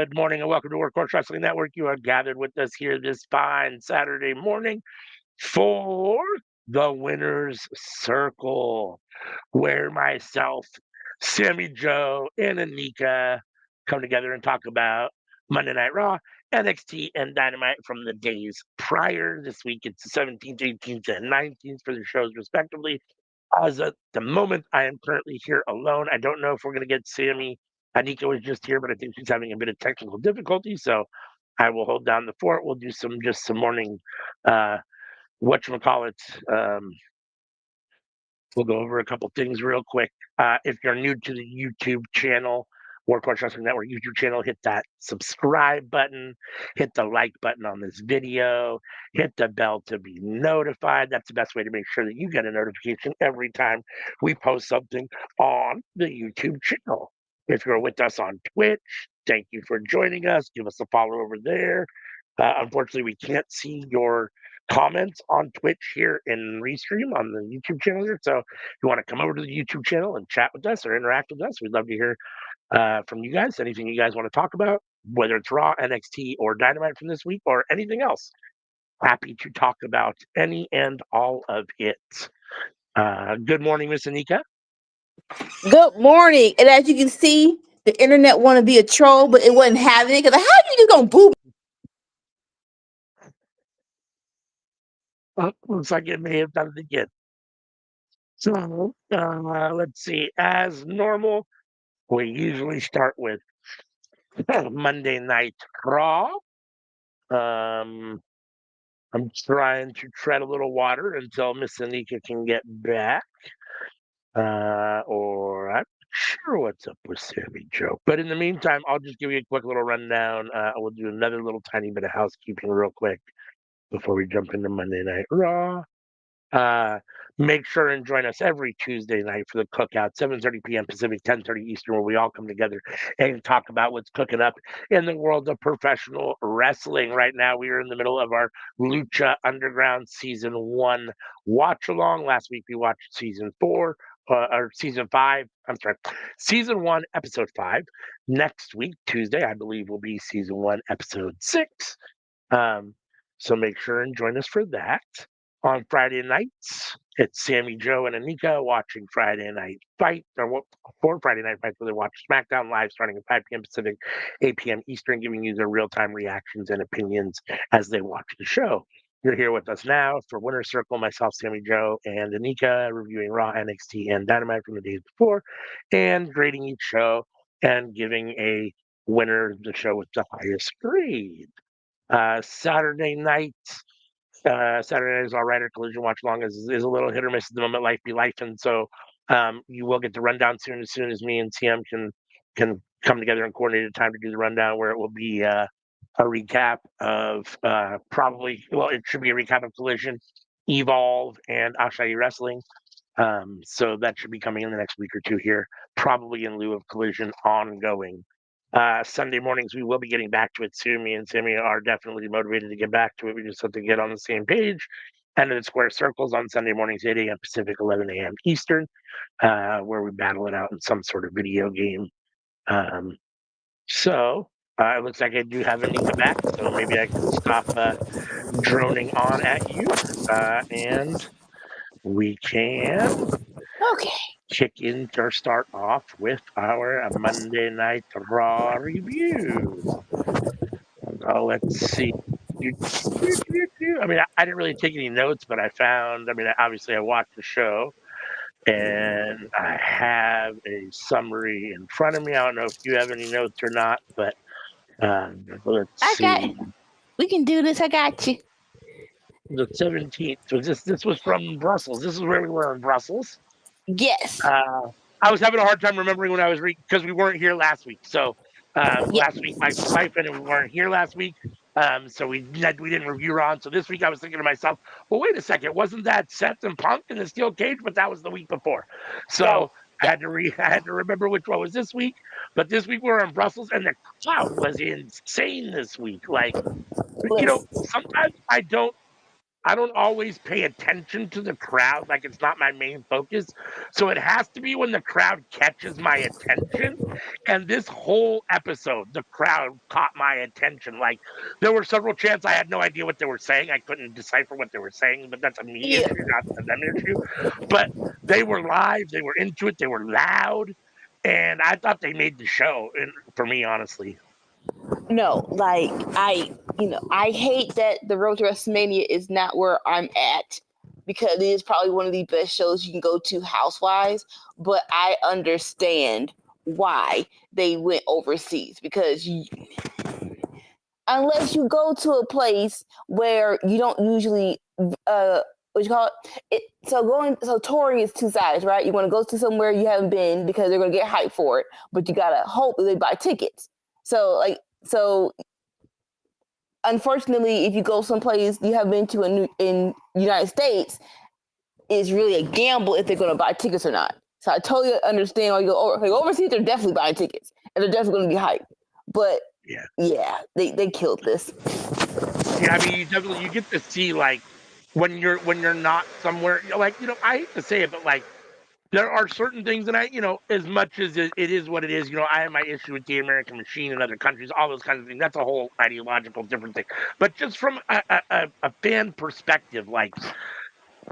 Good morning and welcome to Workhorse Wrestling Network. You are gathered with us here this fine Saturday morning for the Winner's Circle, where myself, Sammy Joe, and Anika come together and talk about Monday Night Raw, NXT, and Dynamite from the days prior. This week it's the 17th, 18th, and 19th for the shows, respectively. As at the moment, I am currently here alone. I don't know if we're going to get Sammy. Anika was just here, but I think she's having a bit of technical difficulty, so I will hold down the fort. We'll do some morning, uh, whatchamacallit. We'll go over a couple things real quick. If you're new to the YouTube channel, Workhorse Wrestling Network YouTube channel, hit that subscribe button, hit the like button on this video, hit the bell to be notified. That's the best way to make sure that you get a notification every time we post something on the YouTube channel. If you're with us on Twitch, thank you for joining us. Give us a follow over there. Unfortunately, we can't see your comments on Twitch here in Restream on the YouTube channel here. So if you want to come over to the YouTube channel and chat with us or interact with us, we'd love to hear from you guys. Anything you guys want to talk about, whether it's Raw, NXT, or Dynamite from this week, or anything else. Happy to talk about any and all of it. Good morning, Miss Anika. Good morning. And as you can see, the internet want to be a troll, but it wasn't having it. Because how you just gonna boo? Looks like it may have done it again. So let's see. As normal, we usually start with Monday Night Raw. I'm trying to tread a little water until Miss Anika can get back. Or I'm not sure what's up with Sammy Joe. But in the meantime, I'll just give you a quick little rundown. We'll do another little tiny bit of housekeeping real quick before we jump into Monday Night Raw. Make sure and join us every Tuesday night for the cookout, 7:30 p.m. Pacific, 10:30 Eastern, where we all come together and talk about what's cooking up in the world of professional wrestling. Right now, we are in the middle of our Lucha Underground Season 1 watch along. Last week, we watched Season 4, or Season 5. I'm sorry, Season 1, Episode 5. Next week, Tuesday, I believe, will be Season 1, Episode 6. So make sure and join us for that. On Friday nights, it's Sammy Joe and Anika watching Friday Night Fight, or for Friday Night Fight, where they watch SmackDown Live starting at 5 p.m. Pacific, 8 p.m. Eastern, giving you their real-time reactions and opinions as they watch the show. You're here with us now for Winner's Circle, myself, Sammy Joe, and Anika, reviewing Raw, NXT, and Dynamite from the days before, and grading each show and giving a winner the show with the highest grade. Saturday night is all right. Our collision watch along is a little hit or miss at the moment. Life be life, and so you will get the rundown soon. As soon as me and CM can come together and coordinate a time to do the rundown, where it will be a recap of it should be a recap of Collision, Evolve, and Asahi Wrestling. So that should be coming in the next week or two here, probably in lieu of Collision ongoing. Sunday mornings, we will be getting back to it soon. Me and Sammy are definitely motivated to get back to it. We just have to get on the same page. End of the Square Circles on Sunday mornings, 8 a.m. Pacific, 11 a.m. Eastern, where we battle it out in some sort of video game. So it looks like I do have Anika back, so maybe I can stop droning on at you, and we can Okay. kick in or start off with our Monday Night Raw review. Let's see. I mean, I didn't really take any notes, but obviously I watched the show and I have a summary in front of me. I don't know if you have any notes or not, but let's see. We can do this. I got you. The 17th. So this was from Brussels. This is where we were in Brussels. Yes. I was having a hard time remembering when I was because we weren't here last week. So last week Mike was life and we weren't here last week. So we didn't review Raw. So this week I was thinking to myself, well, wait a second, wasn't that Seth and Punk in the steel cage? But that was the week before. So I had to remember which one was this week. But this week we were in Brussels and the crowd was insane this week. Like, sometimes I don't I don't always pay attention to the crowd. Like it's not my main focus. So it has to be when the crowd catches my attention. And this whole episode, the crowd caught my attention. Like there were several chants I had no idea what they were saying. I couldn't decipher what they were saying, but that's a me Yeah. issue, not a them issue. But they were live, they were into it, they were loud, and I thought they made the show. And for me, honestly, No, like I hate that the Road to WrestleMania is not where I'm at because it is probably one of the best shows you can go to house-wise. But I understand why they went overseas because unless you go to a place where you don't usually what you call so touring is two sides, right? You want to go to somewhere you haven't been because they're going to get hyped for it, but you gotta hope that they buy tickets. So unfortunately, if you go someplace you haven't been to in United States, it's really a gamble if they're going to buy tickets or not. So I totally understand why you go overseas. They're definitely buying tickets and they're definitely going to be hyped. But yeah, they killed this. yeah. I mean, you get to see like when you're not somewhere like I hate to say it, but like there are certain things, and as much as it is what it is, I have my issue with the American machine in other countries, all those kinds of things. That's a whole ideological different thing. But just from a fan perspective, like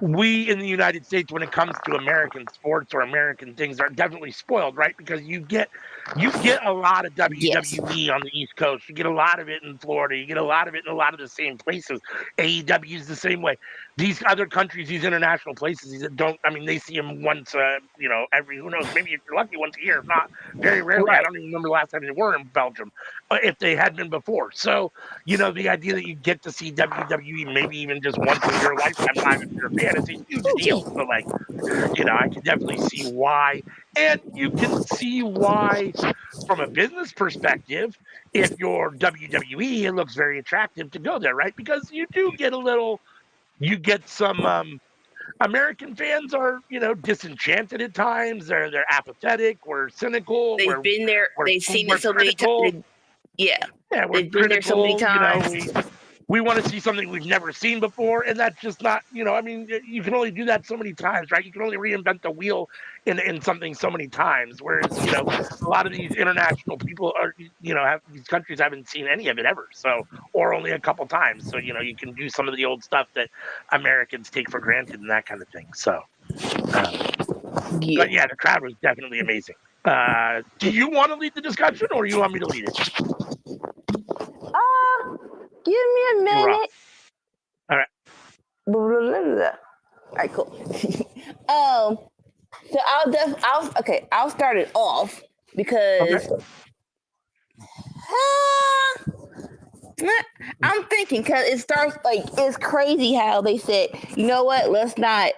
we in the United States, when it comes to American sports or American things, are definitely spoiled, right? Because you get a lot of Yes. WWE on the East Coast. You get a lot of it in Florida. You get a lot of it in a lot of the same places. AEW is the same way. These other countries, these international places, these don't. I mean, they see them once, every who knows, maybe if you're lucky, once a year. If not, very rarely. I Right. don't even remember the last time they were in Belgium, if they had been before. So the idea that you get to see WWE maybe even just once in your lifetime live if you're a fan, it's a huge deal. So like, I can definitely see why. And you can see why from a business perspective, if you're WWE, it looks very attractive to go there, right? Because you get some American fans are, disenchanted at times. They're apathetic. We're cynical. They've been there. They've seen We're it so many critical. times. Yeah, Yeah, we're they've been there so many critical. times. We want to see something we've never seen before, and that's just not. I mean, you can only do that so many times, right? You can only reinvent the wheel in something so many times. Whereas, a lot of these international people are, have these countries haven't seen any of it ever, so or only a couple times. So you can do some of the old stuff that Americans take for granted and that kind of thing. So, Yeah. but yeah, the crowd was definitely amazing. Do you want to lead the discussion, or you want me to lead it? Give me a You're up. minute. All right. All right, cool. So I'll start it off because I'm thinking because it starts like it's crazy how they said, you know what? Let's not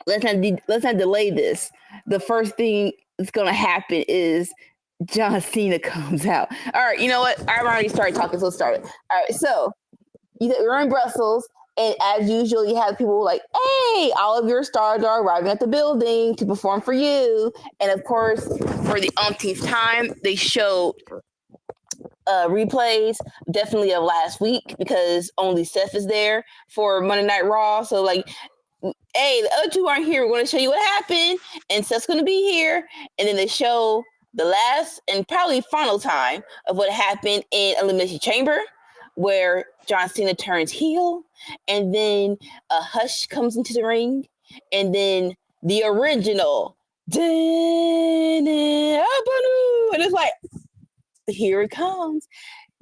delay this. The first thing that's gonna happen is John Cena comes out. All right, you know what? I've already started talking, so let's start it. All right, so you're in Brussels, and as usual, you have people like, "Hey, all of your stars are arriving at the building to perform for you." And of course, for the umpteenth time, they showed replays, definitely of last week because only Seth is there for Monday Night Raw. So like, hey, the other two aren't here. We're going to show you what happened, and Seth's going to be here. And then they show the last and probably final time of what happened in Elimination Chamber, where John Cena turns heel, and then a hush comes into the ring, and then the original, and it's like, here it comes.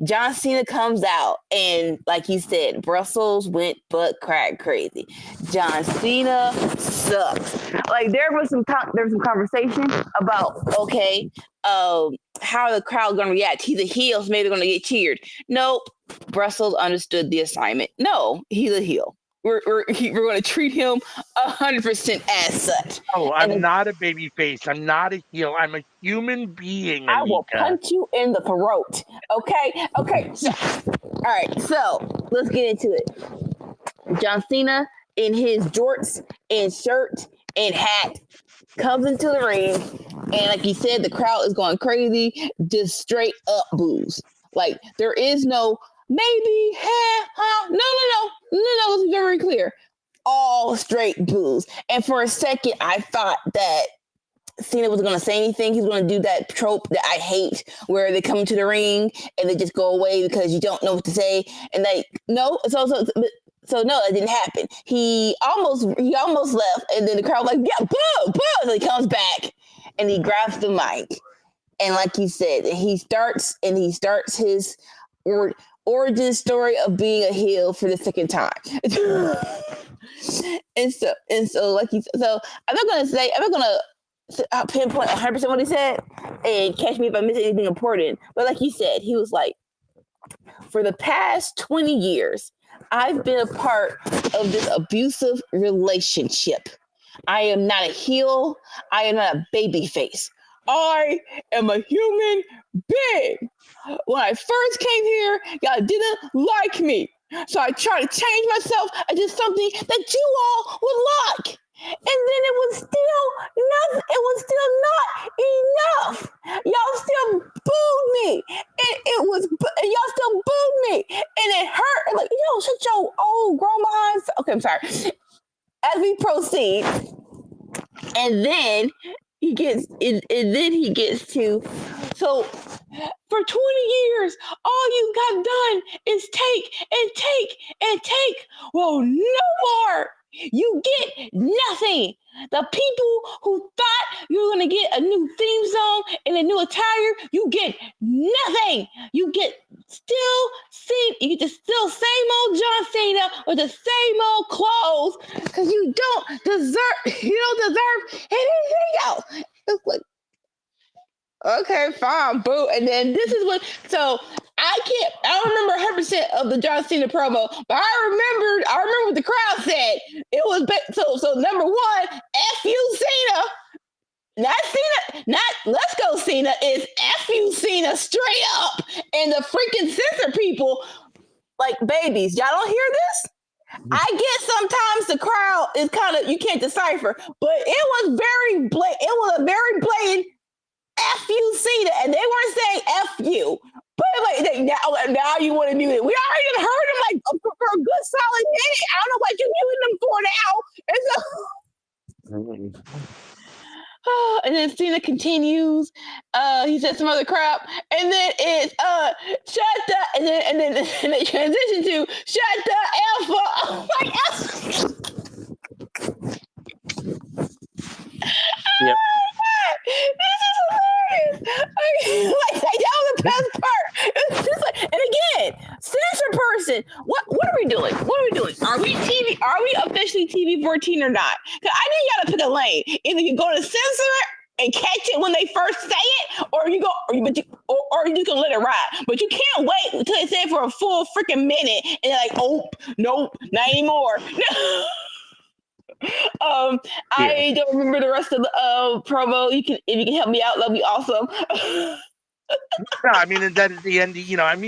John Cena comes out, and like he said, Brussels went butt crack crazy. John Cena sucks. Like there was some conversation about how the crowd gonna react. He's a heel, so maybe they're gonna get cheered. Nope, Brussels understood the assignment. No, he's a heel. We're going to treat him 100% as such. Oh, I'm not a baby face. I'm not a heel. I'm a human being, Anika. I will punch you in the throat. Okay. So, all right. So let's get into it. John Cena in his jorts and shirt and hat comes into the ring, and like you said, the crowd is going crazy. Just straight up boos. Like there is no maybe, no, let's be very clear. All straight boos. And for a second, I thought that Cena was going to say anything. He's going to do that trope that I hate, where they come to the ring and they just go away because you don't know what to say. And no, so no, it didn't happen. He almost left, and then the crowd was like, yeah, boo, boo. So he comes back and he grabs the mic, and like you said, he starts his origin story of being a heel for the second time. and so like so I'm not gonna pinpoint 100% what he said, and catch me if I miss anything important. But like you said, he was like, for the past 20 years, I've been a part of this abusive relationship. I am not a heel. I am not a baby face. I am a human being. When I first came here, y'all didn't like me. So I tried to change myself into something that you all would like. And then it was still nothing. It was still not enough. Y'all still booed me. Y'all still booed me. And it hurt. Like, yo, shut your old grown behind. Okay, I'm sorry. As we proceed, and then he gets to, so for 20 years, all you got done is take and take and take. Well, no more. You get nothing. The people who thought you were going to get a new theme song and a new attire, you get nothing. You get you get the still same old John Cena with the same old clothes, because you don't deserve anything else. It's like, okay, fine, boo. And then this is what, so I don't remember 100% of the John Cena promo, but I remember what the crowd said. It was, so number one, F you Cena. Not Cena, not let's go Cena, is F you Cena straight up. And the freaking censor people, like, babies, y'all don't hear this? I get sometimes the crowd is kind of, you can't decipher, but it was very blatant. It was a very blatant F you Cena, and they weren't saying F you. But like, now you want to do it. We already heard them like for a good solid minute. I don't know what you're using them for now. And so, and then Cena continues. He said some other crap, and then it's shut the, and then they transition to shut the F up. Like, yep. This is hilarious. Like, that was the best part. It's just like, and again, censor person, what are we doing? What are we doing? Are we officially TV 14 or not? Because I think you gotta pick a lane. Either you go to censor it and catch it when they first say it, or you can let it ride. But you can't wait until they say it for a full freaking minute and you're like, oh, nope, not anymore. I don't remember the rest of the promo. If you can help me out, that'd be awesome. No, I mean, and then at the end,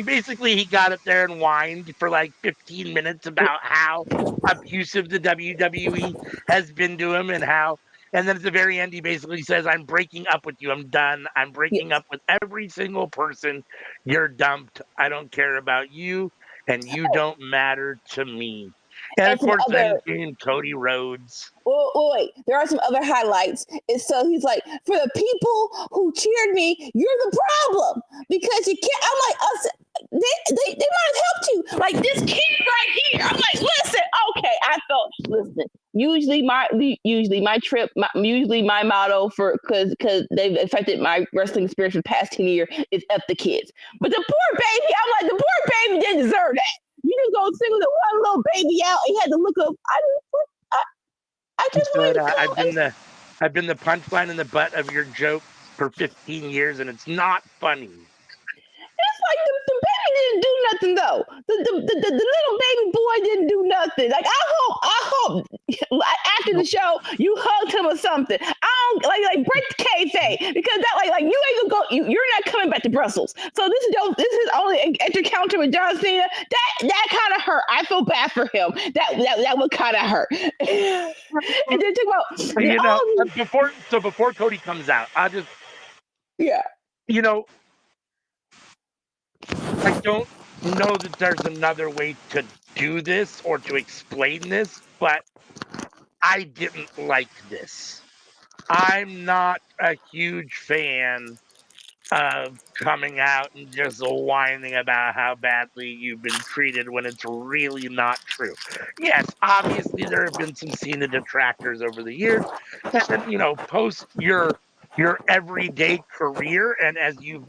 basically he got up there and whined for like 15 minutes about how abusive the WWE has been to him, and then at the very end, he basically says, I'm breaking up with you. I'm done. I'm breaking up with every single person. You're dumped. I don't care about you, and you don't matter to me. And of course, then came Cody Rhodes. Wait, there are some other highlights. And so he's like, for the people who cheered me, you're the problem, because you can't. I'm like, they might have helped you. Like this kid right here. I'm like, listen, okay. Listen. Usually my motto because they've affected my wrestling experience for the past 10 years is F the kids. But the poor baby, I'm like, the poor baby didn't deserve that. You just go single the one little baby out, and you had to look up. I've been the punchline in the butt of your jokes for 15 years, and it's not funny. It's like the baby didn't do nothing though. The little baby boy didn't do nothing. Like I hope after the show you hugged him or something. I don't like break the kayfabe, because that like you ain't gonna go. You're not coming back to Brussels. So this is only an encounter with John Cena. That kind of hurt. I feel bad for him. That would kind of hurt. And then talk about before Cody comes out, I just know that there's another way to do this or to explain this, but I didn't like this. I'm not a huge fan of coming out and just whining about how badly you've been treated when it's really not true. Yes, obviously there have been some Cena detractors over the years, and post your everyday career, and as you've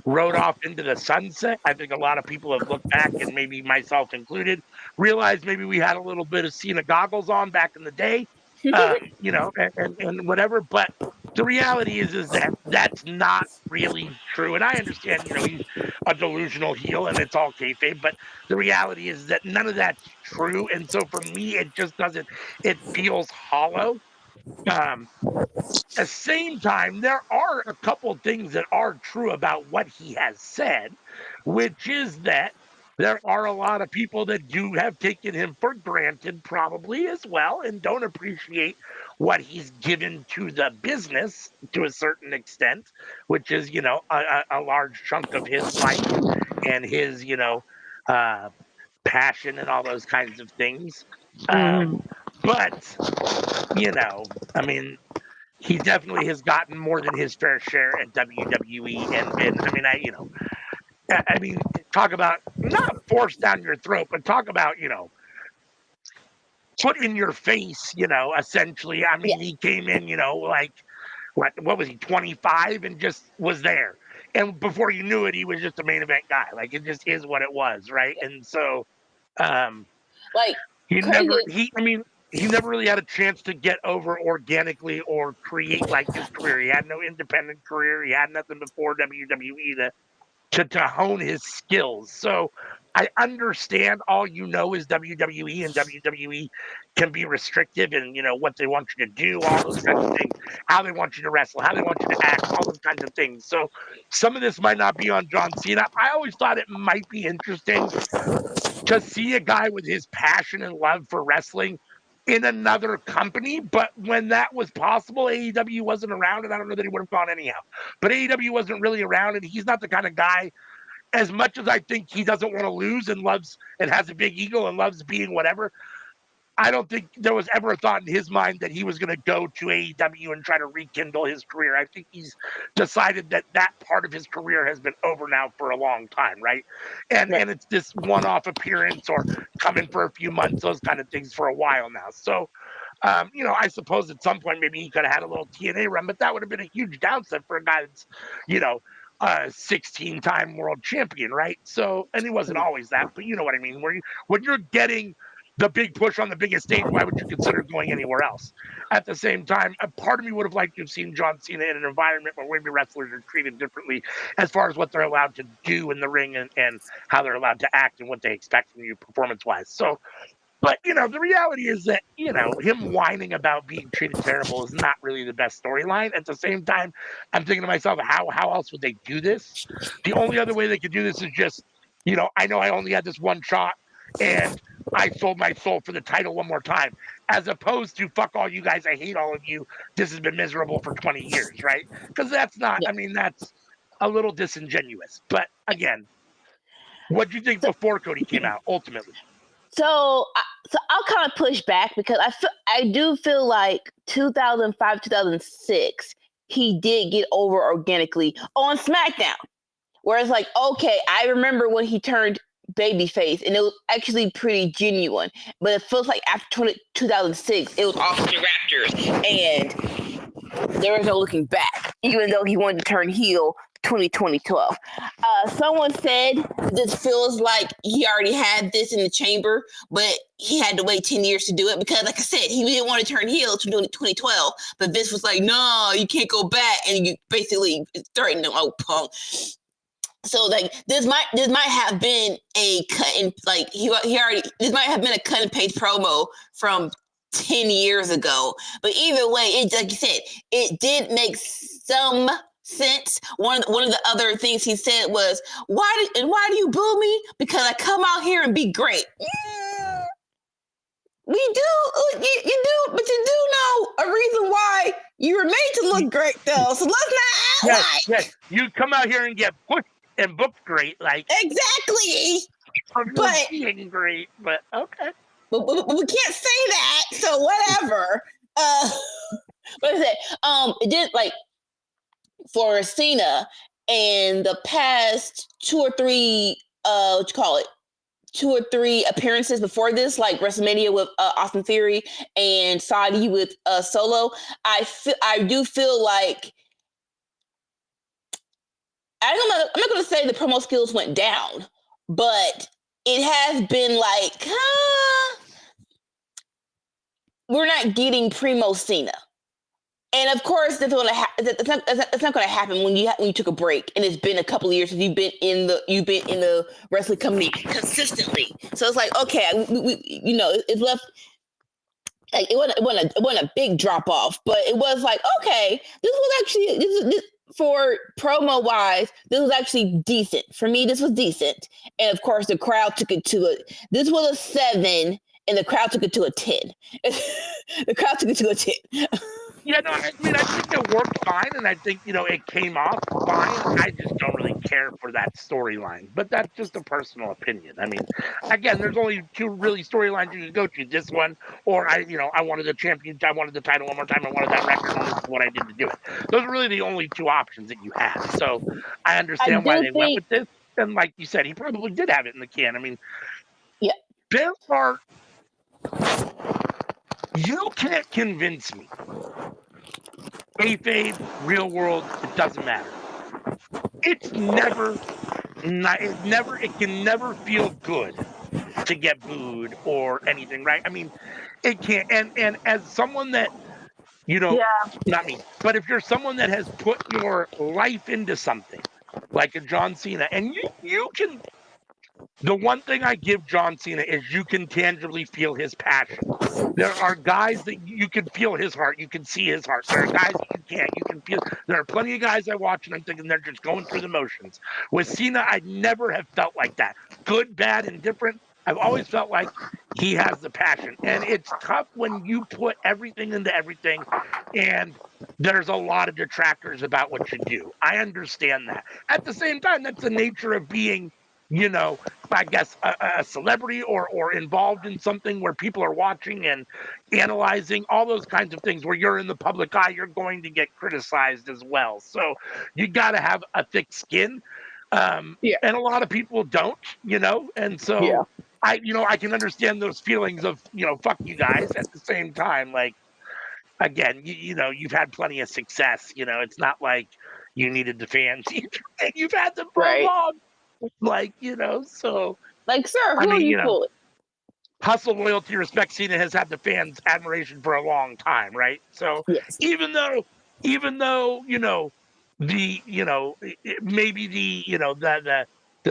rode off into the sunset, I think a lot of people have looked back, and maybe myself included, realized maybe we had a little bit of Cena goggles on back in the day, and whatever, but the reality is that that's not really true. And I understand, he's a delusional heel and it's all kayfabe, but the reality is that none of that's true. And so for me, it just doesn't, it feels hollow. Um, at the same time, there are a couple things that are true about what he has said, which is that there are a lot of people that do have taken him for granted, probably as well, and don't appreciate what he's given to the business to a certain extent, which is, a large chunk of his life and his, uh, passion and all those kinds of things. Um, Mhm. but, I mean, he definitely has gotten more than his fair share at WWE and been, I mean, I mean, talk about not forced down your throat, but talk about, put in your face, essentially. I Yeah, mean, he came in, like what was he, 25 and just was there. And before you knew it, he was just a main event guy. Like it just is what it was, right? And so um like he crazy. never he I mean, he never really had a chance to get over organically or create like his career. He had no independent career. He had nothing before WWE to hone his skills. So I understand all is WWE, and WWE can be restrictive in what they want you to do, all those kinds of things, how they want you to wrestle, how they want you to act, all those kinds of things. So some of this might not be on John Cena. I always thought it might be interesting to see a guy with his passion and love for wrestling in another company. But when that was possible, AEW wasn't around, and I don't know that he would have gone anyhow. But AEW wasn't really around, and he's not the kind of guy, as much as I think he doesn't want to lose and loves and has a big ego and loves being whatever. I don't think there was ever a thought in his mind that he was going to go to AEW and try to rekindle his career. I think he's decided that that part of his career has been over now for a long time, right? And it's this one-off appearance or come in for a few months, those kind of things for a while now. So I suppose at some point maybe he could have had a little TNA run, but that would have been a huge downside for a guy that's, you know, a 16-time world champion, right? So, and he wasn't always that, but you know what I mean. When you're getting the big push on the biggest stage, why would you consider going anywhere else? At the same time, a part of me would have liked to have seen John Cena in an environment where women wrestlers are treated differently as far as what they're allowed to do in the ring and how they're allowed to act and what they expect from you performance wise. So but the reality is that him whining about being treated terrible is not really the best storyline. At the same time, I'm thinking to myself, how else would they do this? The only other way they could do this is just, I know I only had this one shot, and I sold my soul for the title one more time, as opposed to fuck all you guys, I hate all of you. This has been miserable for 20 years, right? Because that's not. Yeah. I mean, that's a little disingenuous. But again, what do you think So, before Cody came out? Ultimately. so I'll kind of push back because I do feel like 2005, 2006, he did get over organically on SmackDown. Whereas, like, okay, I remember when he turned babyface, and it was actually pretty genuine. But it feels like after 2006, it was Austin Raptors, and there was no looking back, even though he wanted to turn heel 2012. Someone said this feels like he already had this in the chamber, but he had to wait 10 years to do it because, like I said, he didn't want to turn heel to 2012. But Vince was like, no, you can't go back. And you basically threatened him, oh, punk. So like this might have been a cut and like he already this might have been a cut and paste promo from 10 years ago. But either way, it, like you said, it did make some sense. One of the other things he said was, why do you boo me? Because I come out here and be great. We do, you do, but you do know a reason why you were made to look great, though. So let's not act Yes, like. you come out here and get pushed and booked great. Like Exactly. but being great, but okay. But we can't say that. So whatever. What is it? It did like for Cena in the past 2 or 3 what you call it, 2 or 3 appearances before this, like WrestleMania with Austin Theory and Saudi with Solo. I do feel like I'm not going to say the promo skills went down, but it has been like we're not getting primo Cena. And of course, that's not going to happen when you took a break, and it's been a couple of years since you've been in the wrestling company consistently. So it's like, okay, it's left. Like it wasn't a big drop off, but it was like, okay, this was actually this for promo wise, this was actually decent for me. This was decent, and of course, the crowd took it to a. This was a 7, and the crowd took it to a 10. The crowd took it to a 10. Yeah, no, I mean, I think it worked fine, and I think, it came off fine. I just don't really care for that storyline, but that's just a personal opinion. I mean, again, there's only 2 really storylines you can go to. This one, or I wanted the championship, I wanted the title one more time, I wanted that record, and this is what I did to do it. Those are really the only 2 options that you have. So I understand why they went with this, and like you said, he probably did have it in the can. I mean, yeah, there are. You can't convince me. Kayfabe, real world, it doesn't matter. It's never, it can never feel good to get booed or anything, right? I mean, it can't. And as someone that, not me, but if you're someone that has put your life into something like a John Cena, and you can. The one thing I give John Cena is you can tangibly feel his passion. There are guys that you can feel his heart. You can see his heart. There are guys that you can't. You can feel. There are plenty of guys I watch and I'm thinking they're just going through the motions. With Cena, I never have felt like that. Good, bad, indifferent. I've always felt like he has the passion. And it's tough when you put everything into everything and there's a lot of detractors about what you do. I understand that. At the same time, that's the nature of being I guess a celebrity or involved in something where people are watching and analyzing all those kinds of things where you're in the public eye, you're going to get criticized as well. So you got to have a thick skin. And a lot of people don't, and so I can understand those feelings of, fuck you guys. At the same time, like, again, you've had plenty of success. It's not like you needed the fans. You've had them for a long. Like, so. Like, sir, who are you pulling? Hustle, loyalty, respect. Cena has had the fans' admiration for a long time, right? So even though, the, maybe the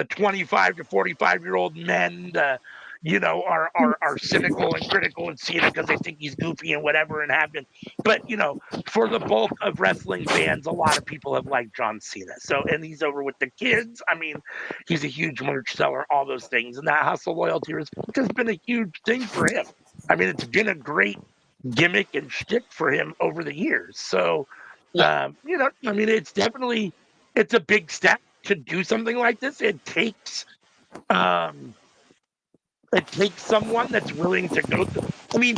25 to 45-year-old men, are cynical and critical of Cena because they think he's goofy and whatever and have been. But, for the bulk of wrestling fans, a lot of people have liked John Cena. So, and he's over with the kids. I mean, he's a huge merch seller, all those things. And that hustle, loyalty, respect has been a huge thing for him. I mean, it's been a great gimmick and shtick for him over the years. So, I mean, it's a big step to do something like this. It takes someone that's willing to go through. I mean,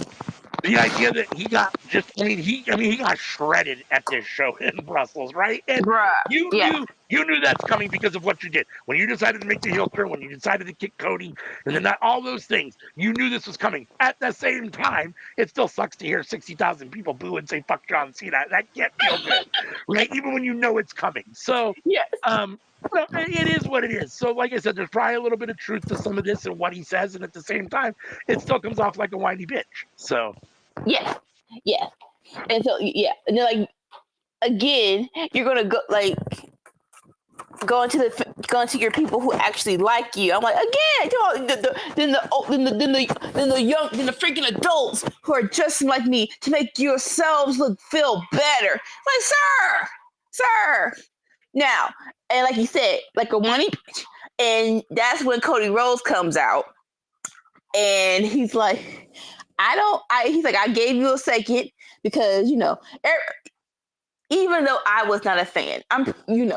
the idea that he got he got shredded at this show in Brussels, right? And you knew that's coming because of what you did. When you decided to make the heel turn, when you decided to kick Cody, and then all those things, you knew this was coming. At the same time, it still sucks to hear 60,000 people boo and say, fuck John Cena. That can't feel good, right? Even when you know it's coming. So, well, it is what it is. So, like I said, there's probably a little bit of truth to some of this and what he says, and at the same time, it still comes off like a whiny bitch. So, yeah, and so and then like again, you're gonna go going to your people who actually like you. I'm like, again, then the freaking adults who are just like me to make yourselves feel better. Like, sir. Now, and like you said, like a whiny bitch. And that's when Cody Rhodes comes out. And he's like, he's like, I gave you a second because, even though I was not a fan, you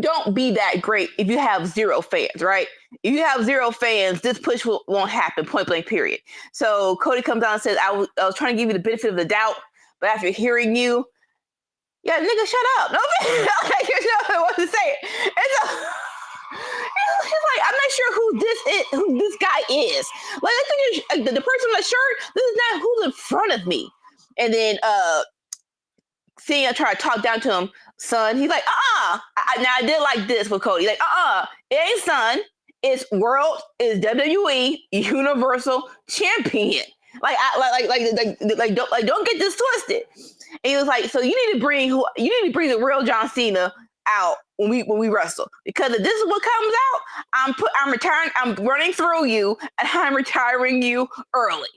don't be that great if you have 0 fans, right? If you have 0 fans, this push won't happen, point blank, period. So Cody comes out and says, I was trying to give you the benefit of the doubt, but after hearing you, yeah, nigga, shut up. No, like, you know what to say. And so he's like, I'm not sure who this guy is. Like, I think the person on the shirt, this is not who's in front of me. And then Cena try to talk down to him, son. He's like, now I did like this with Cody. Like, it ain't son. It's WWE Universal Champion. Like, don't get this twisted. And he was like, so you need to bring the real John Cena out when we wrestle, because if this is what comes out, I'm retiring. I'm running through you, and I'm retiring you early.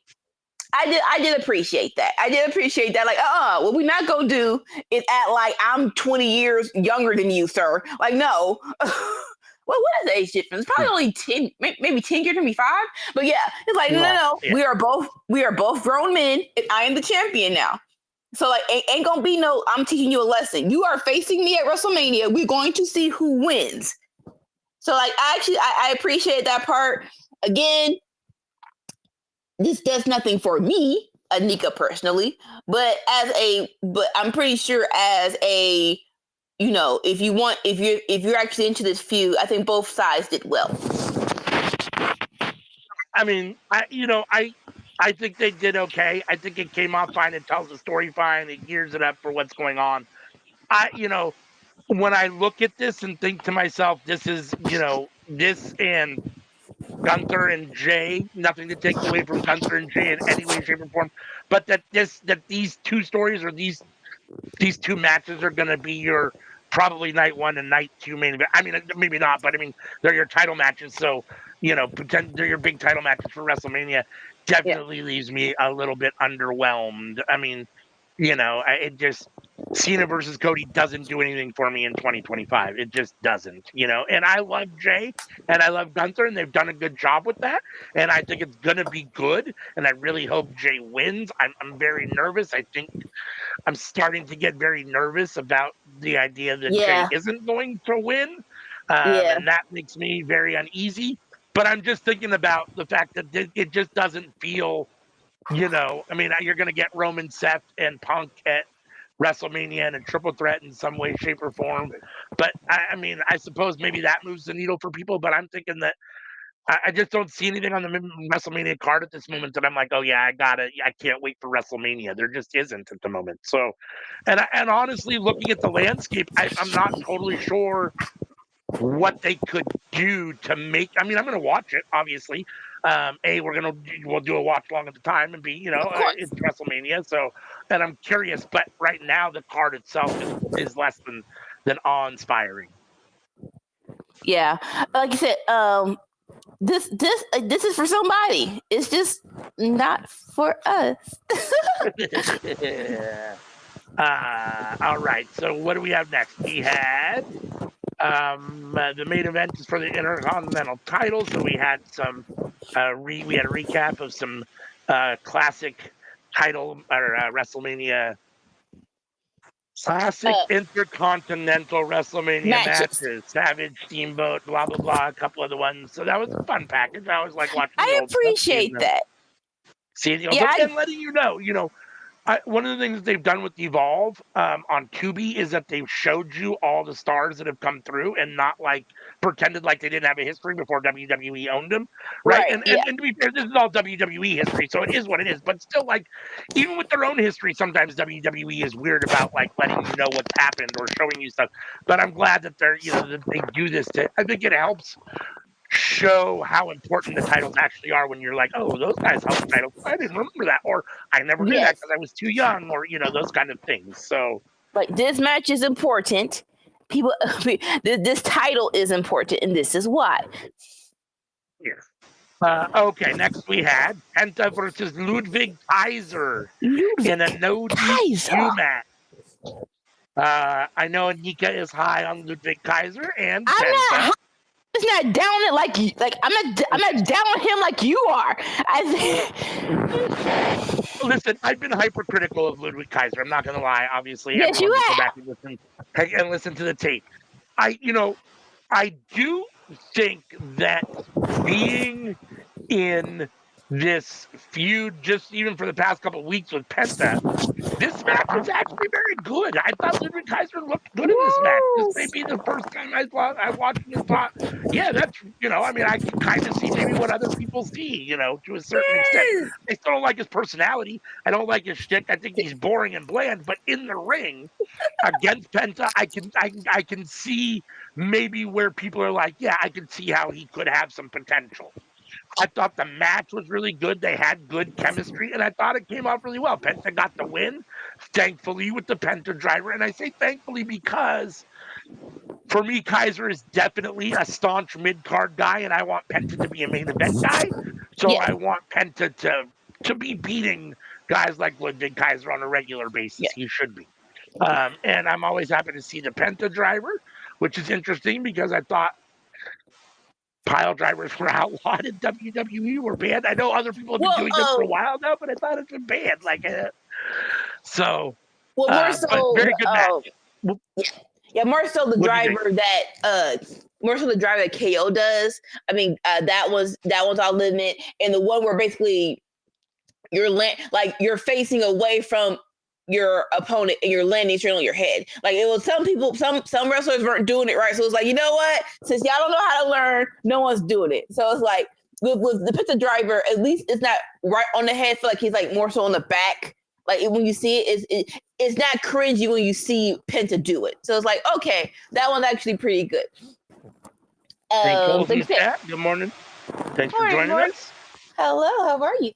I did appreciate that. Like, what we not gonna do is act like I'm 20 years younger than you, sir. Like, no. Well, what is the age difference? Probably only 10, maybe 10 years, maybe 5. But yeah, it's like, no. Yeah. We are both grown men, and I am the champion now. So like, ain't gonna be no, I'm teaching you a lesson. You are facing me at WrestleMania. We're going to see who wins. So like, I appreciate that part. Again, this does nothing for me, Anika, personally, but I'm pretty sure as a, if you're actually into this feud, I think both sides did well. I mean, I think they did okay. I think it came off fine. It tells the story fine. It gears it up for what's going on. When I look at this and think to myself, this is, this and Gunther and Jay, nothing to take away from Gunther and Jay in any way, shape, or form, but that these two stories or these two matches are going to be your probably night 1 and night 2 main event. I mean, maybe not, but I mean, they're your title matches. So, they're your big title matches for WrestleMania. Definitely leaves me a little bit underwhelmed. I mean, it just, Cena versus Cody doesn't do anything for me in 2025. It just doesn't, and I love Jay and I love Gunther, and they've done a good job with that. And I think it's going to be good. And I really hope Jay wins. I'm very nervous. I think I'm starting to get very nervous about the idea that Jay isn't going to win. And that makes me very uneasy. But I'm just thinking about the fact that it just doesn't feel, I mean, you're going to get Roman, Seth, and Punk at WrestleMania and a triple threat in some way, shape, or form. But I mean, I suppose maybe that moves the needle for people. But I'm thinking that I just don't see anything on the WrestleMania card at this moment that I'm like, oh yeah, I can't wait for WrestleMania. There just isn't at the moment. So, and honestly, looking at the landscape, I'm not totally sure what they could do to make. I mean, I'm going to watch it, obviously. We'll do a watch along at the time, and B, it's WrestleMania. So, and I'm curious, but right now the card itself is less than awe-inspiring. Yeah, like you said, this is for somebody. It's just not for us. All right. So what do we have next? We had the main event is for the Intercontinental title. So we had some we had a recap of some classic title or WrestleMania classic Intercontinental WrestleMania matches. Savage, Steamboat, blah blah blah, a couple other ones. So that was a fun package. I always like watching. I appreciate that. And letting you know, one of the things they've done with Evolve on Tubi is that they've showed you all the stars that have come through and not like pretended like they didn't have a history before WWE owned them, right? And to be fair, this is all WWE history, so it is what it is. But still, like, even with their own history, sometimes WWE is weird about like letting you know what's happened or showing you stuff. But I'm glad that that they do this. I think it helps show how important the titles actually are when you're like, oh, those guys held the title. I didn't remember that, or I never knew that because I was too young, or those kind of things. So, like, this match is important. People, this title is important, and this is why. Yeah. Okay. Next, we had Penta versus Ludwig Kaiser in a no DQ match. I know Anika is high on Ludwig Kaiser and Penta. It's not down it like you. Like I'm not down on him like you are. Listen, I've been hypercritical of Ludwig Kaiser. I'm not going to lie. Obviously, Yes, everyone you can go have. back and listen to the tape. I do think that being in this feud, just even for the past couple of weeks with Penta, this match was actually very good. I thought Ludwig Kaiser looked good in this match. This may Yes. be the first time I watched it and thought, yeah, I mean, I can kind of see maybe what other people see, to a certain extent. Yes. I still don't like his personality. I don't like his shtick. I think he's boring and bland. But in the ring against Penta, I can see maybe where people are like, yeah, I can see how he could have some potential. I thought the match was really good. They had good chemistry, and I thought it came off really well. Penta got the win, thankfully, with the Penta driver. And I say thankfully because for me, Kaiser is definitely a staunch mid card guy, and I want Penta to be a main event guy. So Yes. I want Penta to be beating guys like Ludwig Kaiser on a regular basis. Yes. He should be. And I'm always happy to see the Penta driver, which is interesting because I thought pile drivers were outlawed in WWE, were banned. I know other people have been doing them for a Well, while now, but I thought it's been banned. So, more but so. very good match. Yeah, more so the What do you driver that KO does. I mean, that was our limit, and the one where basically you're facing away from your opponent and you're landing straight on your head. Like it was some wrestlers weren't doing it right. So it's like, you know what? Since y'all don't know how to learn, no one's doing it. So it's like with the Pizza driver, at least it's not right on the head. I feel like he's like more so on the back. Like when you see it, it's not cringy when you see Penta do it. So it's like, okay, that one's actually pretty good. Good morning. Thanks for joining us. Hello, how are you?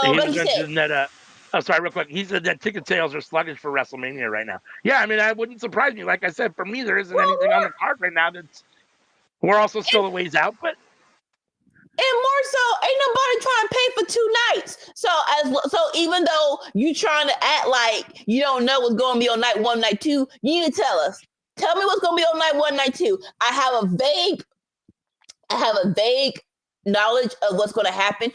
Like you said, oh, sorry, real quick. He said that ticket sales are sluggish for WrestleMania right now. Yeah, I mean, that wouldn't surprise me. Like I said, for me, there isn't anything on the card right now we're also still a ways out, but. And more so, ain't nobody trying to pay for 2 nights. So even though you trying to act like you don't know what's going to be on night 1, night 2, you need to tell us. Tell me what's going to be on night 1, night 2. I have a vague knowledge of what's going to happen.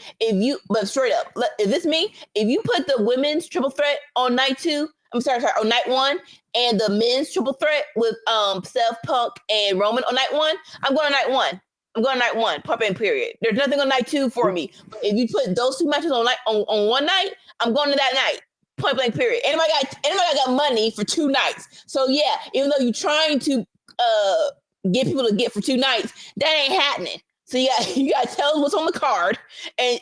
But straight up, if it's me, if you put the women's triple threat on night 2, on night 1, and the men's triple threat with Seth, Punk, and Roman on night 1, I'm going to night 1. I'm going to night 1, pop in period. There's nothing on night 2 for me. But if you put those 2 matches on one night, I'm going to that night. Point blank period. Anybody got money for 2 nights. So yeah, even though you're trying to get people to get for 2 nights, that ain't happening. So you got to tell them what's on the card and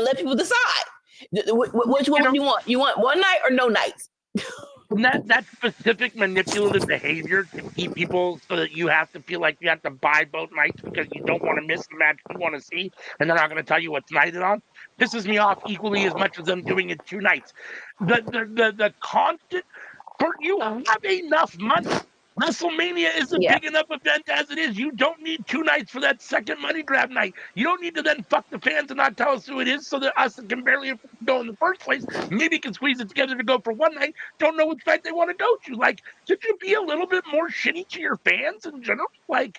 let people decide. Which one do you want? You want one night or no nights? That specific manipulative behavior to keep people so that you have to feel like you have to buy both nights because you don't want to miss the match you want to see, and they're not going to tell you what's nighted on, pisses me off equally as much as them doing it 2 nights. The constant, you have enough money. WrestleMania is a big enough event as it is. You don't need 2 nights for that second money grab night. You don't need to then fuck the fans and not tell us who it is so that us that can barely go in the first place maybe can squeeze it together to go for 1 night, don't know which night they want to go to. Like, could you be a little bit more shitty to your fans in general? Like,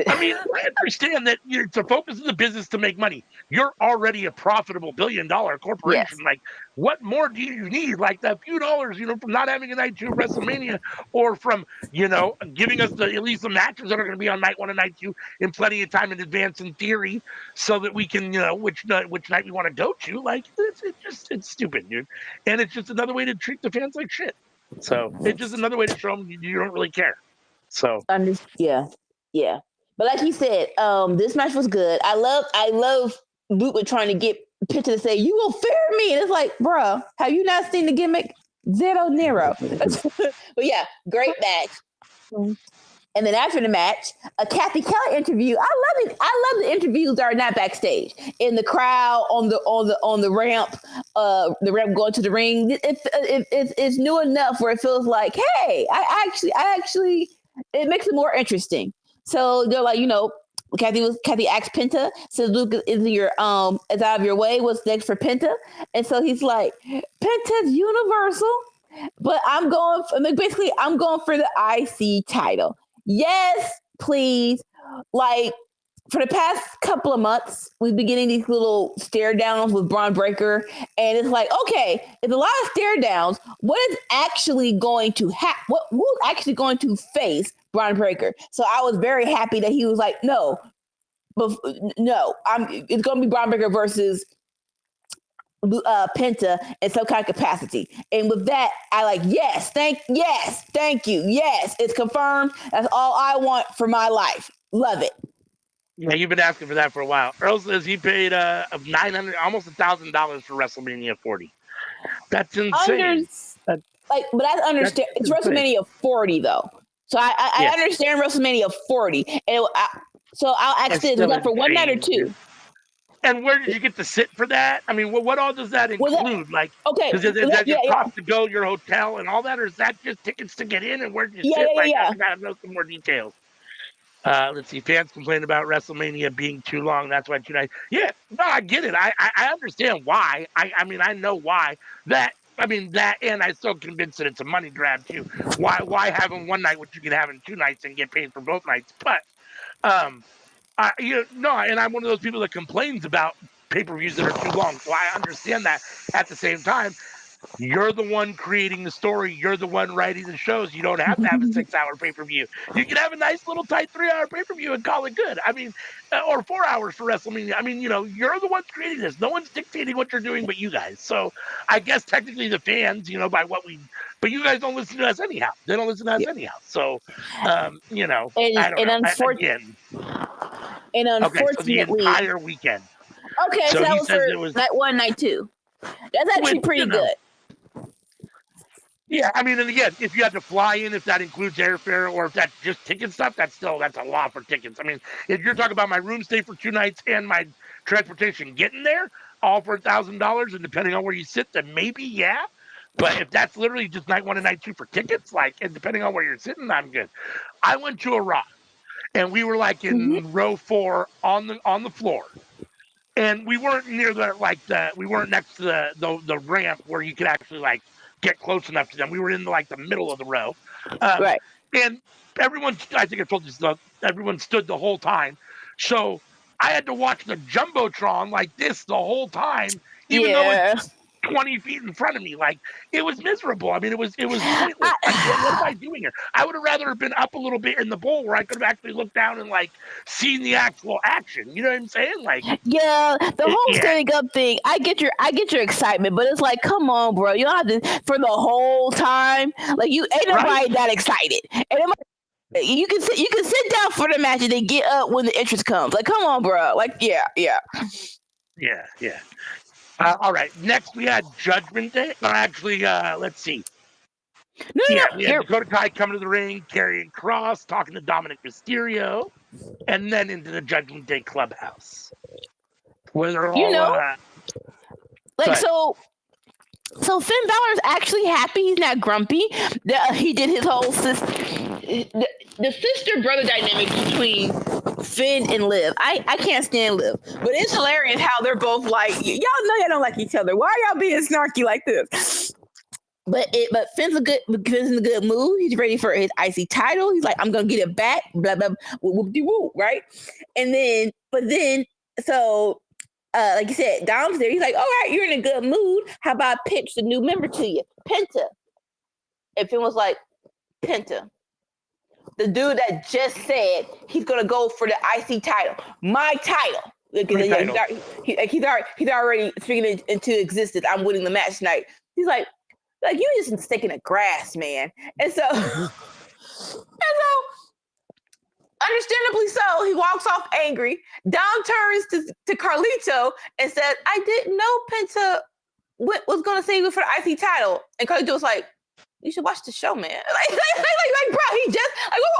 I mean, I understand that it's a focus of the business to make money. You're already a profitable billion-dollar corporation. Yes. Like, what more do you need? Like that few dollars, from not having a night 2 of WrestleMania, or from, giving us at least the matches that are going to be on night 1 and night 2 in plenty of time in advance, in theory, so that we can, which night we want to go to. Like, it's stupid, dude. And it's just another way to treat the fans like shit. So it's just another way to show them you don't really care. So yeah. But like you said, this match was good. I love Luke trying to get Picture to say, "You will fear me," and it's like, bro, have you not seen the gimmick? Zero Nero. But yeah, great match. And then after the match, a Kathy Kelly interview. I love it. I love the interviews that are not backstage, in the crowd, on the ramp, the ramp going to the ring. It's new enough where it feels like, hey, I actually, it makes it more interesting. So they're like, Kathy asked Penta, says, Luke is out of your way. What's next for Penta? And so he's like, Penta's Universal, but I'm going for the IC title. Yes, please. like for the past couple of months, we've been getting these little stare downs with Braun Breaker, and it's like, okay, it's a lot of stare downs. What is actually going to happen? Who's actually going to face Braun Breaker? So I was very happy that he was like, no, it's going to be Braun Breaker versus Penta in some kind of capacity. And with that, I like, thank you. Yes, it's confirmed. That's all I want for my life. Love it. Yeah, you've been asking for that for a while. Earl says he paid $900, almost $1,000 for WrestleMania 40. That's insane. But I understand. It's WrestleMania 40 though, so I understand WrestleMania 40. And so I'll ask this: was that for one night or two? And where did you get to sit for that? I mean, what all does that include? Like, okay, is that your cost to go, your hotel, and all that, or is that just tickets to get in? And where did you sit? I gotta know some more details. Let's see. Fans complain about WrestleMania being too long. That's why tonight. Yeah, no, I get it. I understand why. I mean, I know why. That, and I'm still convinced that it's a money grab too. Why have them one night, which you can have in 2 nights and get paid for both nights? But, and I'm one of those people that complains about pay-per-views that are too long. So I understand that. At the same time, you're the one creating the story. You're the one writing the shows. You don't have to have a 6-hour pay-per-view. You can have a nice little tight 3-hour pay-per-view and call it good. I mean, or 4 hours for WrestleMania. I mean, you're the ones creating this. No one's dictating what you're doing but you guys. So I guess technically the fans, but you guys don't listen to us anyhow. They don't listen to us anyhow. So, I don't know. Again. And unfortunately, okay, so the entire weekend. Okay, so that was for night 1, night 2. That's actually pretty good. Yeah, I mean, and again, if you have to fly in, if that includes airfare or if that's just ticket stuff, that's a lot for tickets. I mean, if you're talking about my room stay for 2 nights and my transportation getting there, all for $1,000, and depending on where you sit, then maybe, yeah. But if that's literally just night 1 and night 2 for tickets, and depending on where you're sitting, I'm good. I went to a Raw, and we were in row 4 on the floor. And we weren't near we weren't next to the ramp where you could actually get close enough to them. We were in the middle of the row. Right. And everyone, I think I told you this, everyone stood the whole time. So I had to watch the Jumbotron like this the whole time, even though it's 20 feet in front of me. It was miserable. I mean, it was pointless. What am I doing here? I would have rather have been up a little bit in the bowl where I could have actually looked down and seen the actual action. You know what I'm saying? The whole standing up thing. I get your excitement, but it's come on, bro. You don't have to for the whole time. You ain't nobody that excited. And you can sit down for the match and then get up when the entrance comes. Come on, bro. Yeah. All right. Next, we had Judgment Day. Actually, let's see. We had Dakota Kai coming to the ring, carrying Cross, talking to Dominic Mysterio, and then into the Judgment Day clubhouse. Where they're all... So Finn Balor's actually happy. He's not grumpy. He did his whole the sister-brother dynamic between Finn and Liv. I can't stand Liv, but it's hilarious how they're both y'all know y'all don't like each other. Why are y'all being snarky like this? But Finn's in a good mood. He's ready for his IC title. He's like, I'm gonna get it back. Blah blah. Whoop, right? And then, so. Like you said, Dom's there. He's like, all right, you're in a good mood. How about I pitch the new member to you, Penta? And Finn was like, Penta, the dude that just said he's gonna go for the IC title, my title. He's already speaking it into existence. I'm winning the match tonight. He's like you just a stick in the grass, man. And so, understandably so, he walks off angry. Dom turns to Carlito and says, I didn't know Penta was going to save you for the IC title. And Carlito was like, you should watch the show, man. Bro, he just,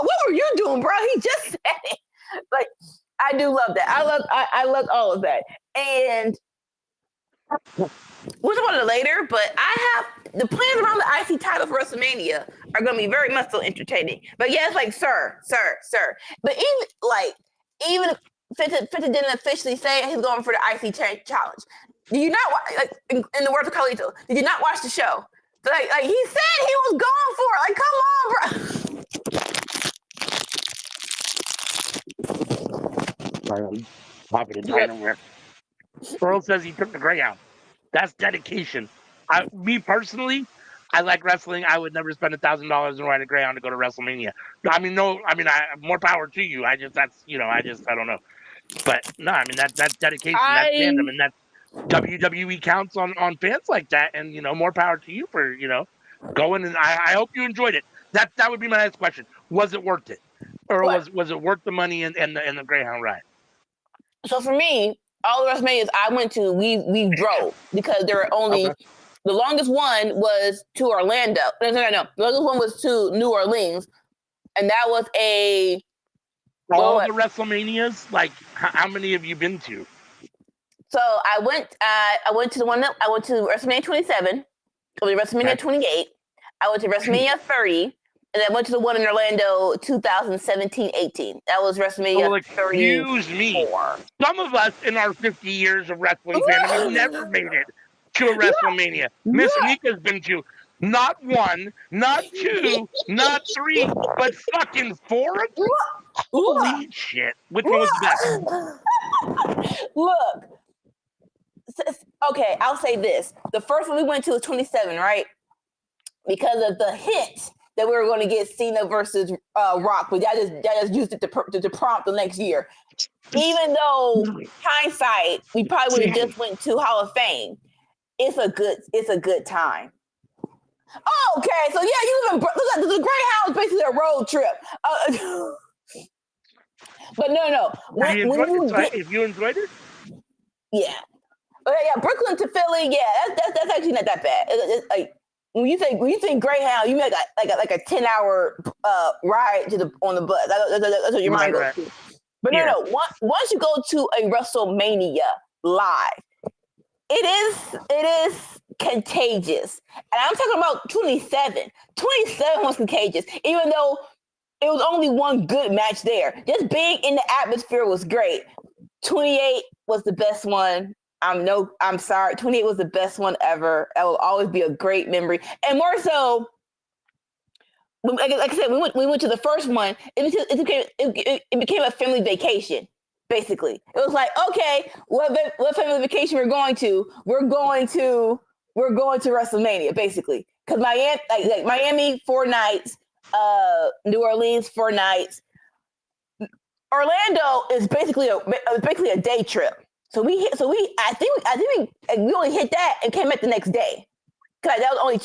what were you doing, bro? He just said it. I do love that. I love all of that. And we'll talk about it later, but I have the plans around the IC title for WrestleMania are going to be very much so entertaining. But yeah, it's sir. But even Fenta didn't officially say he's going for the IC challenge. Did you not in the words of Carlito? Did you not watch the show? So he said he was going for it. Come on, bro. Sorry, I'm popping a Yep. dino. Earl says he took the Greyhound. That's dedication. Me personally, I like wrestling. I would never spend $1,000 and ride a Greyhound to go to WrestleMania. I mean, no, I mean, more power to you. I don't know. But no, I mean, that's dedication, that's fandom, I and that's WWE counts on fans like that. And more power to you for going. And I hope you enjoyed it. That would be my next question. Was it worth it, or what? was it worth the money and the Greyhound ride? So for me, all the WrestleManias I went to, we drove because there were only Okay. the longest one was to Orlando. No, the longest one was to New Orleans, and that was a All what? the WrestleManias, like how many have you been to? So I went to the one that I went to WrestleMania 27, WrestleMania Okay. 28. I went to WrestleMania 30, and then I went to the one in Orlando 2017-18. That was WrestleMania Well, excuse me. 34. Some of us in our 50 years of wrestling fandom have never made it to a WrestleMania. Miss Anika's been to not one, not two, not three, but fucking four of them. Holy shit. Which one was the best? Look, okay, I'll say this. The first one we went to was 27, right? Because of the hint that we were going to get Cena versus Rock, but that just used it to prompt the next year. Even though hindsight, we probably would have just went to Hall of Fame. It's a good time. Oh, okay, so yeah, you live in the Greyhound is basically a road trip. But no. If you enjoyed it? Yeah. Yeah, Brooklyn to Philly, yeah, that's actually not that bad. It's like when you think Greyhound, you make like a 10-hour ride on the bus. That's what your mind goes to. But no. Once you go to a WrestleMania live, it is contagious, and I'm talking about 27. 27 was contagious, even though it was only one good match there. Just being in the atmosphere was great. 28 was the best one. I'm sorry. 28 was the best one ever. It will always be a great memory. And more so, like I said, we went to the first one. It became a family vacation, basically. It was like, okay, what family vacation we're going to? We're going to WrestleMania, basically. Because Miami 4 nights, New Orleans 4 nights. Orlando is basically a day trip. So I think we only hit that and came back the next day. Cause that was only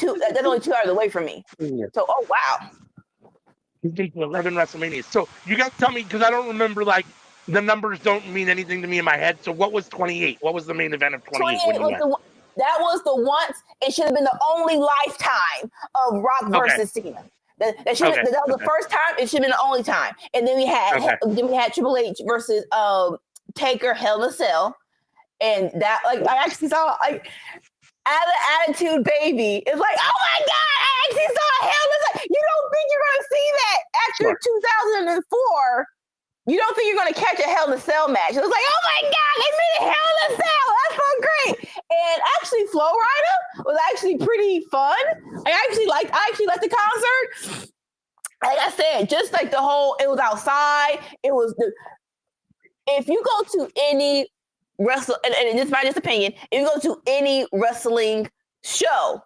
2 hours away from me. Yeah. So wow. You've been to 11 WrestleManias. So you got to tell me, because I don't remember, like, the numbers don't mean anything to me in my head. So what was 28? What was the main event of 28 when you went? That was the once. It should have been the only lifetime of Rock versus Cena. That was the first time. It should have been the only time. And then we had Triple H versus Taker, Hell in a Cell, and that I actually saw Attitude Baby. It's like, oh my god, I actually saw Hell in a Cell. You don't think you're gonna see that after 2004? You don't think you're gonna catch a Hell in a Cell match? It was like, oh my god, they made a Hell in a Cell. That's so great. And actually, Flow Rider was actually pretty fun. I actually liked the concert. Like I said, just like it was outside. It was if you go to any and this is my just opinion, if you go to any wrestling show,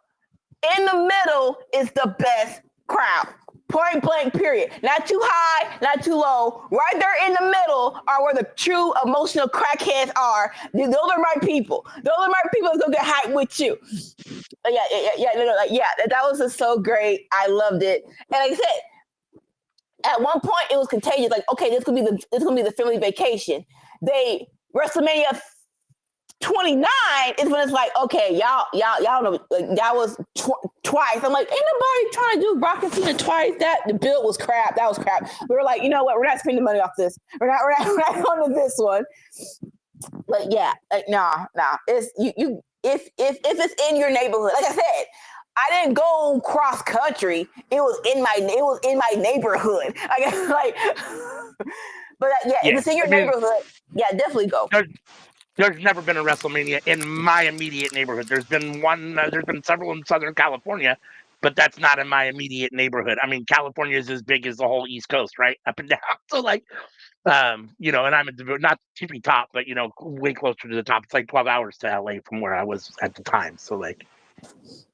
in the middle is the best crowd. Point blank, period. Not too high, not too low. Right there in the middle are where the true emotional crackheads are. Those are my people. Those are my people that's gonna get hyped with you. That was just so great. I loved it. And like I said, at one point it was contagious. Like, okay, this gonna be the family vacation. WrestleMania 29 is when it's like, okay, y'all know, like, that was twice. I'm like, ain't nobody trying to do Rock and Cena twice. The bill was crap. That was crap. We were like, you know what? We're not spending money off this. We're not on to this one. But yeah, like, nah. It's you if it's in your neighborhood. Like I said, I didn't go cross country. It was in my neighborhood. But if it's in your neighborhood, yeah, definitely go. There's never been a WrestleMania in my immediate neighborhood. There's been several in Southern California, but that's not in my immediate neighborhood. I mean, California is as big as the whole East Coast, right? Up and down. So, like, You know, and I'm not tippy top, but way closer to the top. It's like 12 hours to LA from where I was at the time. So like,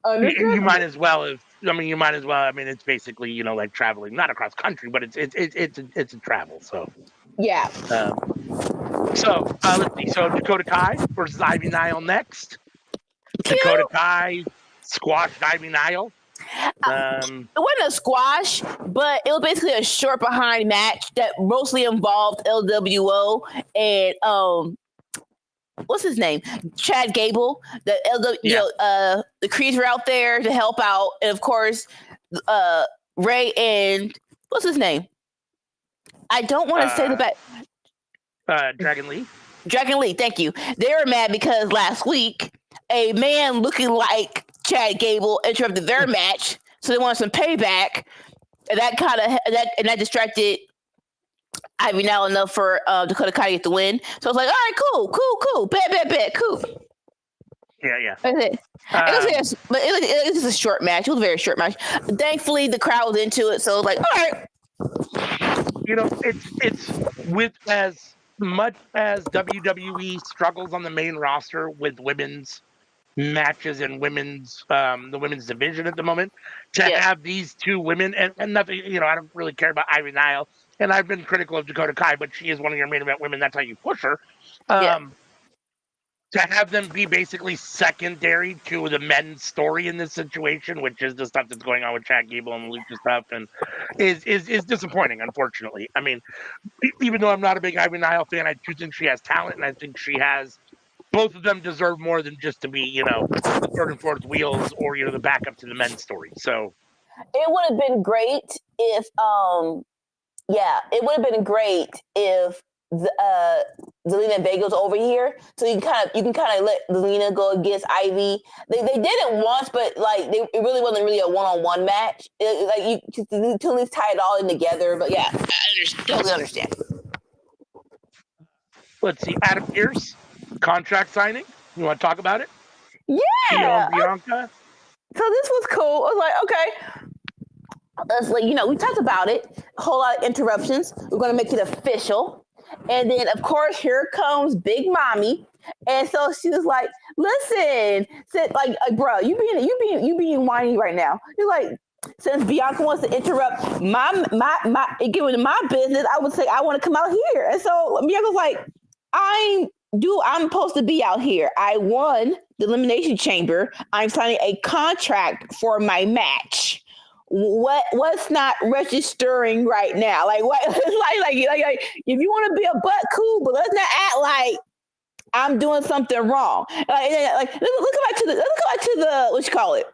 you might as well have. I mean, you might as well. I mean, it's basically like traveling, not across country, but it's a travel. So Yeah. Let's see. So Dakota Kai versus Ivy Nile next. Cute. Dakota Kai squashed Ivy Nile. It wasn't a squash, but it was basically a short behind match that mostly involved LWO and what's his name? Chad Gable. The the Creeds were out there to help out, and of course, Ray and what's his name? I don't want to say the back. Dragon Lee. Dragon Lee, thank you. They were mad because last week a man looking like Chad Gable interrupted their match, so they wanted some payback, and that distracted Ivy Nile enough for Dakota Kai to get the win. So I was like, all right, cool, bet, cool. Yeah. It was just a short match. It was a very short match. Thankfully, the crowd was into it, so I was like, all right. It's with as much as WWE struggles on the main roster with women's matches and the women's division at the moment, to have these two women and nothing, I don't really care about Ivy Nile, and I've been critical of Dakota Kai, but she is one of your main event women. That's how you push her. To have them be basically secondary to the men's story in this situation, which is the stuff that's going on with Chad Gable and the Lucha stuff, and is disappointing, unfortunately. I mean, even though I'm not a big Ivy Nile fan, I do think she has talent, and I think she has. Both of them deserve more than just to be, the third and fourth wheels or the backup to the men's story. So it would have been great if, Zelina Vega's over here, so you can kind of let Zelina go against Ivy. They did it once, but like it really wasn't really a one-on-one match. You to at least tie it all in together. But yeah, I totally understand. Let's see, Adam Pearce contract signing. You want to talk about it? Yeah, Bianca. So this was cool. I was like, okay. We talked about it. A whole lot of interruptions. We're going to make it official. And then, of course, here comes Big Mommy. And so she was like, listen, said like bro, you being whiny right now. You're like, since Bianca wants to interrupt giving my business, I would say I want to come out here. And so Bianca's like, I'm supposed to be out here. I won the Elimination Chamber. I'm signing a contract for my match. What's not registering right now? Like what? like if you want to be a butt, cool, but let's not act like I'm doing something wrong. Let's go back to the what you call it,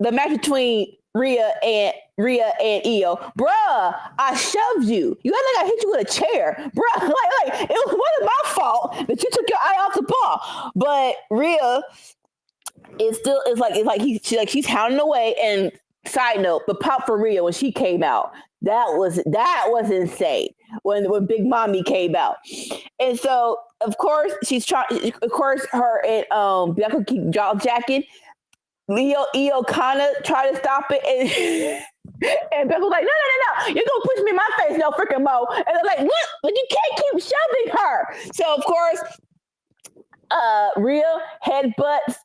the match between Rhea and Io. Bruh, I shoved you. You act like I hit you with a chair. Bruh, like it wasn't my fault that you took your eye off the ball. But Rhea she's hounding away. And side note, the pop for Rhea when she came out, that was insane when Big Mommy came out. And so of course her and Bianca keep jaw jacking. Io kind of tried to stop it, and Beth was like, no, you're gonna push me in my face, no freaking mo. And they're like, what? But you can't keep shoving her. So of course, Rhea headbutts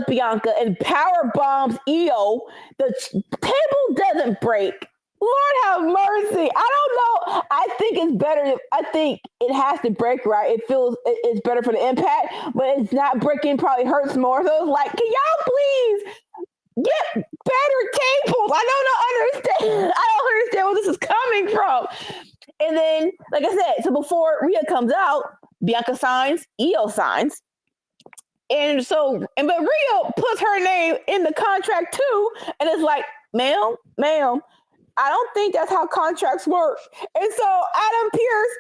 Bianca and power bombs Io. The table doesn't break. Lord have mercy. I don't know. I think it's better. I think it has to break, right? It feels it's better for the impact, but it's not breaking. Probably hurts more. So it's like, can y'all please get better tables? I don't understand. I don't understand where this is coming from. And then, like I said, so before Rhea comes out, Bianca signs, Io signs. And but Rhea puts her name in the contract too. And it's like, ma'am, I don't think that's how contracts work. And so Adam Pearce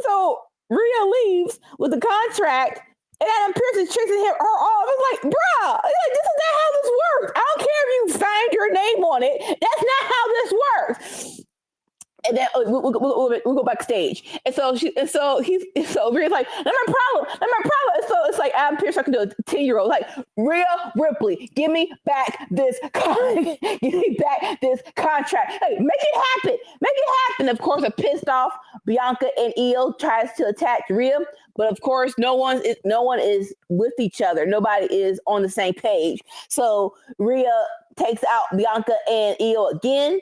so Rhea leaves with the contract, and Adam Pearce is chasing her off. It's like, bruh, this is not how this works. I don't care if you signed your name on it. That's not how this works. And then we'll go backstage. And so Rhea's like, not my problem. And so it's like Adam Pearce talking to a 10-year-old, like, Rhea Ripley, give me back this contract. Hey, make it happen. Of course, a pissed off Bianca and Io tries to attack Rhea, but of course, no one is with each other. Nobody is on the same page. So Rhea takes out Bianca and Io again.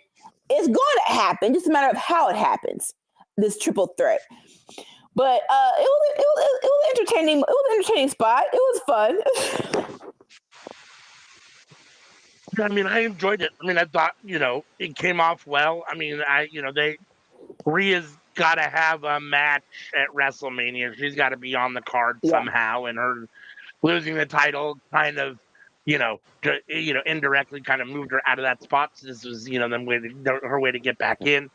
It's going to happen, just a matter of how it happens. This triple threat, but it was entertaining. It was an entertaining spot. It was fun. I mean, I enjoyed it. I mean, I thought it came off well. I mean, Rhea's got to have a match at WrestleMania. She's got to be on the card somehow, and her losing the title kind of. Indirectly kind of moved her out of that spot. So this was, her way to get back in.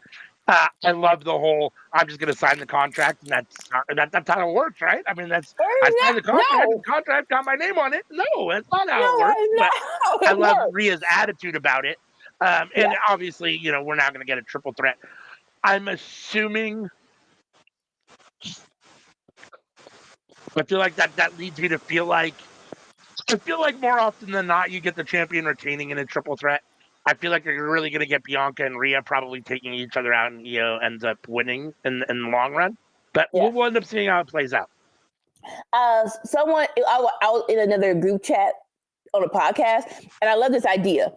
I love the whole, I'm just going to sign the contract, and that's how it works, right? I mean, I signed the contract, the contract got my name on it. No, that's not how it works. But I love Rhea's attitude about it. And obviously, we're now going to get a triple threat. I'm assuming, I feel like that leads me to feel like, more often than not, you get the champion retaining in a triple threat. I feel like you're really going to get Bianca and Rhea probably taking each other out, and ends up winning in the long run. But we'll end up seeing how it plays out. Someone, I was in another group chat on a podcast, and I love this idea.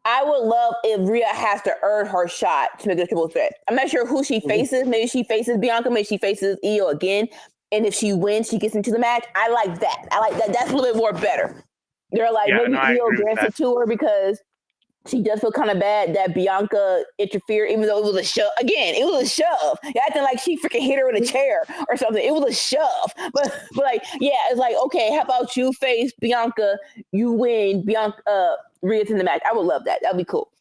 I would love if Rhea has to earn her shot to make a triple threat. I'm not sure who she faces. Maybe she faces Bianca. Maybe she faces Io again. And if she wins, she gets into the match. I like that. That's a little bit more better. They're like, maybe Io grants it to her because she does feel kind of bad that Bianca interfered, even though it was a shove. Again, it was a shove. You're acting like she freaking hit her in a chair or something. It was a shove. But like, it's like, okay, how about you face Bianca? You win. Rhea's in the match. I would love that. That'd be cool.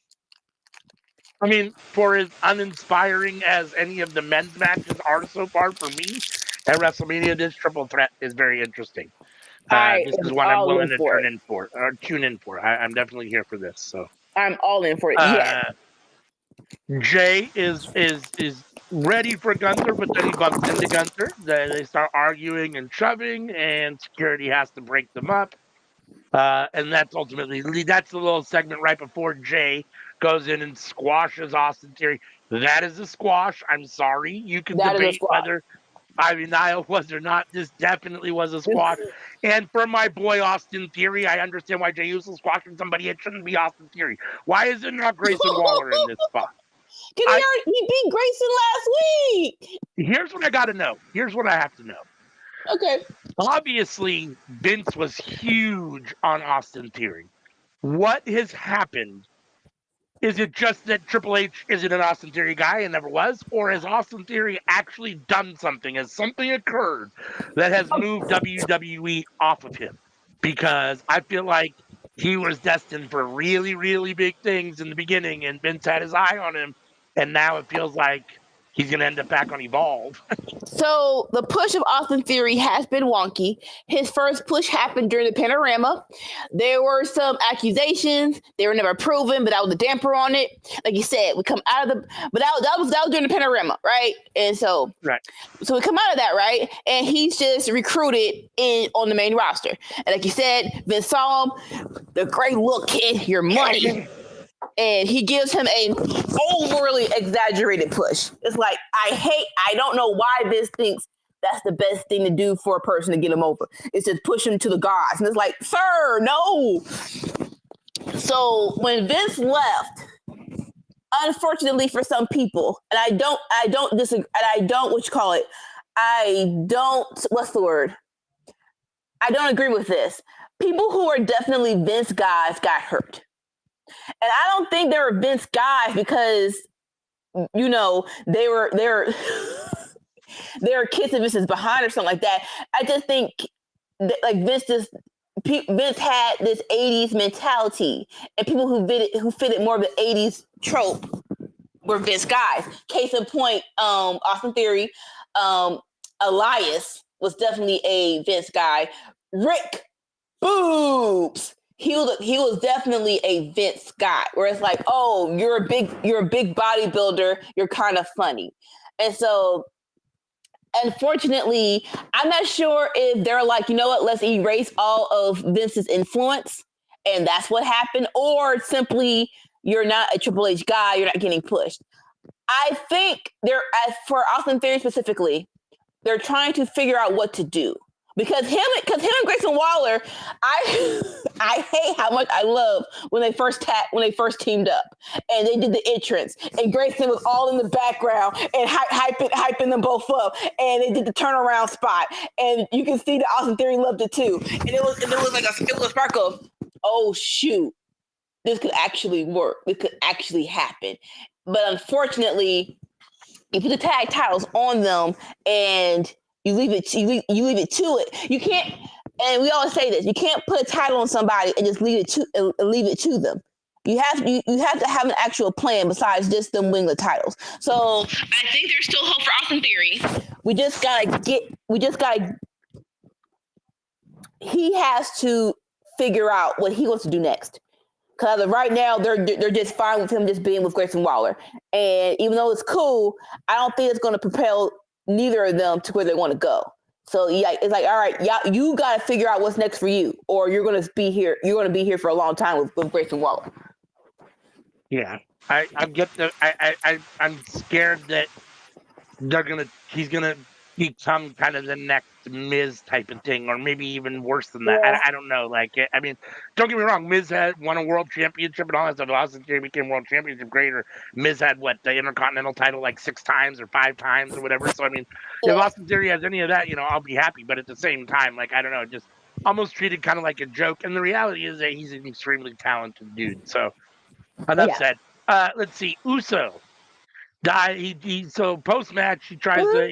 I mean, for as uninspiring as any of the men's matches are so far for me at WrestleMania, this triple threat is very interesting. This is one I'm willing to tune in for. I'm definitely here for this. So I'm all in for it. Jay is ready for Gunther, but then he bumps into Gunther. They start arguing and shoving, and security has to break them up. And that's the little segment right before Jay goes in and squashes Austin Theory. That is a squash. I'm sorry. You can debate whether Ivy Nile was or not. This definitely was a squash. And for my boy Austin Theory, I understand why Jey Uso squashing somebody. It shouldn't be Austin Theory. Why is it not Grayson Waller in this spot? Because he beat Grayson last week. Here's what I got to know. Here's what I have to know. Okay. Obviously, Vince was huge on Austin Theory. What has happened? Is it just that Triple H isn't an Austin Theory guy and never was? Or has Austin Theory actually done something? Has something occurred that has moved WWE off of him? Because I feel like he was destined for really, really big things in the beginning, and Vince had his eye on him, and now it feels like he's going to end up back on Evolve. So the push of Austin Theory has been wonky. His first push happened during the Panorama. There were some accusations. They were never proven, but that was a damper on it. Like you said, we come out of but that was during the Panorama, right? And so, so we come out of that, right? And he's just recruited on the main roster. And like you said, Vince saw him, the great look, kid, your money. And he gives him a overly exaggerated push. It's like, I don't know why Vince thinks that's the best thing to do for a person to get him over. It's just push him to the gods. And it's like, sir, no. So when Vince left, unfortunately for some people, and I don't disagree, and I don't, what's the word? I don't agree with this. People who are definitely Vince guys got hurt. And I don't think they were Vince guys because, they were kissing Vince's behind or something like that. I just think that, like, Vince had this 80s mentality, and people who fitted more of the 80s trope were Vince guys. Case in point, Austin Theory, Elias was definitely a Vince guy. Rick Boobs he was definitely a Vince Scott, where it's like, oh, you're a big bodybuilder, you're kind of funny. And so unfortunately, I'm not sure if they're like, you know what, let's erase all of Vince's influence, and that's what happened, or simply you're not a Triple H guy, you're not getting pushed. I think they're, as for Austin Theory specifically, they're trying to figure out what to do. Because him and Grayson Waller, I I hate how much I love when they first teamed up and they did the entrance and Grayson was all in the background and hyping them both up and they did the turnaround spot and you can see that Austin Theory loved it too and it was like it was a spark of, oh shoot, this could actually work, this could actually happen, but unfortunately you put the tag titles on them and you leave it to it. You can't, and we always say this, you can't put a title on somebody and just leave it to them. You have to have an actual plan besides just them winning the titles. So I think there's still hope for Austin Theory. He has to figure out what he wants to do next. Because right now they're just fine with him just being with Grayson Waller, and even though it's cool, I don't think it's going to propel neither of them to where they want to go. So yeah, it's like, all right, y'all, you got to figure out what's next for you, or you're going to be here. You're going to be here for a long time with Grayson Waller. Yeah, I'm scared that he's gonna become kind of the next Miz type of thing, or maybe even worse than that. Yeah. I don't know. Like, I mean, don't get me wrong. Miz had won a world championship and all that stuff. Austin Theory became world championship greater. Miz had the Intercontinental title like 6 times or 5 times or whatever. So I mean, if Austin Theory has any of that, I'll be happy. But at the same time, like, I don't know, just almost treated kind of like a joke. And the reality is that he's an extremely talented dude. So enough said. Let's see, Uso. So post match he tries to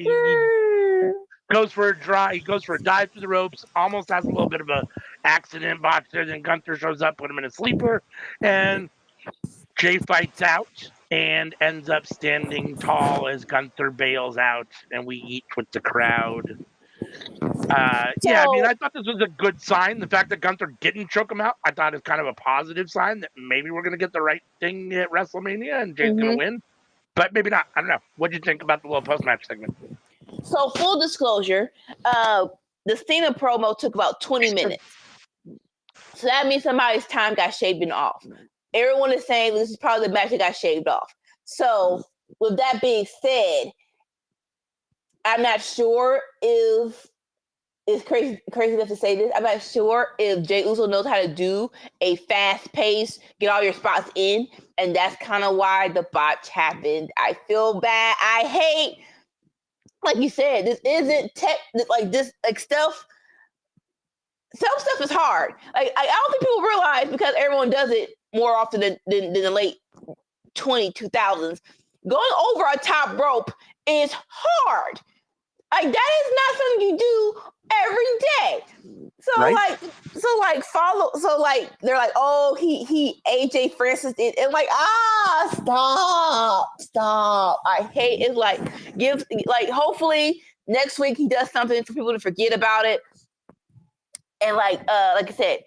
he goes for a drive, he goes for a dive through the ropes, almost has a little bit of a accident botch there. Then Gunther shows up, put him in a sleeper, and Jay fights out and ends up standing tall as Gunther bails out, and we eat with the crowd. Yeah, I mean, I thought this was a good sign. The fact that Gunther didn't choke him out, I thought is kind of a positive sign that maybe we're going to get the right thing at WrestleMania and Jay's going to win. But maybe not. I don't know. What do you think about the little post-match segment? So, full disclosure, the Cena promo took about 20 minutes. So that means somebody's time got shaved off. Everyone is saying this is probably the match that got shaved off. So, with that being said, I'm not sure if it's crazy enough to say this. I'm not sure if Jey Uso knows how to do a fast pace, get all your spots in, and that's kind of why the botch happened. I feel bad. I hate, like you said, this isn't stuff. Some stuff is hard. Like I don't think people realize, because everyone does it more often than the late 2000s. Going over a top rope is hard. Like that is not something you do every day. So right? They're like, oh, he AJ Francis did, and like, stop. I hate it. Like hopefully next week he does something for people to forget about it. And like I said,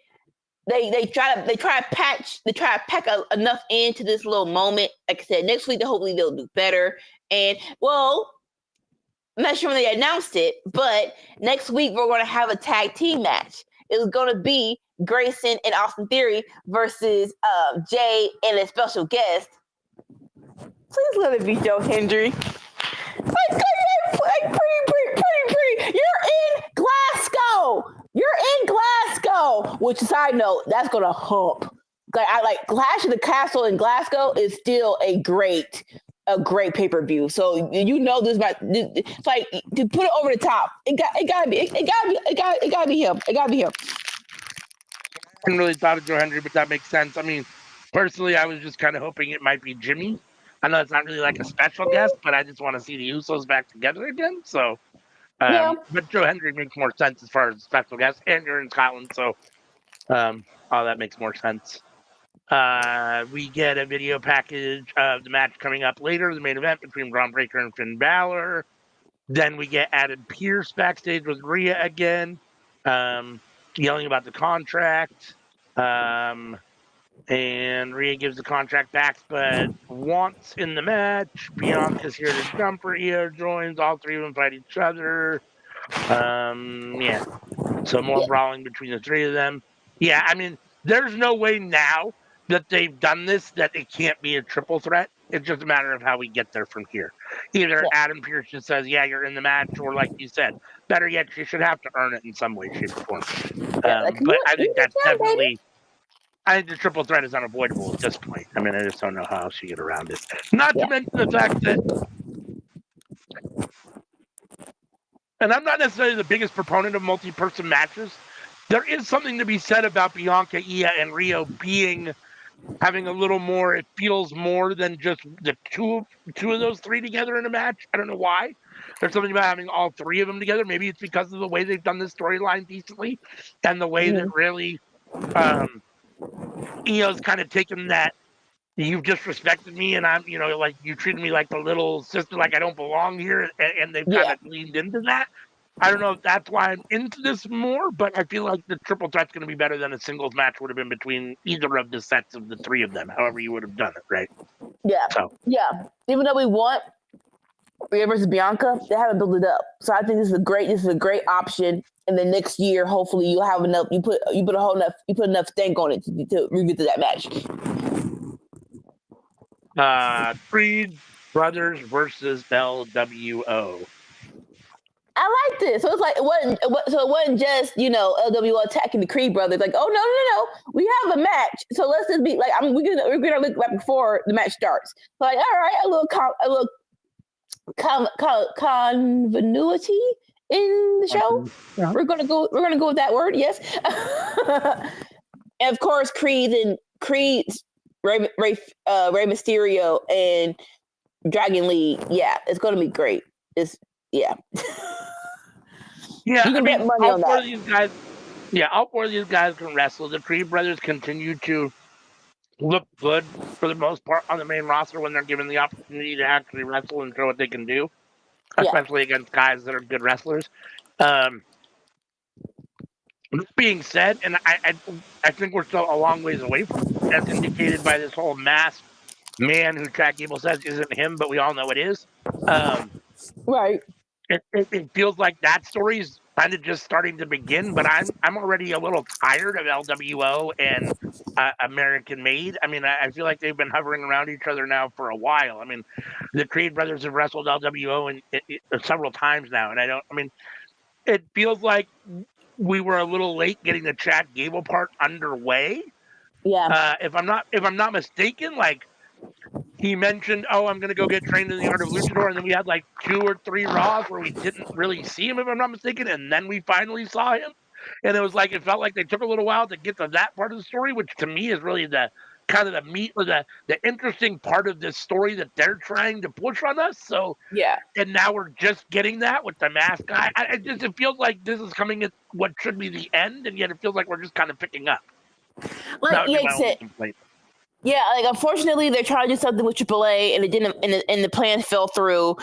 they try to pack enough into this little moment. Like I said, next week hopefully they'll do better. And well, I'm not sure when they announced it, but next week we're going to have a tag team match. It's going to be Grayson and Austin Theory versus Jay and a special guest. Please let it be Joe Hendry. Like pretty. You're in Glasgow. Which, side note, that's going to hump. Like Clash of the Castle in Glasgow is still a great pay-per-view. So this might, it's like, to put it over the top, it gotta be him. It gotta be him. I hadn't really thought of Joe Hendry, but that makes sense. I mean, personally, I was just kind of hoping it might be Jimmy. I know it's not really like a special guest, but I just want to see the Usos back together again. So, but Joe Hendry makes more sense as far as special guest, and you're in Scotland, so all that makes more sense. We get a video package of the match coming up later, the main event between Braun Breaker and Finn Balor. Then we get Adam Pearce backstage with Rhea again, yelling about the contract. And Rhea gives the contract back, but wants in the match. Bianca's here to jump her. Io joins. All three of them fight each other. Yeah. So more brawling between the three of them. Yeah, I mean, there's no way now that they've done this that it can't be a triple threat. It's just a matter of how we get there from here. Either Adam Pearce just says, yeah, you're in the match, or like you said, better yet, she should have to earn it in some way, shape, or form. But I think that's definitely, I think the triple threat is unavoidable at this point. I mean, I just don't know how else you get around it. Not to mention the fact that, and I'm not necessarily the biggest proponent of multi-person matches, there is something to be said about Bianca, Io, and Rio having a little more. It feels more than just the two of those three together in a match. I don't know why. There's something about having all three of them together. Maybe it's because of the way they've done this storyline decently, and the way that really Io's kind of taken that. You've disrespected me, and I'm, like you treated me like the little sister, like I don't belong here, and they've kind of leaned into that. I don't know if that's why I'm into this more, but I feel like the triple threat's going to be better than a singles match would have been between either of the sets of the three of them, however you would have done it, right? Yeah. So. Yeah. Even though we want Rhea versus Bianca, they haven't built it up. So I think this is a great option. And then next year, hopefully you'll have enough, you put enough stank on it to revisit that match. Creed Brothers versus LWO. I like this. So it's like it wasn't just LWO attacking the Creed brothers. Like, oh no, we have a match. So let's just be like, we're gonna look right before the match starts. So like, all right, a little continuity in the show. Yeah. We're gonna go with that word. Yes. And of course, Creed's Rey Mysterio and Dragon League. Yeah, it's gonna be great. Yeah. Yeah, I mean, all four of these guys. Yeah, all four of these guys can wrestle. The Creed brothers continue to look good for the most part on the main roster when they're given the opportunity to actually wrestle and show what they can do, especially against guys that are good wrestlers. This being said, and I think we're still a long ways away from it, as indicated by this whole masked man who Chad Gable says isn't him, but we all know it is. Right. It feels like that story is kind of just starting to begin, but I'm already a little tired of LWO and American Made. I mean, I feel like they've been hovering around each other now for a while. I mean, the Creed brothers have wrestled LWO several times now, and it feels like we were a little late getting the Chad Gable part underway. Yeah. If I'm not mistaken, like, he mentioned, I'm going to go get trained in the art of luchador, and then we had like 2 or 3 Raws where we didn't really see him, if I'm not mistaken, and then we finally saw him. And it was like, it felt like they took a little while to get to that part of the story, which to me is really the kind of the meat or the interesting part of this story that they're trying to push on us. So yeah, and now we're just getting that with the mask guy. It feels like this is coming at what should be the end, and yet it feels like we're just kind of picking up. Like yeah, like unfortunately they're trying to do something with AAA and it didn't, and the plan fell through.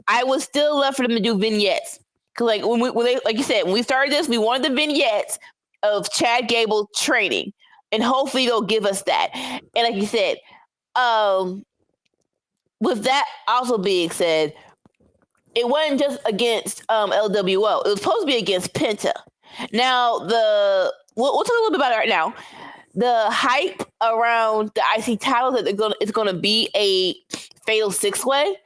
I was still left for them to do vignettes. Cause like when they, like you said, when we started this, we wanted the vignettes of Chad Gable training, and hopefully they'll give us that. And like you said, with that also being said, it wasn't just against LWO. It was supposed to be against Penta. Now we'll talk a little bit about it right now. The hype around the IC title that it's going to be a fatal 6-way,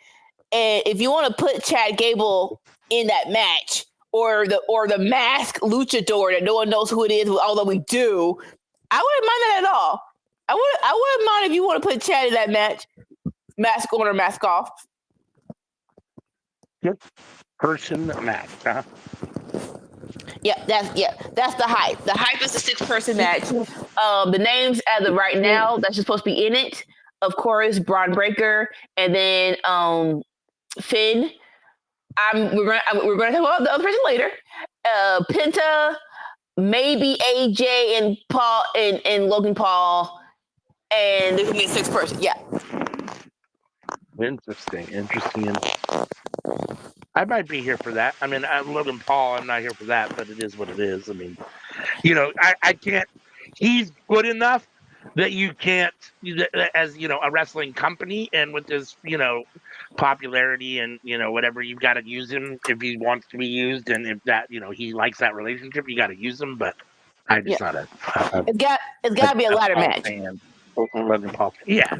and if you want to put Chad Gable in that match, or the mask luchador that no one knows who it is, although we do, I wouldn't mind that at all. I wouldn't mind if you want to put Chad in that match, mask on or mask off. Person match, huh? Yeah, that's the hype. The hype is the 6-person match. The names as of right now that's supposed to be in it, of course, Braun Breaker, and then Finn. We're gonna talk about the other person later. Penta, maybe AJ and Paul and Logan Paul, and there's gonna be a 6-person. Yeah. Interesting. I might be here for that. I mean, Logan Paul, I'm not here for that, but it is what it is. I mean, I can't. he's good enough that you can't, as a wrestling company, and with his popularity and whatever, you've got to use him if he wants to be used, and if that he likes that relationship, you got to use him. But I'm Yeah, just not it's got to be a ladder Paul match. fan. Yeah.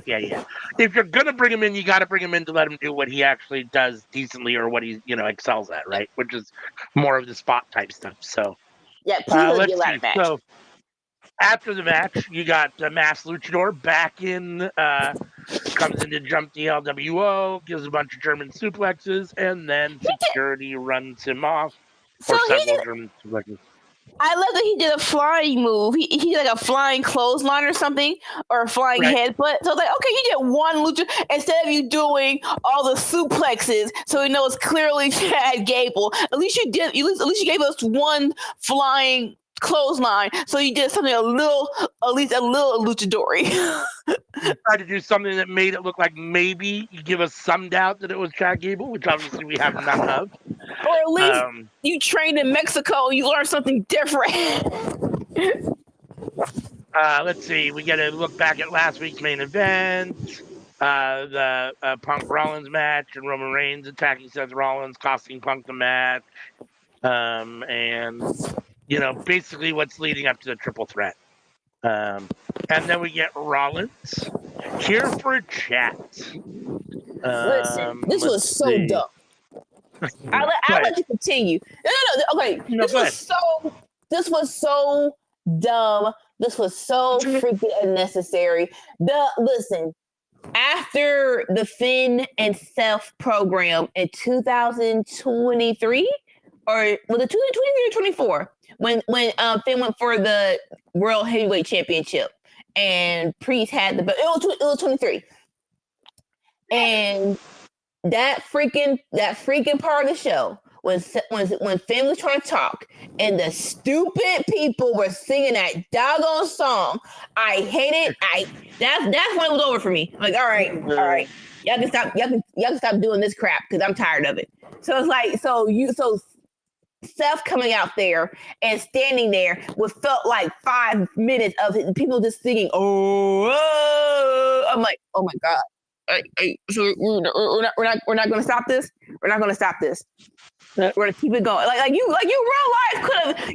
If you're gonna bring him in, you got to bring him in to let him do what he actually does decently, or what he excels at, right? Which is more of the spot type stuff. So Yeah, please let it be a let's ladder see. match. So after the match, you got Mass Luchador back in, comes in to jump the LWO, gives a bunch of German suplexes, and then security runs him off, So or he several did. German suplexes. I love that he did a flying move. He did like a flying clothesline or something, or a flying Right. headbutt. So I was like, okay, you did one lucha instead of you doing all the suplexes, so we know it's clearly Chad Gable. At least you did. At least you gave us one flying clothesline, so you did something at least a little luchadori. Tried to do something that made it look like maybe you give us some doubt that it was Chad Gable, which obviously we have none of. Or at least you trained in Mexico, you learned something different. Let's see. We got to look back at last week's main event. The Punk Rollins match, and Roman Reigns attacking Seth Rollins, costing Punk the match. And basically what's leading up to the triple threat. And then we get Rollins here for a chat. Listen, this was so see. dumb. I'll let you continue. No. Okay, this was so dumb. This was so freaking unnecessary. Listen, after the Finn and Seth program in 2023, or was it 2023 or 24? When Finn went for the World Heavyweight Championship and Priest had the belt. It was 23. And that freaking part of the show when Finn was trying to talk and the stupid people were singing that doggone song, I hate it. That's when it was over for me. I'm like, all right, y'all can stop doing this crap because I'm tired of it. So it's like so Seth coming out there and standing there felt like 5 minutes of people just singing. Oh, I'm like, oh my god. So we're not going to stop this. We're not going to stop this. We're going to keep it going. Like you real life could have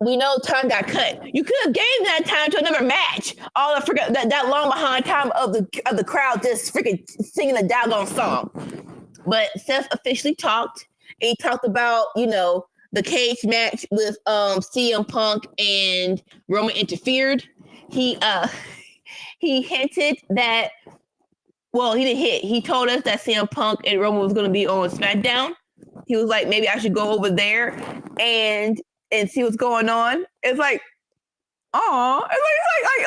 we know time got cut. You could have gave that time to another match. All I forgot that long behind time of the crowd just freaking singing a doggone song. But Seth officially talked. He talked about the cage match with CM Punk and Roman interfered. He hinted that. Well, he didn't hit. He told us that CM Punk and Roman was going to be on SmackDown. He was like, maybe I should go over there and see what's going on. It's like, oh, it's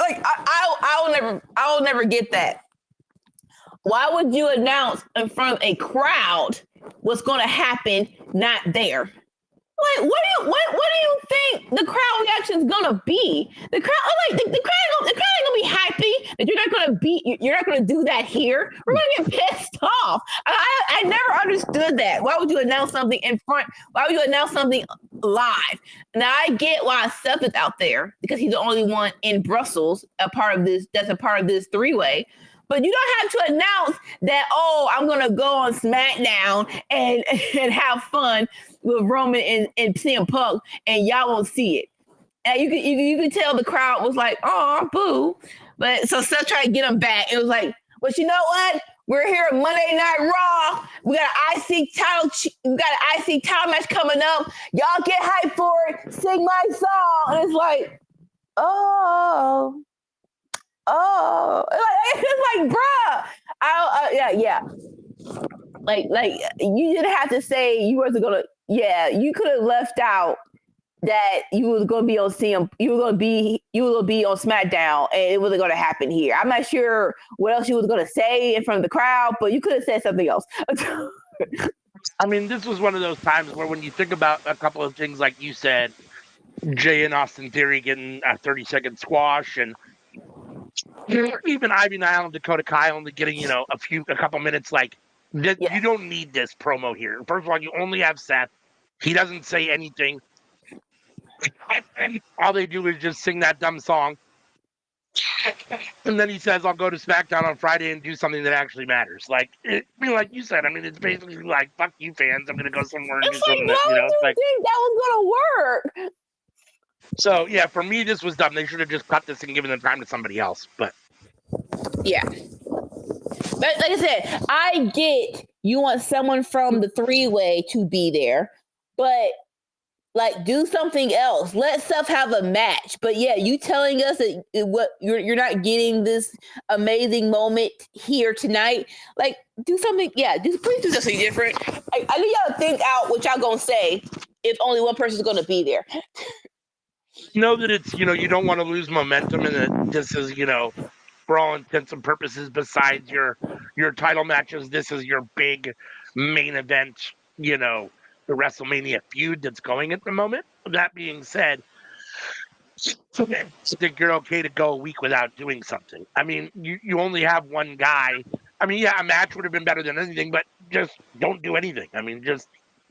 like I'll never get that. Why would you announce in front of a crowd what's going to happen not there? Like, what do you think the crowd reaction is gonna be? The crowd, the crowd ain't gonna be happy that you're not gonna do that here. We're gonna get pissed off. I never understood that. Why would you announce something in front? Why would you announce something live? Now I get why Seth is out there because he's the only one in Brussels that's a part of this three-way. But you don't have to announce that, I'm going to go on SmackDown and have fun with Roman and CM Punk, and y'all won't see it. And you can tell the crowd was like, oh, boo. But so Seth tried to get him back. It was like, but you know what? We're here at Monday Night Raw. We got an IC title match coming up. Y'all get hyped for it. Sing my song. And it's like, oh, it's like, bruh. Yeah. Like you didn't have to say you wasn't gonna. Yeah, you could have left out that you was gonna be on CM. You were gonna be on SmackDown, and it wasn't gonna happen here. I'm not sure what else you was gonna say in front of the crowd, but you could have said something else. I mean, this was one of those times where when you think about a couple of things, like you said, Jay and Austin Theory getting a 30-second squash, and even Ivy Nile and Dakota Kai only getting, a couple minutes. Like, you don't need this promo here. First of all, you only have Seth. He doesn't say anything. All they do is just sing that dumb song. And then he says, I'll go to SmackDown on Friday and do something that actually matters. Like, like you said, I mean, it's basically like, fuck you fans. I'm going to go somewhere and do It's like, something that, why would it's you like, think that was gonna work? so yeah, for me, this was dumb. They should have just cut this and given the time to somebody else. But Yeah. But like I said, I get you want someone from the three-way to be there, but like do something else. Let Seth have a match. But yeah, you telling us that what you're not getting this amazing moment here tonight. Like do something. Yeah, please do something different. I need y'all to think out what y'all gonna say if only one person's gonna be there. know that it's, you don't want to lose momentum, and that this is, for all intents and purposes, besides your title matches, this is your big main event, the WrestleMania feud that's going at the moment. That being said, I think you're okay to go a week without doing something. I mean, you only have one guy. I mean, yeah, a match would have been better than anything, but just don't do anything. I mean,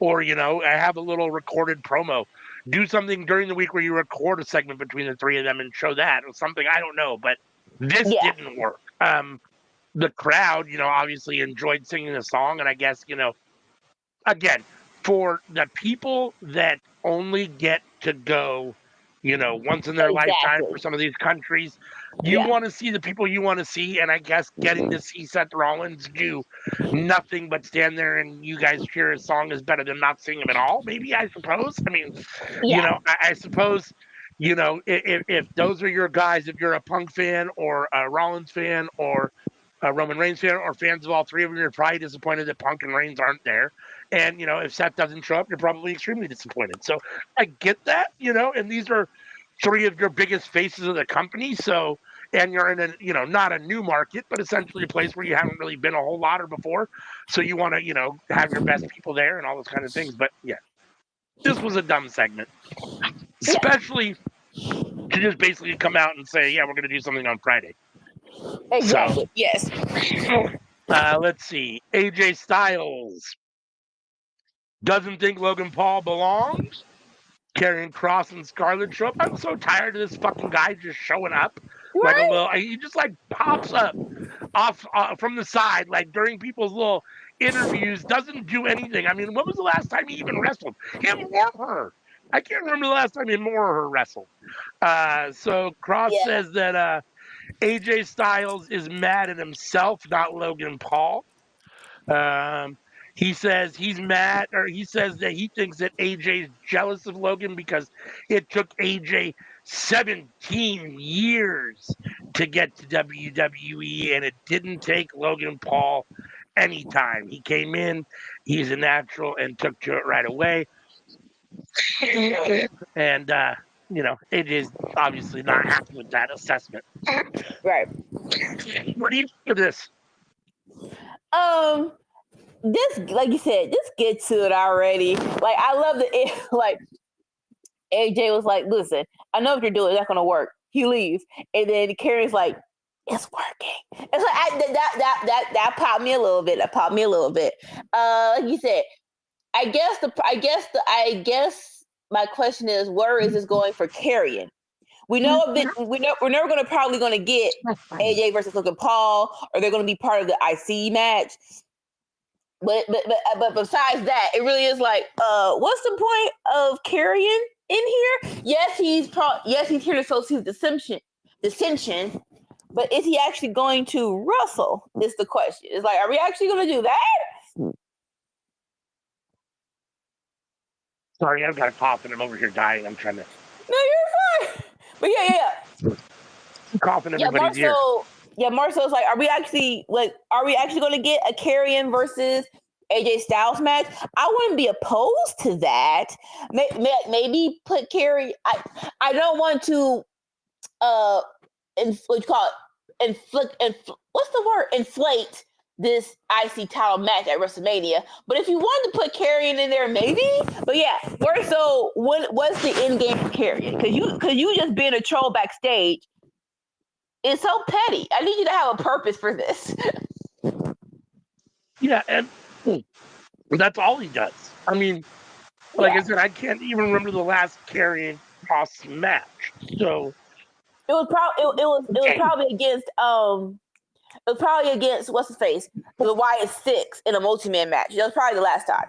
or, I have a little recorded promo. Do something during the week where you record a segment between the three of them and show that or something. I don't know, but this Yeah, didn't work. The crowd, obviously enjoyed singing the song. And I guess, again, for the people that only get to go, once in their lifetime exactly. for some of these countries, you Yeah, want to see the people you want to see. And I guess getting to see Seth Rollins do nothing but stand there and you guys cheer his song is better than not seeing him at all. Maybe, I suppose. I mean, yeah, I suppose, if those are your guys, if you're a Punk fan or a Rollins fan or a Roman Reigns fan or fans of all three of them, you're probably disappointed that Punk and Reigns aren't there. And, if Seth doesn't show up, you're probably extremely disappointed. So I get that, and these are three of your biggest faces of the company. So, and you're in not a new market, but essentially a place where you haven't really been a whole lot or before. So you want to, have your best people there and all those kind of things. But yeah, this was a dumb segment, yeah. especially to just basically come out and say, yeah, we're going to do something on Friday. So, Exactly. Yes. let's see. AJ Styles doesn't think Logan Paul belongs. Karrion Kross and Scarlett show up. I'm so tired of this fucking guy just showing up like a Right? little. He just like pops up off from the side, like during people's little interviews. Doesn't do anything. I mean, when was the last time he even wrestled? Him or her? I can't remember the last time him or her wrestled. So Cross Yeah. says that AJ Styles is mad at himself, not Logan Paul. Um, he says he's mad, or he says that he thinks that AJ's jealous of Logan because it took AJ 17 years to get to WWE, and it didn't take Logan Paul any time. He came in, he's a natural, and took to it right away. And AJ's obviously not happy with that assessment. Right. What do you think of this? This, like you said, just get to it already. Like I love the like AJ was like, "Listen, I know what you're doing. It's not gonna work." He leaves, and then Karen's like, "It's working." It's like that popped me a little bit. That popped me a little bit. Like you said, I guess my question is, where is this going for Karrion? We know a bit. We know we're never probably gonna get AJ versus Logan Paul, or they're gonna be part of the IC match. But besides that, it really is like, what's the point of Karrion in here? Yes, he's here to sow seeds dissension, but is he actually going to wrestle? Is the question. It's like, are we actually going to do that? Sorry, I've got a cough and I'm over here dying. I'm trying to. No, you're fine. But yeah. Coughing everybody's ear. Marcel's like, are we actually going to get a Karrion versus AJ Styles match? I wouldn't be opposed to that. Maybe put Karrion. I don't want to inflate this IC title match at WrestleMania. But if you wanted to put Karrion in there, maybe. But yeah, what's the end game for Karrion? Because you just being a troll backstage is so petty. I need you to have a purpose for this. Yeah, and that's all he does. I mean, like I said, I can't even remember the last Karrion toss match. So it was probably against what's his face, the Wyatt Six in a multi-man match. That was probably the last time.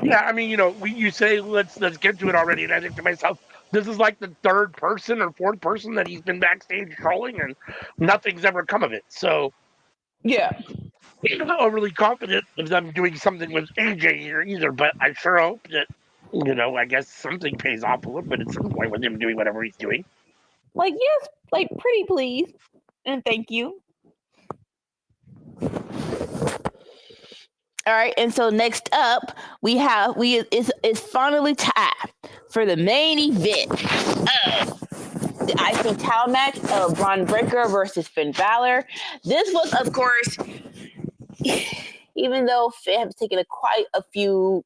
yeah, I mean, you say let's get to it already, and I think to myself, this is like the third person or fourth person that he's been backstage trolling, and nothing's ever come of it. So Yeah. I'm not overly confident of them doing something with AJ here either, but I sure hope that, I guess something pays off a little bit at some point with him doing whatever he's doing. Like, yes, like, pretty please. And thank you. All right, and so next up it's finally time for the main event of the IC title match of Braun Breaker versus Finn Balor. This was, of course, even though Finn has taken quite a few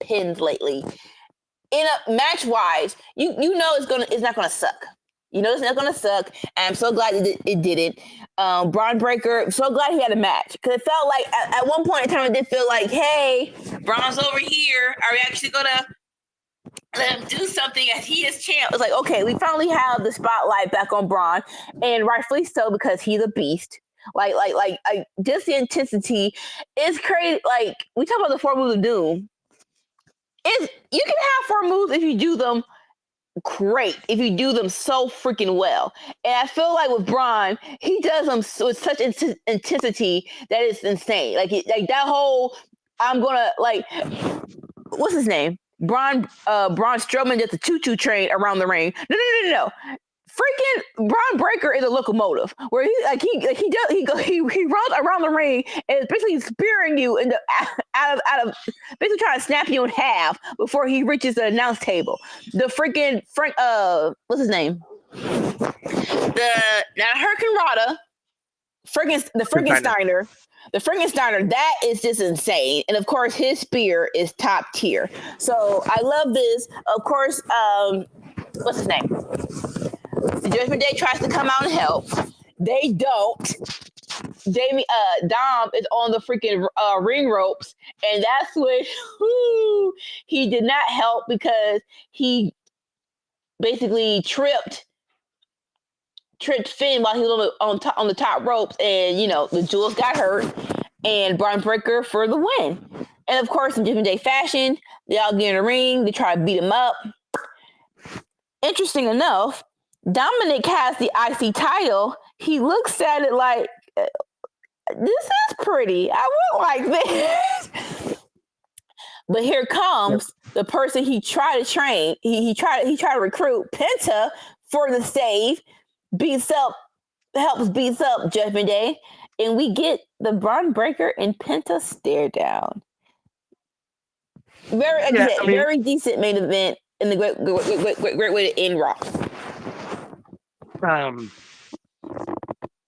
pins lately, in a match wise, you know it's not gonna suck. You know it's not gonna suck, and I'm so glad it didn't. Braun Breaker, so glad he had a match because it felt like at one point in time it did feel like, hey, Braun's over here. Are we actually gonna let him do something as he is champ? It's like, okay, we finally have the spotlight back on Braun, and rightfully so because he's a beast. Like just the intensity is crazy. Like we talk about the 4 moves of doom. You can have 4 moves if you do them great, if you do them so freaking well. And I feel like with Braun, he does them with such intensity that it's insane. Like that whole, I'm gonna what's his name? Braun Strowman does the choo-choo train around the ring. No. Freaking Braun Breaker is a locomotive where he runs around the ring and is basically spearing you out of basically trying to snap you in half before he reaches the announce table. The freaking what's his name? Not Hurricane Rada, the Frankensteiner. The Frankensteiner, that is just insane. And of course, his spear is top tier. So I love this. Of course, what's his name? The Judgment Day tries to come out and help. They don't. Dom is on the freaking ring ropes, and that's when he did not help because he basically tripped Finn while he was on the top ropes, and the Jewels got hurt, and Braun Breaker for the win. And of course, in Judgment Day fashion, they all get in the ring. They try to beat him up. Interesting enough, Dominic has the IC title. He looks at it like, this is pretty. I would like this. But here comes the person he tried to train. He tried to recruit, Penta, for the save. Helps beats up Judgment Day. And we get the Braun Breaker and Penta stare down. Very decent main event in the great way to end Raw.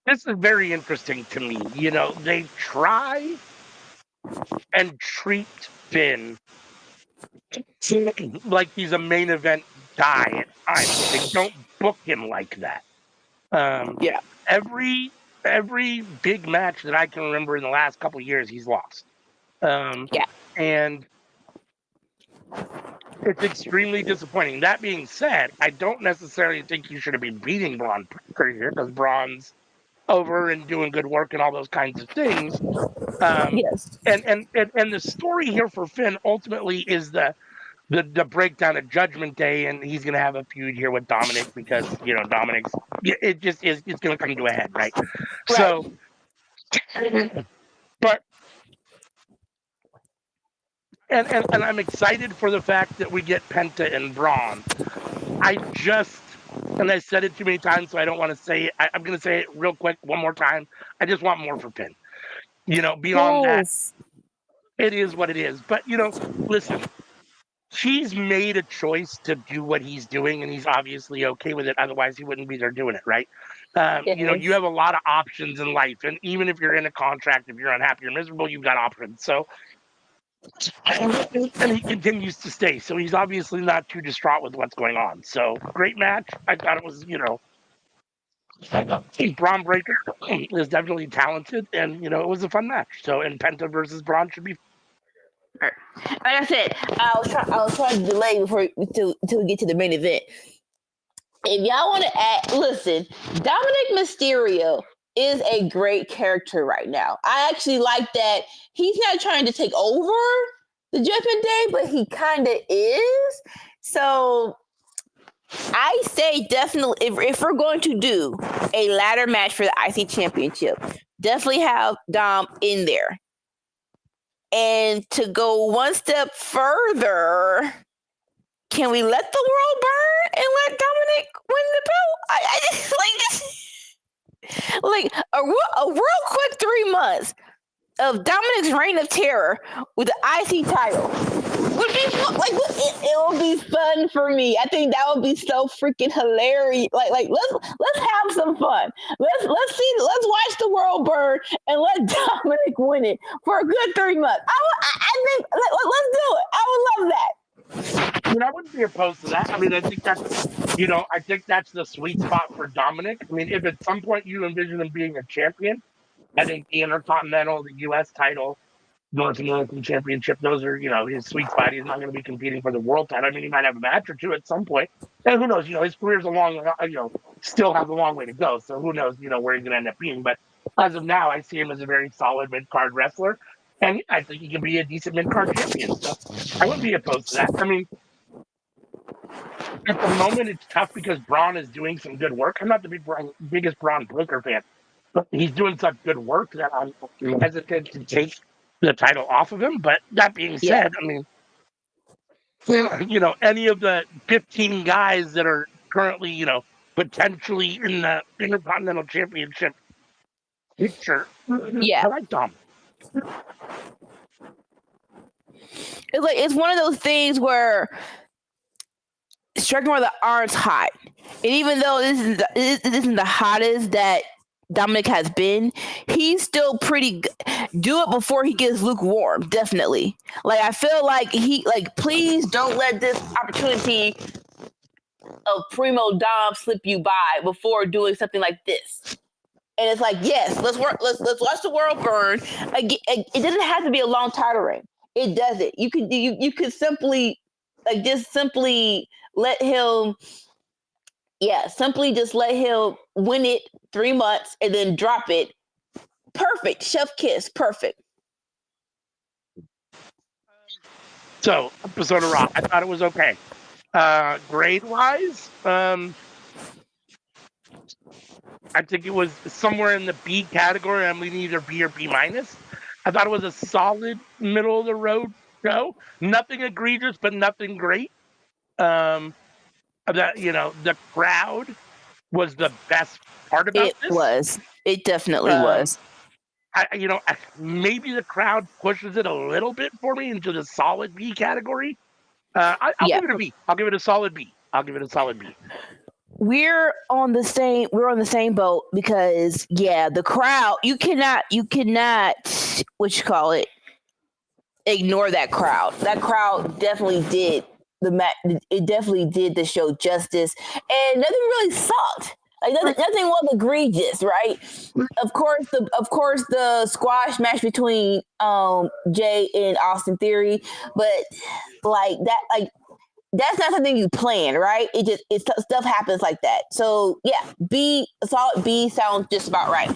This is very interesting to me. They try and treat Finn like he's a main event guy at times. They don't book him like that. Every big match that I can remember in the last couple of years, he's lost. And it's extremely disappointing. That being said, I don't necessarily think you should have been beating Braun Breaker here because Braun's over and doing good work and all those kinds of things. Yes. And the story here for Finn ultimately is the breakdown of Judgment Day, and he's going to have a feud here with Dominic because Dominic's it's going to come to a head, right? So, but. And I'm excited for the fact that we get Penta and Braun. I said it too many times, so I don't want to say it. I'm going to say it real quick one more time. I just want more for Finn. Beyond that, it is what it is. But, listen, he's made a choice to do what he's doing, and he's obviously okay with it. Otherwise, he wouldn't be there doing it, right? You have a lot of options in life. And even if you're in a contract, if you're unhappy or miserable, you've got options. So, and he continues to stay. So he's obviously not too distraught with what's going on. So great match. I thought it was, Braun Breaker is definitely talented, and it was a fun match. So, and Penta versus Braun should be. Like I said, I was trying to delay before until we get to the main event. If y'all want to add, listen, Dominic Mysterio is a great character right now. I actually like that he's not trying to take over the Judgment Day, but he kind of is. So I say definitely, if we're going to do a ladder match for the IC Championship, definitely have Dom in there. And to go one step further, can we let the world burn and let Dominic win the belt? I just like a real quick 3 months of Dominic's reign of terror with the IC title would be like it would be fun for me. I think that would be so freaking hilarious. Like let's have some fun. Let's watch the world burn and let Dominic win it for a good 3 months. I think let's do it. I would love that. I mean, I wouldn't be opposed to that. I mean, I think that's the sweet spot for Dominic. I mean, if at some point you envision him being a champion, I think the Intercontinental, the U.S. title, North American Championship, those are, his sweet spot. He's not going to be competing for the world title. I mean, he might have a match or two at some point. And who knows, his career's still has a long way to go. So who knows, where he's going to end up being. But as of now, I see him as a very solid mid-card wrestler. And I think he can be a decent mid-card champion. So I wouldn't be opposed to that. I mean, at the moment, it's tough because Braun is doing some good work. I'm not the biggest Braun Breaker fan, but he's doing such good work that I'm hesitant to take the title off of him. But that being said, I mean, any of the 15 guys that are currently, potentially in the Intercontinental Championship picture, I like Dom. It's one of those things where striking where the iron's hot, and even though this isn't the hottest that Dominic has been, he's still pretty good. Do it before he gets lukewarm, definitely. Like I feel like please don't let this opportunity of Primo Dom slip you by before doing something like this. And it's like, yes, let's watch the world burn. It doesn't have to be a long title reign. It doesn't. You could simply let him. Yeah, simply just let him win it 3 months and then drop it. Perfect. Chef kiss. Perfect. So, episode of Raw, I thought it was okay. Grade-wise, I think it was somewhere in the B category. I'm leaning either B or B minus. I thought it was a solid middle-of-the-road show. Nothing egregious, but nothing great. The crowd was the best part about this. It definitely was. Maybe the crowd pushes it a little bit for me into the solid B category. I'll give it a B. I'll give it a solid B. We're on the same boat because the crowd, you cannot ignore that crowd. That crowd definitely did it definitely did the show justice, and nothing really sucked. Like nothing was egregious, right? Of course, the squash match between Jay and Austin Theory, but that's not something you plan, right? Stuff happens like that. So a solid B sounds just about right.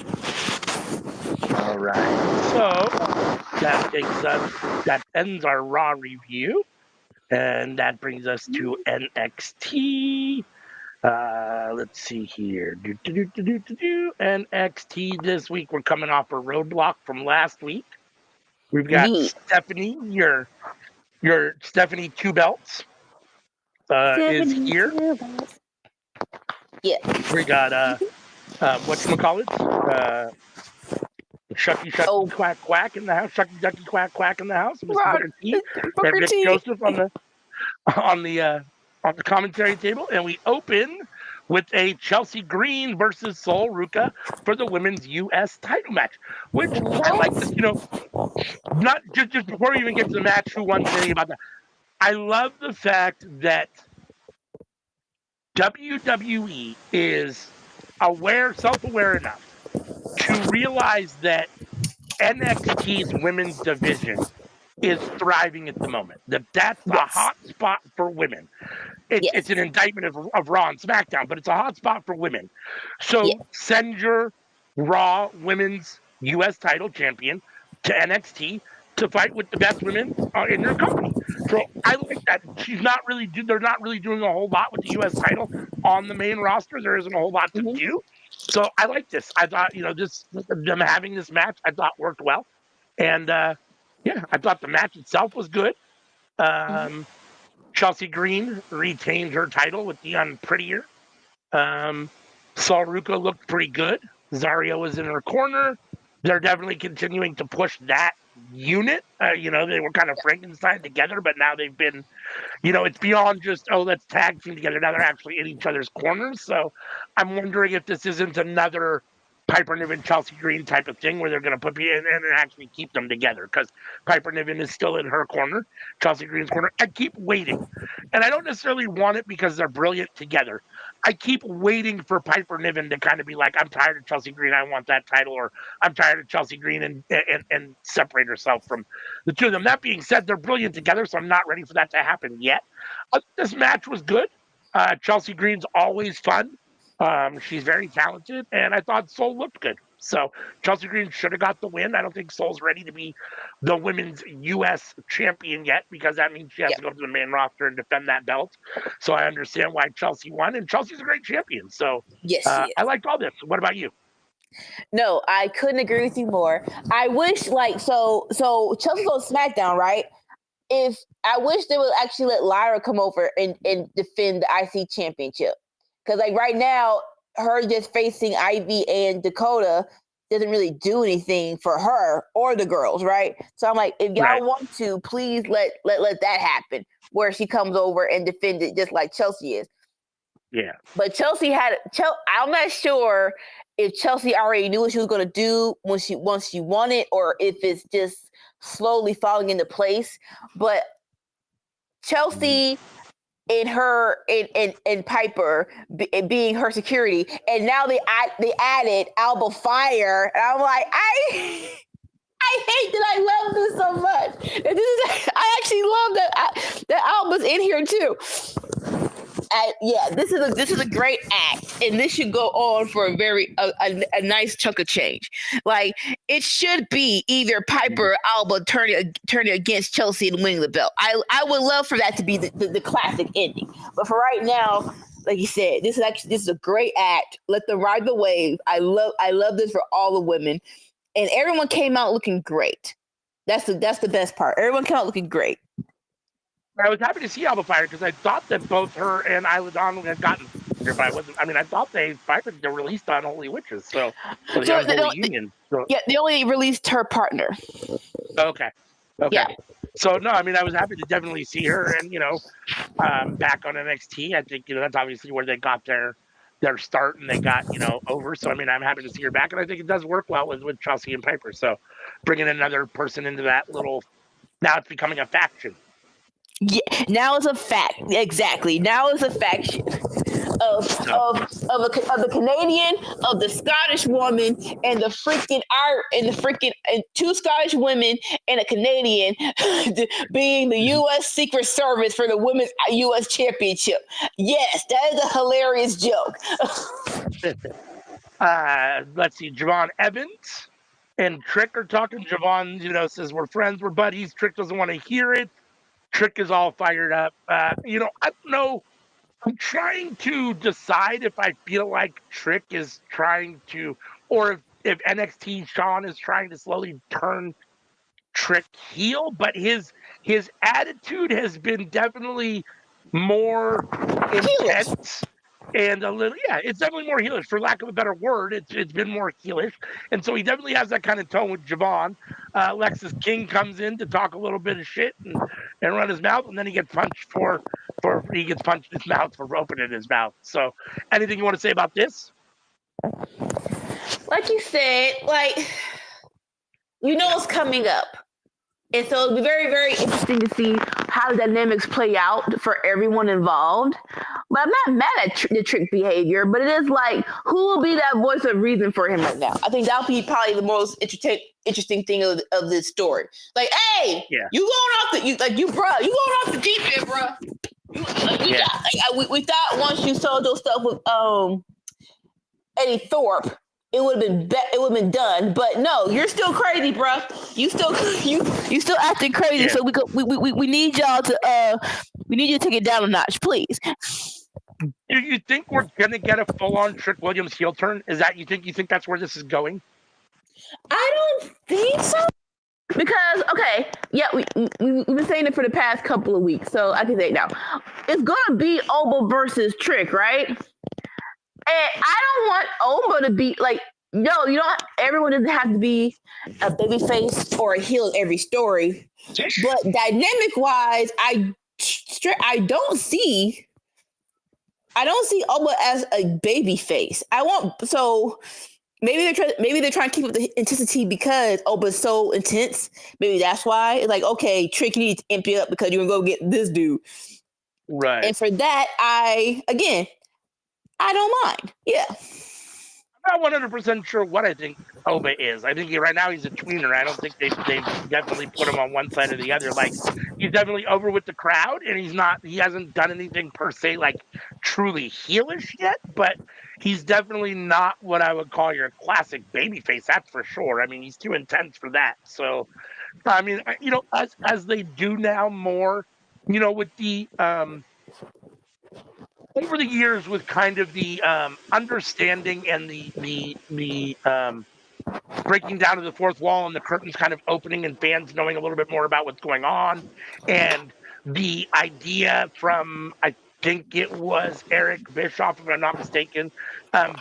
All right. So that ends our Raw review, and that brings us to NXT. Let's see here. NXT this week. We're coming off a roadblock from last week. We've got Stephanie, your Stephanie Two Belts is here. Yeah. We got whatchamacallit? Shucky Quack Quack in the house. Shucky Ducky Quack Quack in the house. Mr. Booker T. And Vic Joseph on the commentary table, and we open with a Chelsea Green versus Sol Ruca for the women's U.S. title match, which I like this, not just before we even get to the match, who won anything about that. I love the fact that WWE is self-aware enough to realize that NXT's women's division is thriving at the moment. That's the hot spot for women. It's an indictment of Raw and SmackDown, but it's a hot spot for women. So send your Raw Women's U.S. title champion to NXT to fight with the best women in your company. So I like that. They're not really doing a whole lot with the U.S. title on the main roster. There isn't a whole lot to do. So I like this. I thought, them having this match, I thought worked well. And I thought the match itself was good. Chelsea Green retained her title with the Unprettier. Sol Ruca looked pretty good. Zario was in her corner. They're definitely continuing to push that unit. They were kind of Frankenstein together, but now they've been, it's beyond just, let's tag team together. Now they're actually in each other's corners. So I'm wondering if this isn't another Piper Niven, Chelsea Green type of thing where they're going to put in and actually keep them together, because Piper Niven is still in her corner, Chelsea Green's corner. I keep waiting, and I don't necessarily want it because they're brilliant together. I keep waiting for Piper Niven to kind of be like, I'm tired of Chelsea Green, I want that title, or I'm tired of Chelsea Green, and separate herself from the two of them. That being said, they're brilliant together, so I'm not ready for that to happen yet. This match was good. Chelsea Green's always fun. She's very talented, and I thought Sol looked good. So Chelsea Green should have got the win. I don't think Sol's ready to be the women's U.S. champion yet, because that means she has to go to the main roster and defend that belt. So I understand why Chelsea won, and Chelsea's a great champion. So I liked all this. What about you? No, I couldn't agree with you more. I wish, so Chelsea's on SmackDown, right? I wish they would actually let Lyra come over and defend the IC championship. Because right now, her just facing Ivy and Dakota doesn't really do anything for her or the girls, right? So I'm like, if y'all want to, please let that happen, where she comes over and defends it just like Chelsea is. Yeah. But I'm not sure if Chelsea already knew what she was going to do once she won it, or if it's just slowly falling into place. But Chelsea and her and Piper being her security, and now they added Alba Fire, and I'm like, I hate that I love this so much. I actually love that Alba's in here too. This is a great act, and this should go on for a nice chunk of change. Like, it should be either Piper or Alba turning against Chelsea and winning the belt. I would love for that to be the classic ending, but for right now, like you said, this is a great act. Let them ride the wave. I love this for all the women, and everyone came out looking great. That's the best part. Everyone came out looking great. I was happy to see Alba Fire, because I thought that both her and Isla Dawn had gotten here, but I thought they released Unholy Witches, so the Unholy Union. So. Yeah, they only released her partner. Okay. Yeah. So no, I was happy to definitely see her, and back on NXT. I think that's obviously where they got their start, and they got over. So I'm happy to see her back, and I think it does work well with Chelsea and Piper. So bringing another person into that little, now it's becoming a faction. Yeah, now it's a fact. Exactly. Now it's a faction of the Canadian, of the Scottish woman, and and two Scottish women and a Canadian being the U.S. Secret Service for the Women's U.S. Championship. Yes, that is a hilarious joke. Let's see, Javon Evans and Trick are talking. Javon, says we're friends, we're buddies. Trick doesn't want to hear it. Trick is all fired up. I don't know. I'm trying to decide if I feel like Trick is trying to, or if NXT Sean is trying to slowly turn Trick heel, but his attitude has been definitely more intense. And a little, it's definitely more heelish, for lack of a better word. It's been more heelish, and so he definitely has that kind of tone with Javon. Lexus King comes in to talk a little bit of shit and run his mouth, and then he gets punched he gets punched in his mouth for opening his mouth. So, anything you want to say about this? Like you said, what's coming up. And so it'll be very, very interesting to see how the dynamics play out for everyone involved. But I'm not mad at the Trick behavior, but it is like, who will be that voice of reason for him right now? I think that'll be probably the most interesting thing of this story. Like, hey, Yeah. you going off the you going off the deep end, bro. We thought once you sold those stuff with Eddie Thorpe, it would have been done. But no, you're still crazy, bro. You still acting crazy. Yeah. So we need y'all to we need you to take it down a notch, please. Do you think we're gonna get a full-on Trick Williams heel turn? Is that you think that's where this is going? I don't think so. Because we've been saying it for the past couple of weeks, so I can say it now. It's gonna be Oba versus Trick, right? And I don't want Oba to be like, no, you don't. Everyone doesn't have to be a babyface or a heel in every story. But dynamic wise, I don't see Oba as a babyface. Maybe they're trying to keep up the intensity because Oba's so intense. Maybe that's why. It's like, okay, Trick, you need to empty up because you're gonna go get this dude. Right. And for that, I don't mind. Yeah. I'm not 100% sure what I think Oba is. I think right now he's a tweener. I don't think they've definitely put him on one side or the other. Like, he's definitely over with the crowd, and he hasn't done anything per se like truly heelish yet, but he's definitely not what I would call your classic babyface, that's for sure. I mean, he's too intense for that. So, I mean, as they do now more, with the over the years, with kind of the understanding and the breaking down of the fourth wall and the curtains kind of opening and fans knowing a little bit more about what's going on, and the idea from, I think it was Eric Bischoff, if I'm not mistaken,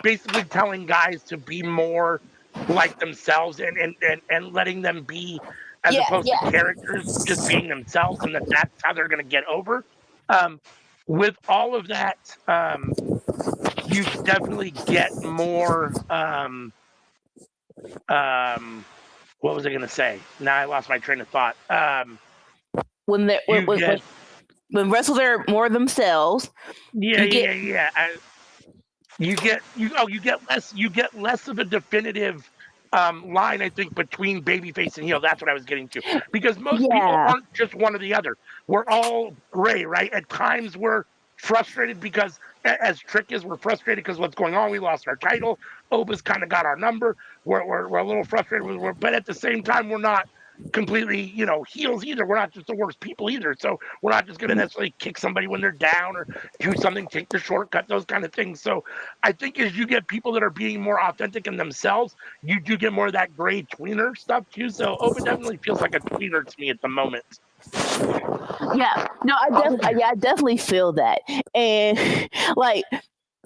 basically telling guys to be more like themselves and letting them be, as opposed to characters, just being themselves, and that's how they're going to get over. With all of that, you definitely get more. What was I going to say? Now I lost my train of thought. When wrestlers are more themselves, you get less of a definitive line, I think, between babyface and heel. That's what I was getting to, because most people aren't just one or the other. We're all gray, right? At times we're frustrated because, as Trick is, we're frustrated because what's going on. We lost our title. Oba's kind of got our number. We're a little frustrated, but at the same time, we're not completely, heels either. We're not just the worst people either. So we're not just going to necessarily kick somebody when they're down or do something, take the shortcut, those kind of things. So I think as you get people that are being more authentic in themselves, you do get more of that gray tweener stuff too. So Oba definitely feels like a tweener to me at the moment. Yeah, no, I definitely feel that. And like,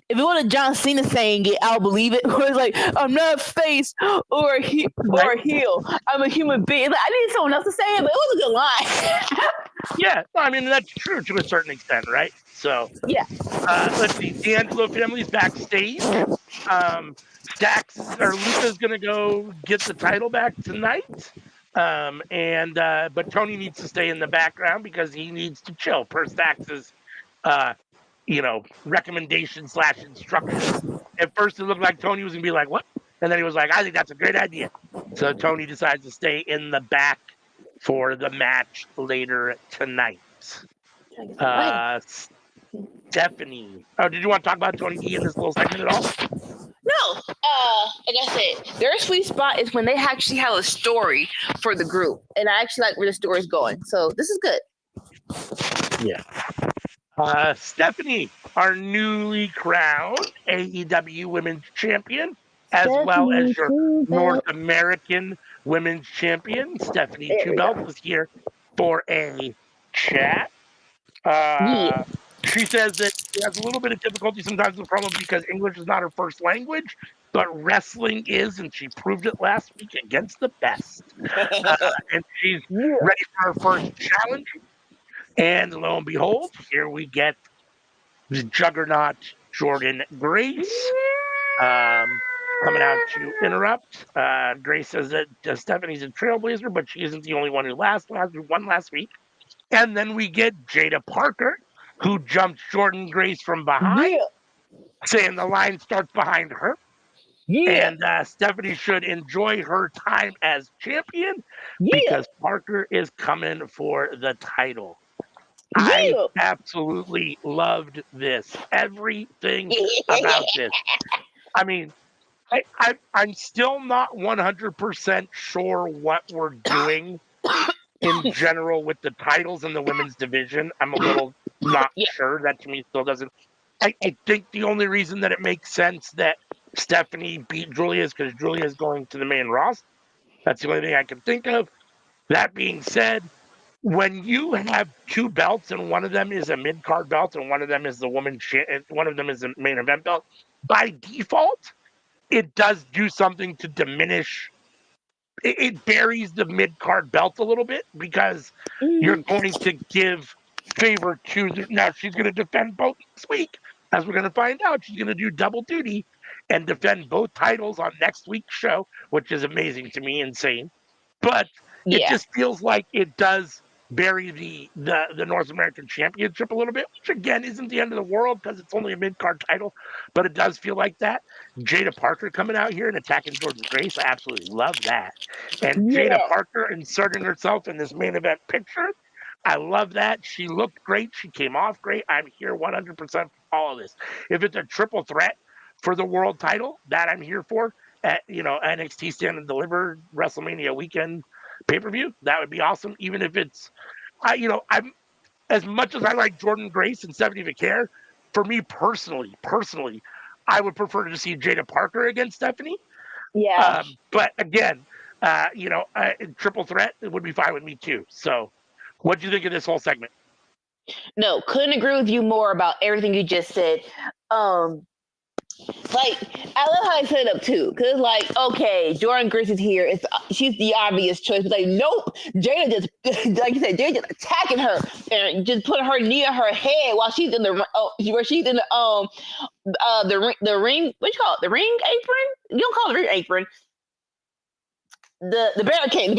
if it was a John Cena saying it, I'll believe it. Where it's like, I'm not face or a heel. I'm a human being. Like, I needed someone else to say it, but it was a good line. Yeah, I mean, that's true to a certain extent, right? So, yeah. Let's see. D'Angelo family's backstage. Luca's going to go get the title back tonight. But Tony needs to stay in the background because he needs to chill per Stax's recommendation / instructions. At first, it looked like Tony was going to be like, what? And then he was like, I think that's a great idea. So Tony decides to stay in the back for the match later tonight. Stephanie. Oh, did you want to talk about Tony D in this little segment at all? No. Like I said, their sweet spot is when they actually have a story for the group. And I actually like where the story's going. So this is good. Yeah. Stephanie, our newly crowned AEW Women's Champion, as well as your North American Women's Champion, Stephanie Two Belts, is here for a chat. She says that she has a little bit of difficulty sometimes with promos because English is not her first language, but wrestling is, and she proved it last week against the best. And she's ready for her first challenge. And lo and behold, here we get the juggernaut Jordan Grace coming out to interrupt. Grace says that Stephanie's a trailblazer, but she isn't the only one who won last week. And then we get Jada Parker who jumped Jordan Grace from behind, Yeah. saying the line starts behind her. Yeah. And Stephanie should enjoy her time as champion Yeah. because Parker is coming for the title. I Yeah. absolutely loved this. Everything about this. I mean, I'm still not 100% sure what we're doing in general with the titles in the women's division. I'm a little not Yeah. sure. That to me still doesn't. I think the only reason that it makes sense that Stephanie beat Julia is because Julia is going to the main roster. That's the only thing I can think of. That being said, when you have two belts and one of them is a mid card belt and one of them is the one of them is the main event belt, by default, it does do something to diminish. It buries the mid card belt a little bit because you're Mhm. going to give favor to now. She's going to defend both this week, as we're going to find out. She's going to do double duty and defend both titles on next week's show, which is amazing to me, insane. But it Yeah. just feels like it does bury the North American Championship a little bit, which again isn't the end of the world because it's only a mid card title, but it does feel like that. Jada Parker coming out here and attacking Jordan Grace, I absolutely love that. And Jada Yeah. Parker inserting herself in this main event picture, I love that. She looked great. She came off great. I'm here 100% for all of this. If it's a triple threat for the world title, that I'm here for at NXT Stand and Deliver WrestleMania weekend pay-per-view, that would be awesome. Even if it's I'm as much as I like Jordan Grace and Stephanie McCare, for me personally, I would prefer to see Jada Parker against Stephanie. Yeah. But again, triple threat it would be fine with me too. So, what do you think of this whole segment? No, couldn't agree with you more about everything you just said. Um, like I love how I set it up too, because like, okay, Jordan Grace is here. She's the obvious choice, but like, nope, Jada just like you said, Jada just attacking her and just putting her knee on her head while she's in the where she's in the ring. What you call it? The ring apron? You don't call it the ring apron. The barricade,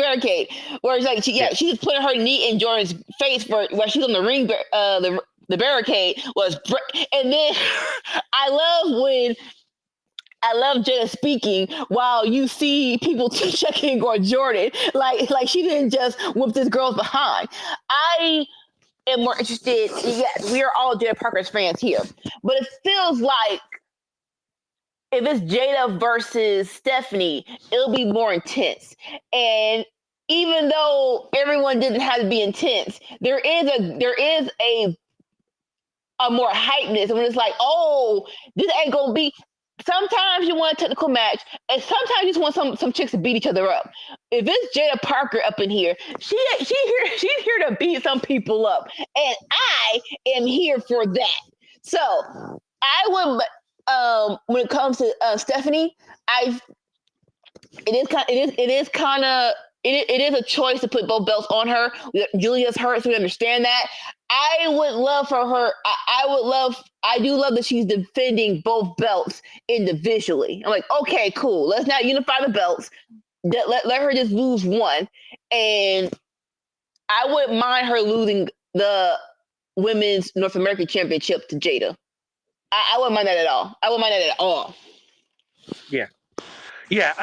where it's like she's putting her knee in Jordan's face for where she's on the ring, the barricade and then I love Jada speaking while you see people checking on Jordan, like she didn't just whoop this girl's behind. I am more interested. Yes, we are all Jada Parker's fans here, but it feels like if it's Jada versus Stephanie, it'll be more intense. And even though everyone didn't have to be intense, there is a more hypeness when it's like, oh, this ain't gonna be. Sometimes you want a technical match, and sometimes you just want some chicks to beat each other up. If it's Jada Parker up in here, she's here to beat some people up, and I am here for that. So I would when it comes to Stephanie, it is a choice to put both belts on her. Julia's hurt, so we understand that. I would love for her. I do love that she's defending both belts individually. I'm like, okay, cool. Let's not unify the belts. Let her just lose one, and I wouldn't mind her losing the women's North American Championship to Jada. I wouldn't mind that at all. I wouldn't mind that at all. Yeah, yeah.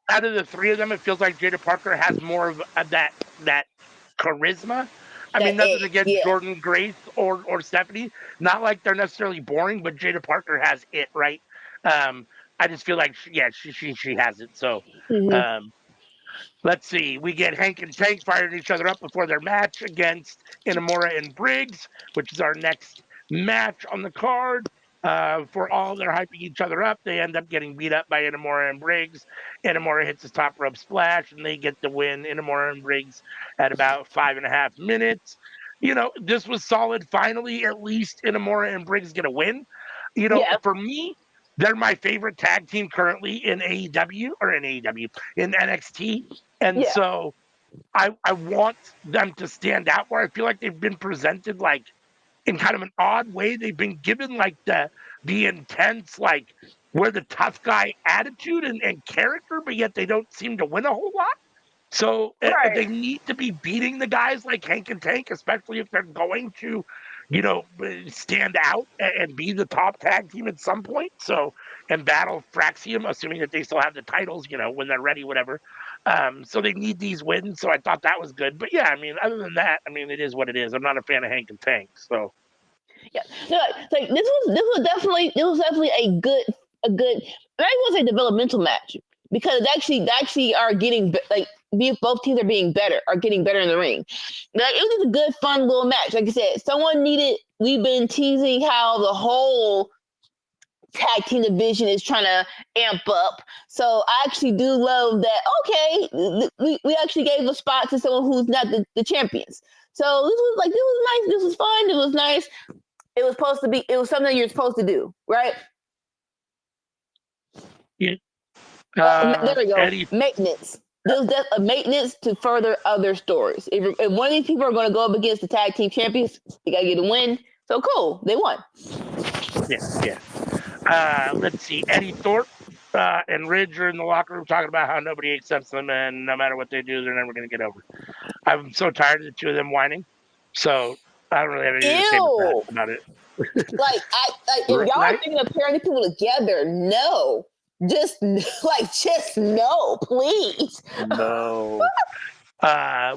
Out of the three of them, it feels like Jada Parker has more of that charisma. I That mean, nothing against yeah. Jordan Grace or Stephanie. Not like they're necessarily boring, but Jada Parker has it, right? I just feel like she has it. So Mm-hmm. um, let's see. We get Hank and Tank firing each other up before their match against Inamura and Briggs, which is our next match on the card. For all they're hyping each other up, they end up getting beat up by Inamura and Briggs. Inamura hits his top rope splash, and they get the win. Inamura and Briggs at about 5.5 minutes. This was solid. Finally, at least Inamura and Briggs get a win. Yeah. For me, they're my favorite tag team currently in AEW or in AEW in NXT. And Yeah. so I want them to stand out where I feel like they've been presented like in kind of an odd way. They've been given like the intense, like we're the tough guy attitude and character, but yet they don't seem to win a whole lot. So Right. they need to be beating the guys like Hank and Tank, especially if they're going to, stand out and be the top tag team at some point. So and battle Fraxium, assuming that they still have the titles, when they're ready, whatever. So they need these wins. So I thought that was good. But yeah, I mean, other than that, I mean, it is what it is. I'm not a fan of Hank and Tank. So Yeah, no, like this was definitely a good I won't say developmental match because they actually are getting both teams are being better, are getting better in the ring. Like it was just a good, fun little match. Like I said, someone needed. We've been teasing how the whole tag team division is trying to amp up. So I actually do love that. Okay, we actually gave a spot to someone who's not the champions. So this was nice. This was fun. It was nice. It was supposed to be. It was something you're supposed to do, right? yeah, There we go. Eddie. Maintenance. There's a maintenance to further other stories. If one of these people are going to go up against the tag team champions, they got to get a win. So cool, they won. Yeah. Let's see. Eddie Thorpe and Ridge are in the locker room talking about how nobody accepts them, and no matter what they do, they're never going to get over. I'm so tired of the two of them whining. So I don't really have anything to say about it. If y'all are thinking of pairing people together, no. Just no, please. No.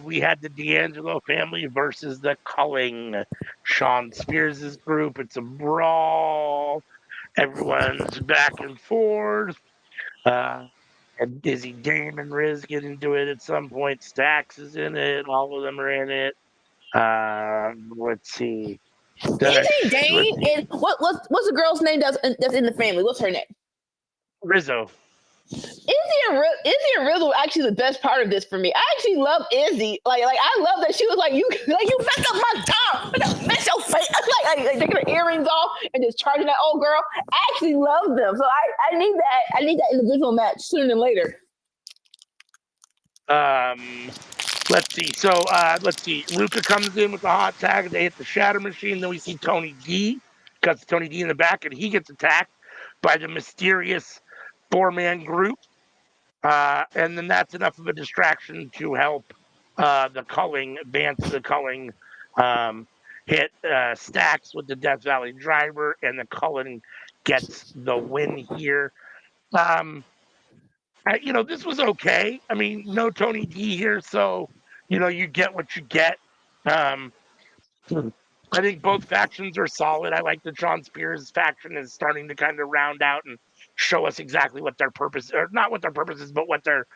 We had the D'Angelo family versus the Culling. Sean Spears' group. It's a brawl. Everyone's back and forth. And Dizzy Dame and Riz get into it at some point. Stax is in it. All of them are in it. Let's see. Dizzy Dame and what's the girl's name that's in the family? What's her name? Rizzo. Izzy and Rizzo were actually the best part of this for me. I actually love Izzy. Like I love that she was like, you messed up my tongue. Mess your face. Like taking her earrings off and just charging that old girl. I actually love them. So I need that. I need that individual match sooner than later. Let's see. So let's see. Luca comes in with the hot tag. They hit the shatter machine. Then we see Tony D. Cuts Tony D in the back, and he gets attacked by the mysterious 4-man group. And then that's enough of a distraction to help the Culling advance. The Culling hit Stax with the Death Valley driver, and the Culling gets the win here. This was okay. I mean, no Tony D here, so you get what you get. I think both factions are solid. I like that Sean Spears' faction is starting to kind of round out and show us exactly what their purpose, or not what their purpose is, but what their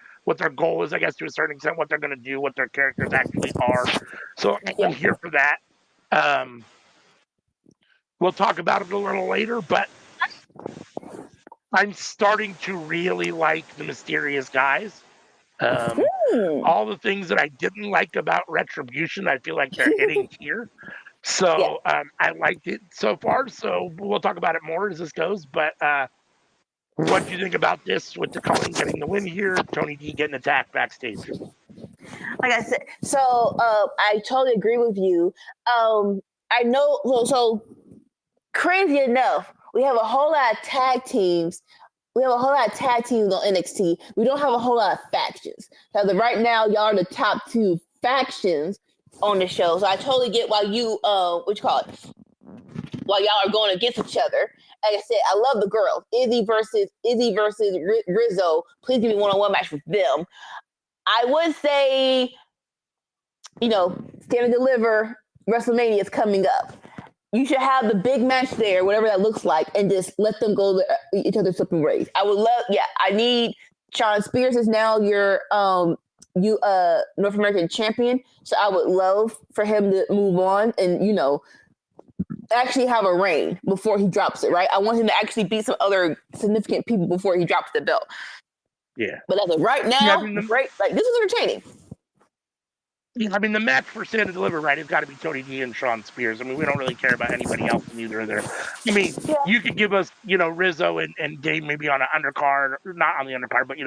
goal is, I guess, to a certain extent, what they're going to do, what their characters actually are. So I'm here for that. We'll talk about it a little later, but I'm starting to really like the mysterious guys. All the things that I didn't like about Retribution, I feel like they're hitting here. So I liked it so far. So we'll talk about it more as this goes. But what do you think about this with the Culling getting the win here? Tony D getting attacked backstage. Like I said, so I totally agree with you. I know. So crazy enough, we have a whole lot of tag teams. We have a whole lot of tag teams on NXT. We don't have a whole lot of factions. So right now, y'all are the top 2 factions on the show. So I totally get why you while y'all are going against each other. Like I said, I love the girls. Izzy versus Rizzo. Please give me one-on-one match with them. I would say, Stand and Deliver, WrestleMania is coming up. You should have the big match there, whatever that looks like, and just let them go each other's flipping race. I would love, I need Sean Spears is now your North American champion. So I would love for him to move on and, actually have a reign before he drops it, right? I want him to actually beat some other significant people before he drops the belt. Yeah. But as of right now, this is entertaining. I mean, the match for Stand and Deliver, right, has got to be Tony D and Sean Spears. I mean, we don't really care about anybody else in either of their. I mean, you could give us, Rizzo and Dave maybe on an undercard, or not on the undercard, but,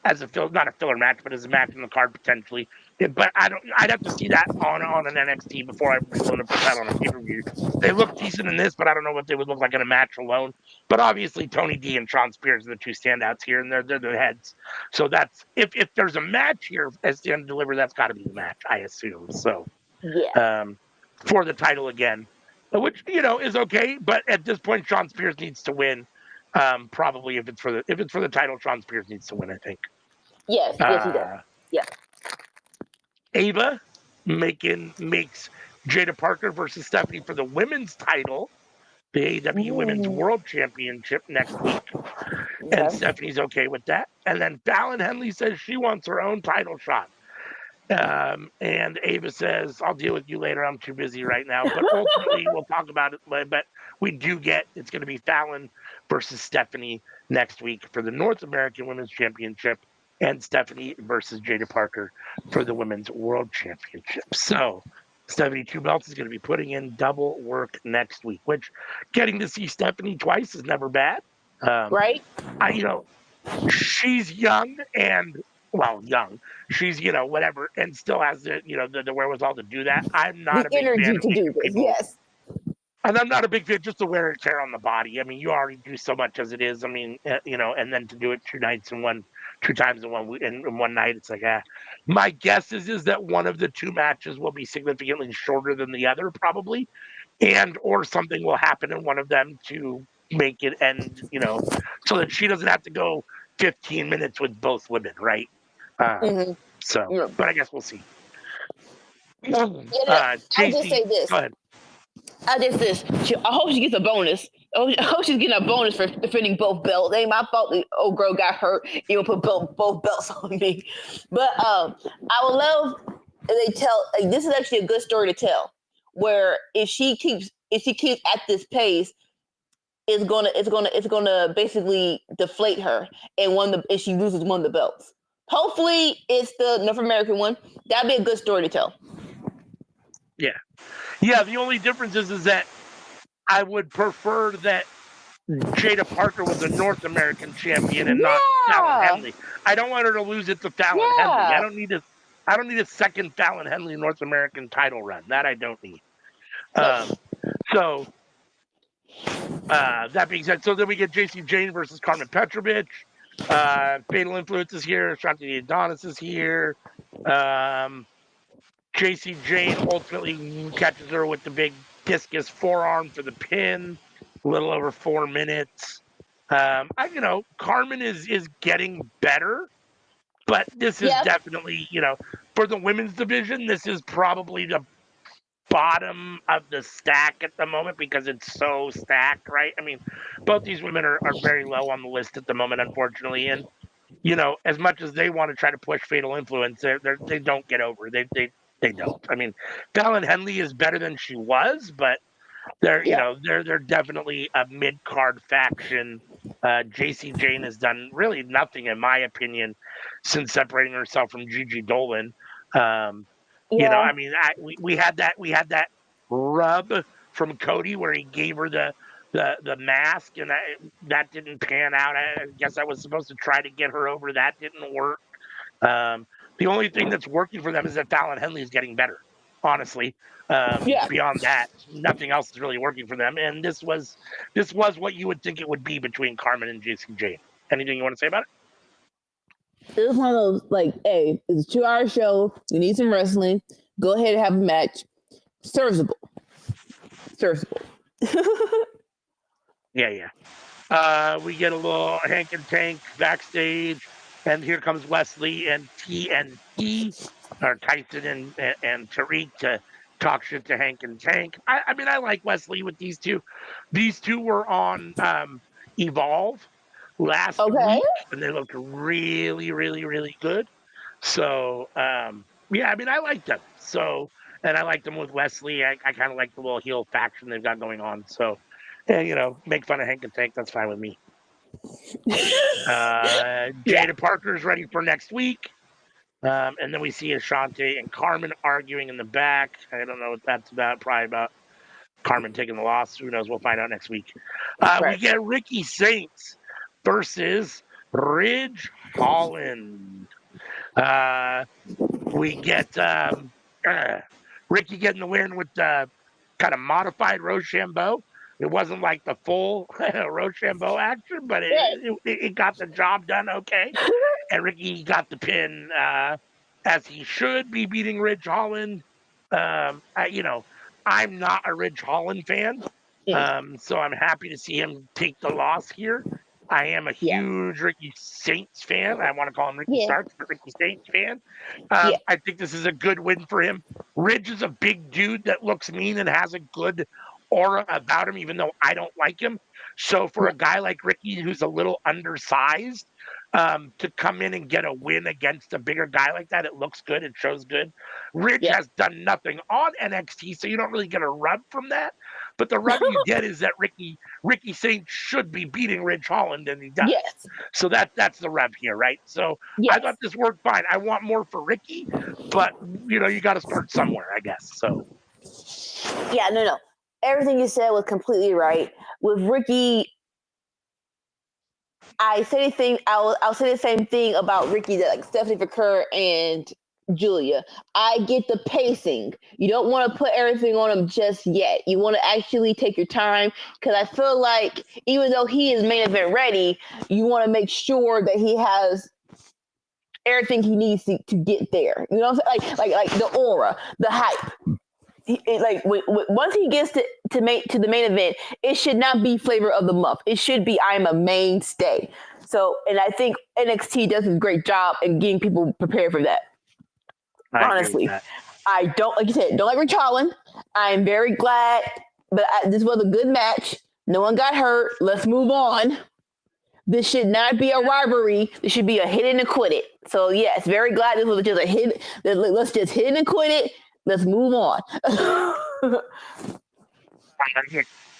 as a not a filler match, but as a match in the card potentially. But I'd have to see that on an NXT before I'd be willing to put that on a pay-per-view. They look decent in this, but I don't know what they would look like in a match alone. But obviously, Tony D and Shawn Spears are the two standouts here, and they're the heads. So that's if there's a match here as the end deliver, that's got to be the match, I assume. So Yeah. for the title again, which is okay. But at this point, Shawn Spears needs to win. Probably if it's for the title, Shawn Spears needs to win. I think. Yes, yes, he does. Yeah. Ava makes Jada Parker versus Stephanie for the women's title, the AEW Women's World Championship next week. And Okay. Stephanie's okay with that. And then Fallon Henley says she wants her own title shot. And Ava says, I'll deal with you later. I'm too busy right now. But ultimately, we'll talk about it. But we do it's going to be Fallon versus Stephanie next week for the North American Women's Championship, and Stephanie versus Jada Parker for the Women's World Championship. So Stephanie Two Belts is going to be putting in double work next week, which getting to see Stephanie twice is never bad. Right? She's young and young. She's whatever, and still has the the wherewithal to do that. I'm not The a big fan energy of to do making this. people, Yes. and I'm not a big fan just the wear and tear on the body. I mean, you already do so much as it is. I mean, and then to do it two times in one night, it's like My guess is that one of the two matches will be significantly shorter than the other, probably, or something will happen in one of them to make it end, so that she doesn't have to go 15 minutes with both women, right? Mm-hmm. So, Yeah. but I guess we'll see. I'll just JC, say this. go ahead. I hope she gets a bonus. I hope she's getting a bonus for defending both belts. It ain't my fault the old girl got hurt. You put both belts on me. But I would love if they tell. This is actually a good story to tell. Where if she keeps at this pace, it's gonna basically deflate her and she loses one of the belts. Hopefully, it's the North American one. That'd be a good story to tell. Yeah. The only difference is that I would prefer that Jada Parker was a North American champion and not Fallon Henley. I don't want her to lose it to Fallon Henley. I don't need a second Fallon Henley North American title run. That I don't need. So that being said, so then we get JC Jane versus Carmen Petrovich. Fatal Influence is here. Shanti Adonis is here. JC Jane ultimately catches her with the big discus forearm for the pin. A little over 4 minutes. Carmen is getting better, but this is definitely, for the women's division, this is probably the bottom of the stack at the moment because it's so stacked, right? I mean, both these women are very low on the list at the moment, unfortunately. And, as much as they want to try to push Fatal Influence, they don't get over. They don't. I mean, Fallon Henley is better than she was, but they're definitely a mid-card faction. JC Jane has done really nothing, in my opinion, since separating herself from Gigi Dolan. I mean, we had that rub from Cody where he gave her the mask, and that didn't pan out. I guess I was supposed to try to get her over. That didn't work. The only thing that's working for them is that Fallon Henley is getting better. Honestly, beyond that, nothing else is really working for them. And this was what you would think it would be between Carmen and JC Jane. Anything you want to say about it? It was one of those hey, it's a 2-hour show. You need some wrestling. Go ahead and have a match. Serviceable. Yeah. We get a little Hank and Tank backstage, and here comes Wesley and TNT, or Tyson and Tariq to talk shit to Hank and Tank. I mean, I like Wesley with these two. These two were on Evolve last week, and they looked really, really, really good. So, I mean, I like them. So, and I like them with Wesley. I kind of like the little heel faction they've got going on. So, make fun of Hank and Tank. That's fine with me. Jada Parker's ready for next week. And then we see Ashante and Carmen arguing in the back. I don't know what that's about. Probably about Carmen taking the loss. Who knows? We'll find out next week. We get Ricky Saints versus Ridge Holland. We get Ricky getting the win with kind of modified Rochambeau. It wasn't like the full Rochambeau action, but it got the job done okay. And Ricky got the pin as he should be, beating Ridge Holland. I'm not a Ridge Holland fan, so I'm happy to see him take the loss here. I am a huge Ricky Saints fan. I want to call him Ricky Starks, but Ricky Saints fan. I think this is a good win for him. Ridge is a big dude that looks mean and has a good aura about him, even though I don't like him. So for a guy like Ricky, who's a little undersized, to come in and get a win against a bigger guy like that, it looks good. It shows good. Ridge has done nothing on NXT, so you don't really get a rub from that. But the rub you get is that Ricky Saints should be beating Ridge Holland, and he does. Yes. So that's the rub here, right? So I thought this worked fine. I want more for Ricky, but you got to start somewhere, I guess. So yeah, no. Everything you said was completely right. With Ricky, I'll say the same thing about Ricky that like Stephanie Vaquer and Julia. I get the pacing. You don't want to put everything on him just yet. You want to actually take your time, because I feel like even though he is main event ready, you want to make sure that he has everything he needs to get there. You know what I'm saying? Like the aura, the hype. Once he gets to the main event, it should not be flavor of the month. It should be I'm a mainstay. So, and I think NXT does a great job in getting people prepared for that. Honestly, I don't, like you said, don't like Rich Holland. I'm very glad, but this was a good match. No one got hurt. Let's move on. This should not be a rivalry. This should be a hit and a quit it. So yes, very glad this was just a hit. Let's just hit and quit it. Let's move on.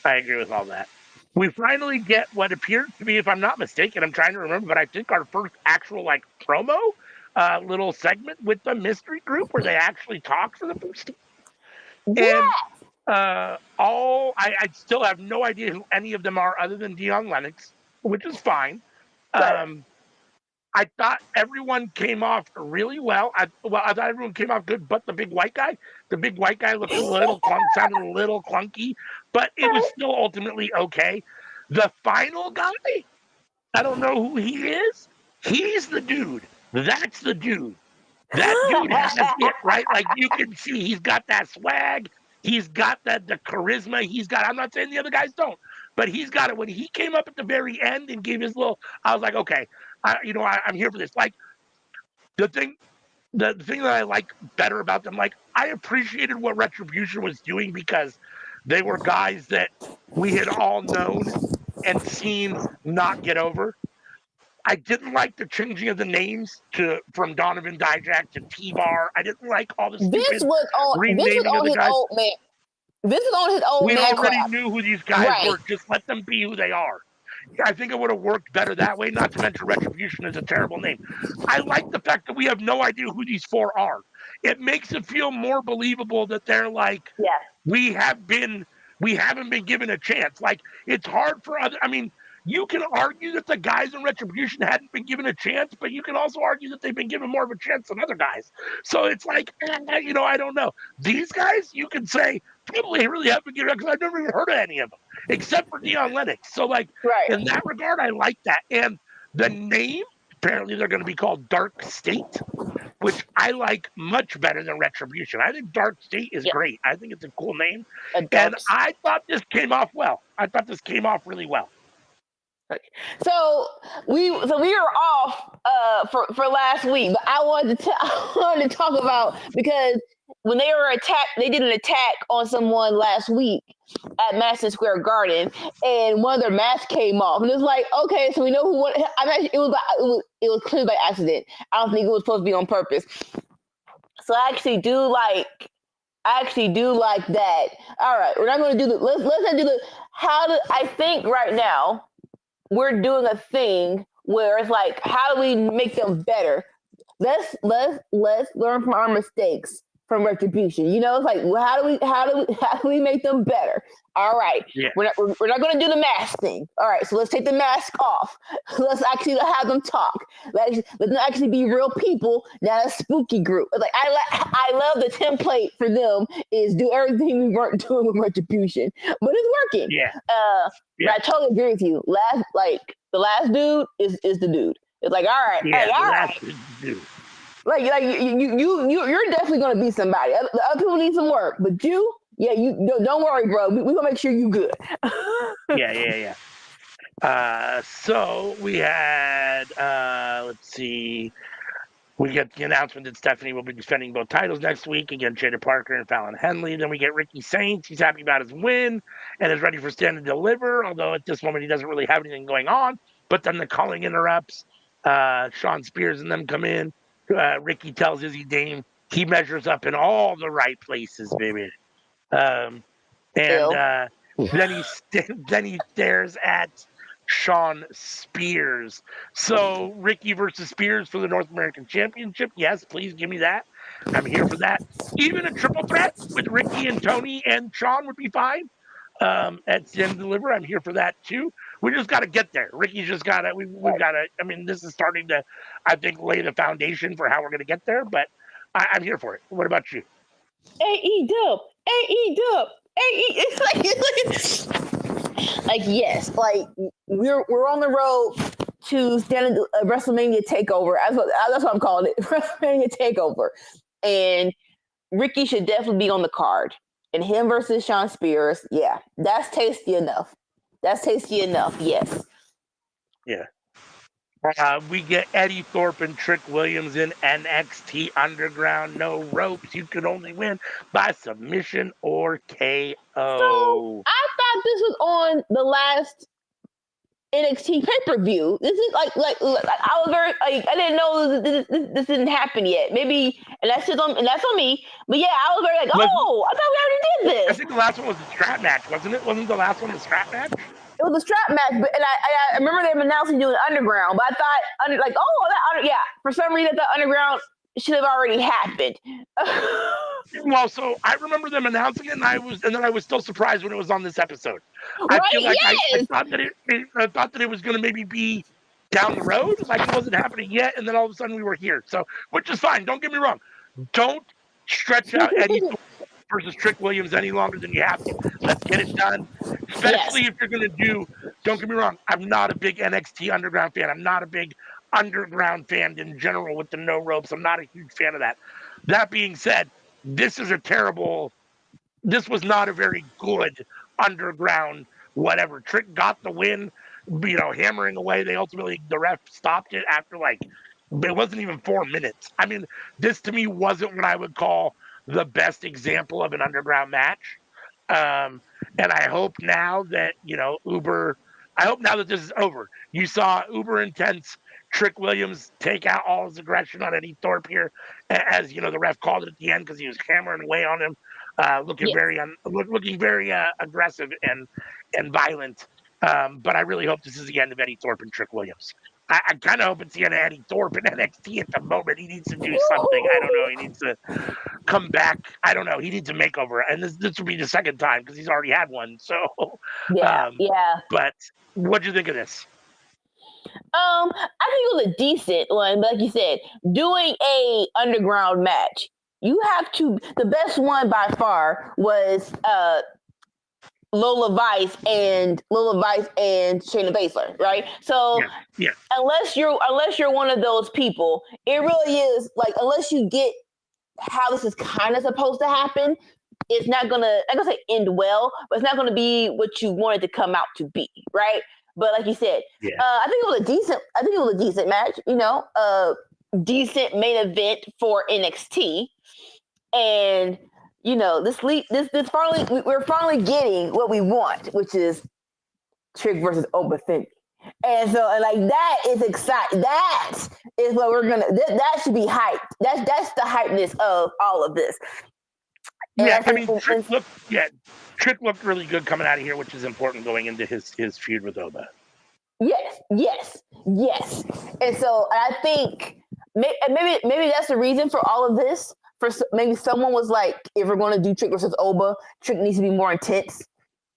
I agree with all that. We finally get what appears to be, if I'm not mistaken, I'm trying to remember, but I think our first actual promo little segment with the mystery group where they actually talk for the first time. Yeah. And I still have no idea who any of them are other than Dion Lennox, which is fine. I thought everyone came off really well. I thought everyone came off good, but the big white guy. The big white guy looked sounded a little clunky, but it was still ultimately okay. The final guy, I don't know who he is. He's the dude. That's the dude. That dude has it, right? Like you can see he's got that swag. He's got the charisma. I'm not saying the other guys don't, but he's got it. When he came up at the very end and gave his little, I was like, okay, I'm here for this. Like the thing that I like better about them, like I appreciated what Retribution was doing because they were guys that we had all known and seen not get over. I didn't like the changing of the names from Donovan Dijak to T-Bar. I didn't like all the stupid renaming of the guys. Old man. This was on his old man. We already knew who these guys were. Just let them be who they are. I think it would have worked better that way, not to mention Retribution is a terrible name. I like the fact that we have no idea who these four are. It makes it feel more believable that they're like, we haven't been given a chance. Like, it's hard for you can argue that the guys in Retribution hadn't been given a chance, but you can also argue that they've been given more of a chance than other guys. So it's like, I don't know. These guys, you can say, probably really haven't been given a chance because I've never even heard of any of them, except for Dion Lennox. So, in that regard, I like that. And the name, apparently they're going to be called Dark State, which I like much better than Retribution. I think Dark State is great. I think it's a cool name. And I thought this came off well. I thought this came off really well. So we were off for last week, but I wanted to talk about, because when they were attacked, they did an attack on someone last week at Madison Square Garden, and one of their masks came off, and it was like, okay, so we know who. It was clearly by accident. I don't think it was supposed to be on purpose. So I actually do like that. All right, we're not going to do the. Let's not do the. I think right now we're doing a thing where it's like, how do we make them better? Let's learn from our mistakes from Retribution. You know, it's like, well, how do we make them better? All right, Yeah. we're not going to do the mask thing. All right, so let's take the mask off. Let's actually have them talk. Let them actually be real people, not a spooky group. Like I love the template for them is do everything we weren't doing with Retribution, but it's working. Yeah. But I totally agree with you. The last dude is the dude. It's like, all right, Yeah, all the right. last dude. Like you're definitely gonna be somebody. The other people need some work, but you don't worry, bro. We gonna make sure you good. Yeah. So we had let's see. We get the announcement that Stephanie will be defending both titles next week against Jada Parker and Fallon Henley. Then we get Ricky Saints. He's happy about his win and is ready for Stand and Deliver, although at this moment he doesn't really have anything going on. But then the calling interrupts. Sean Spears and them come in. Ricky tells Izzy Dame he measures up in all the right places, baby. And then he stares at Sean Spears. So Ricky versus Spears for the North American Championship. Yes, please give me that. I'm here for that. Even a triple threat with Ricky and Tony and Sean would be fine. At Stand and Deliver, I'm here for that too. We just got to get there. Ricky's just got to. We've got to. I mean, this is starting to, I think, lay the foundation for how we're going to get there. But I'm here for it. What about you? AEW, AEW, it's like yes, like we're on the road to WrestleMania Takeover. That's what I'm calling it, WrestleMania Takeover, and Ricky should definitely be on the card. And him versus Sean Spears, yeah, that's tasty enough. Yes. Yeah. We get Eddie Thorpe and Trick Williams in NXT Underground. No ropes. You can only win by submission or KO. So I thought this was on the last NXT pay-per-view. This is like I was very like I didn't know this didn't happen yet. Maybe and that's on me. But yeah, I was very like, oh, I thought we already did this. I think the last one was the strap match, wasn't it? Wasn't the last one the strap match? It was a strap match, but I remember them announcing doing Underground, but I thought for some reason the Underground should have already happened. Well, so I remember them announcing it, and then I was still surprised when it was on this episode. Right? I feel like yes. I thought that it was going to maybe be down the road, like it wasn't happening yet, and then all of a sudden we were here. So, which is fine. Don't get me wrong. Don't stretch out Eddie versus Trick Williams any longer than you have to. Let's get it done. Especially if you're going to do. Don't get me wrong. I'm not a big NXT Underground fan. I'm not a big Underground fan in general with the no ropes. I'm not a huge fan of that. That being said, this was not a very good Underground whatever. Trick got the win, hammering away. The ref stopped it after it wasn't even 4 minutes. I mean, this to me wasn't what I would call the best example of an Underground match. And I hope now that, this is over. You saw uber intense Trick Williams take out all his aggression on Eddie Thorpe here, as the ref called it at the end because he was hammering away on him, looking very aggressive and violent. But I really hope this is the end of Eddie Thorpe and Trick Williams. I kind of hope it's the end of Eddie Thorpe in NXT at the moment. He needs to do something. I don't know. He needs to come back. I don't know. He needs a makeover, and this will be the second time because he's already had one. So yeah. But what do you think of this? I think it was a decent one, but like you said, doing a Underground match, you have to. The best one by far was Lola Vice and Shayna Baszler, right? So yeah. unless you're one of those people, it really is like unless you get how this is kind of supposed to happen, it's not gonna end well, but it's not gonna be what you wanted to come out to be, right? But like you said, I think it was a decent match, a decent main event for NXT, and we're finally getting what we want, which is Trick versus Obathini. And so, that is exciting. That is what we're gonna. That should be hyped. That's the hypeness of all of this. And Trick looked really good coming out of here, which is important going into his feud with Oba. Yes. And so I think maybe that's the reason for all of this. maybe someone was like, if we're going to do Trick versus Oba, Trick needs to be more intense.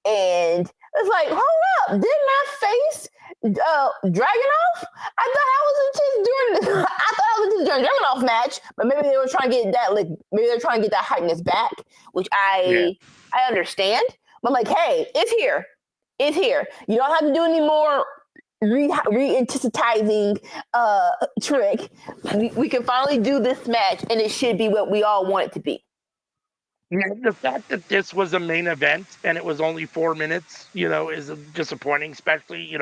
And it's like, hold up, didn't I face Dragunov? I thought I was during the Dragunov match, but maybe they were trying to get that, like, maybe they're trying to get that heightness back, which I understand. But I'm like, hey, it's here. It's here. You don't have to do any more re-anticipatizing Trick. We can finally do this match, and it should be what we all want it to be. Yeah, the fact that this was a main event and it was only 4 minutes, is disappointing, especially,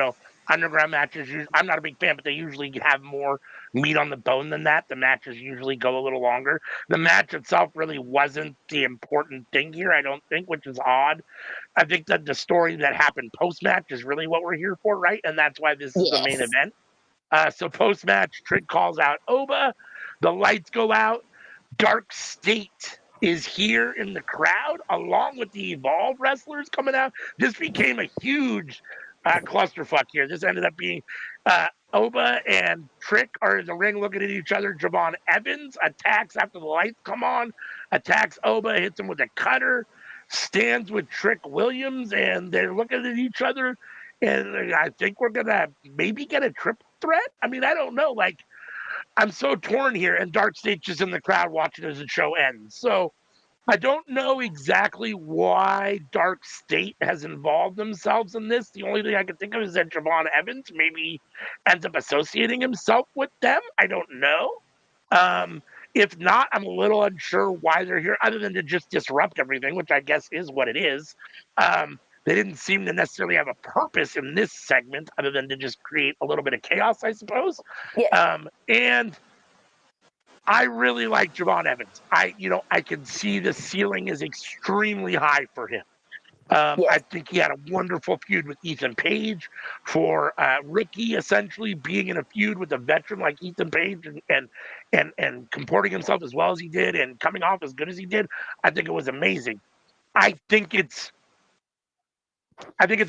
underground matches. I'm not a big fan, but they usually have more meat on the bone than that. The matches usually go a little longer. The match itself really wasn't the important thing here, I don't think, which is odd. I think that the story that happened post-match is really what we're here for, right? And that's why this is the main event. So post-match, Trick calls out Oba. The lights go out. Dark State is here in the crowd, along with the Evolve wrestlers coming out. This became a huge clusterfuck here. This ended up being Oba and Trick are in the ring looking at each other. Javon Evans attacks after the lights come on, attacks Oba, hits him with a cutter, stands with Trick Williams, and they're looking at each other. And I think we're going to maybe get a triple threat. I mean, I don't know. Like, I'm so torn here, and Dark State's just in the crowd watching as the show ends. So I don't know exactly why Dark State has involved themselves in this. The only thing I can think of is that Javon Evans maybe ends up associating himself with them. I don't know. If not, I'm a little unsure why they're here, other than to just disrupt everything, which I guess is what it is. They didn't seem to necessarily have a purpose in this segment other than to just create a little bit of chaos, I suppose. Yeah. And I really like Javon Evans. I can see the ceiling is extremely high for him. I think he had a wonderful feud with Ethan Page for rookie, essentially being in a feud with a veteran like Ethan Page and comporting himself as well as he did and coming off as good as he did. I think it was amazing. I think it's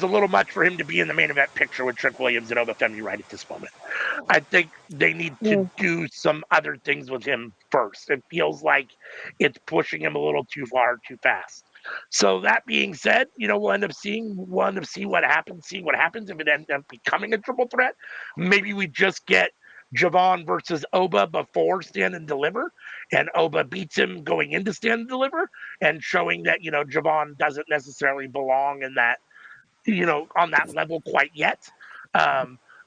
a little much for him to be in the main event picture with Trick Williams and Oba Femi right at this moment. I think they need to do some other things with him first. It feels like it's pushing him a little too far, too fast. So that being said, we'll end up seeing what happens. If it ends up becoming a triple threat, maybe we just get Javon versus Oba before Stand and Deliver, and Oba beats him going into Stand and Deliver, and showing that Javon doesn't necessarily belong in that, on that level quite yet.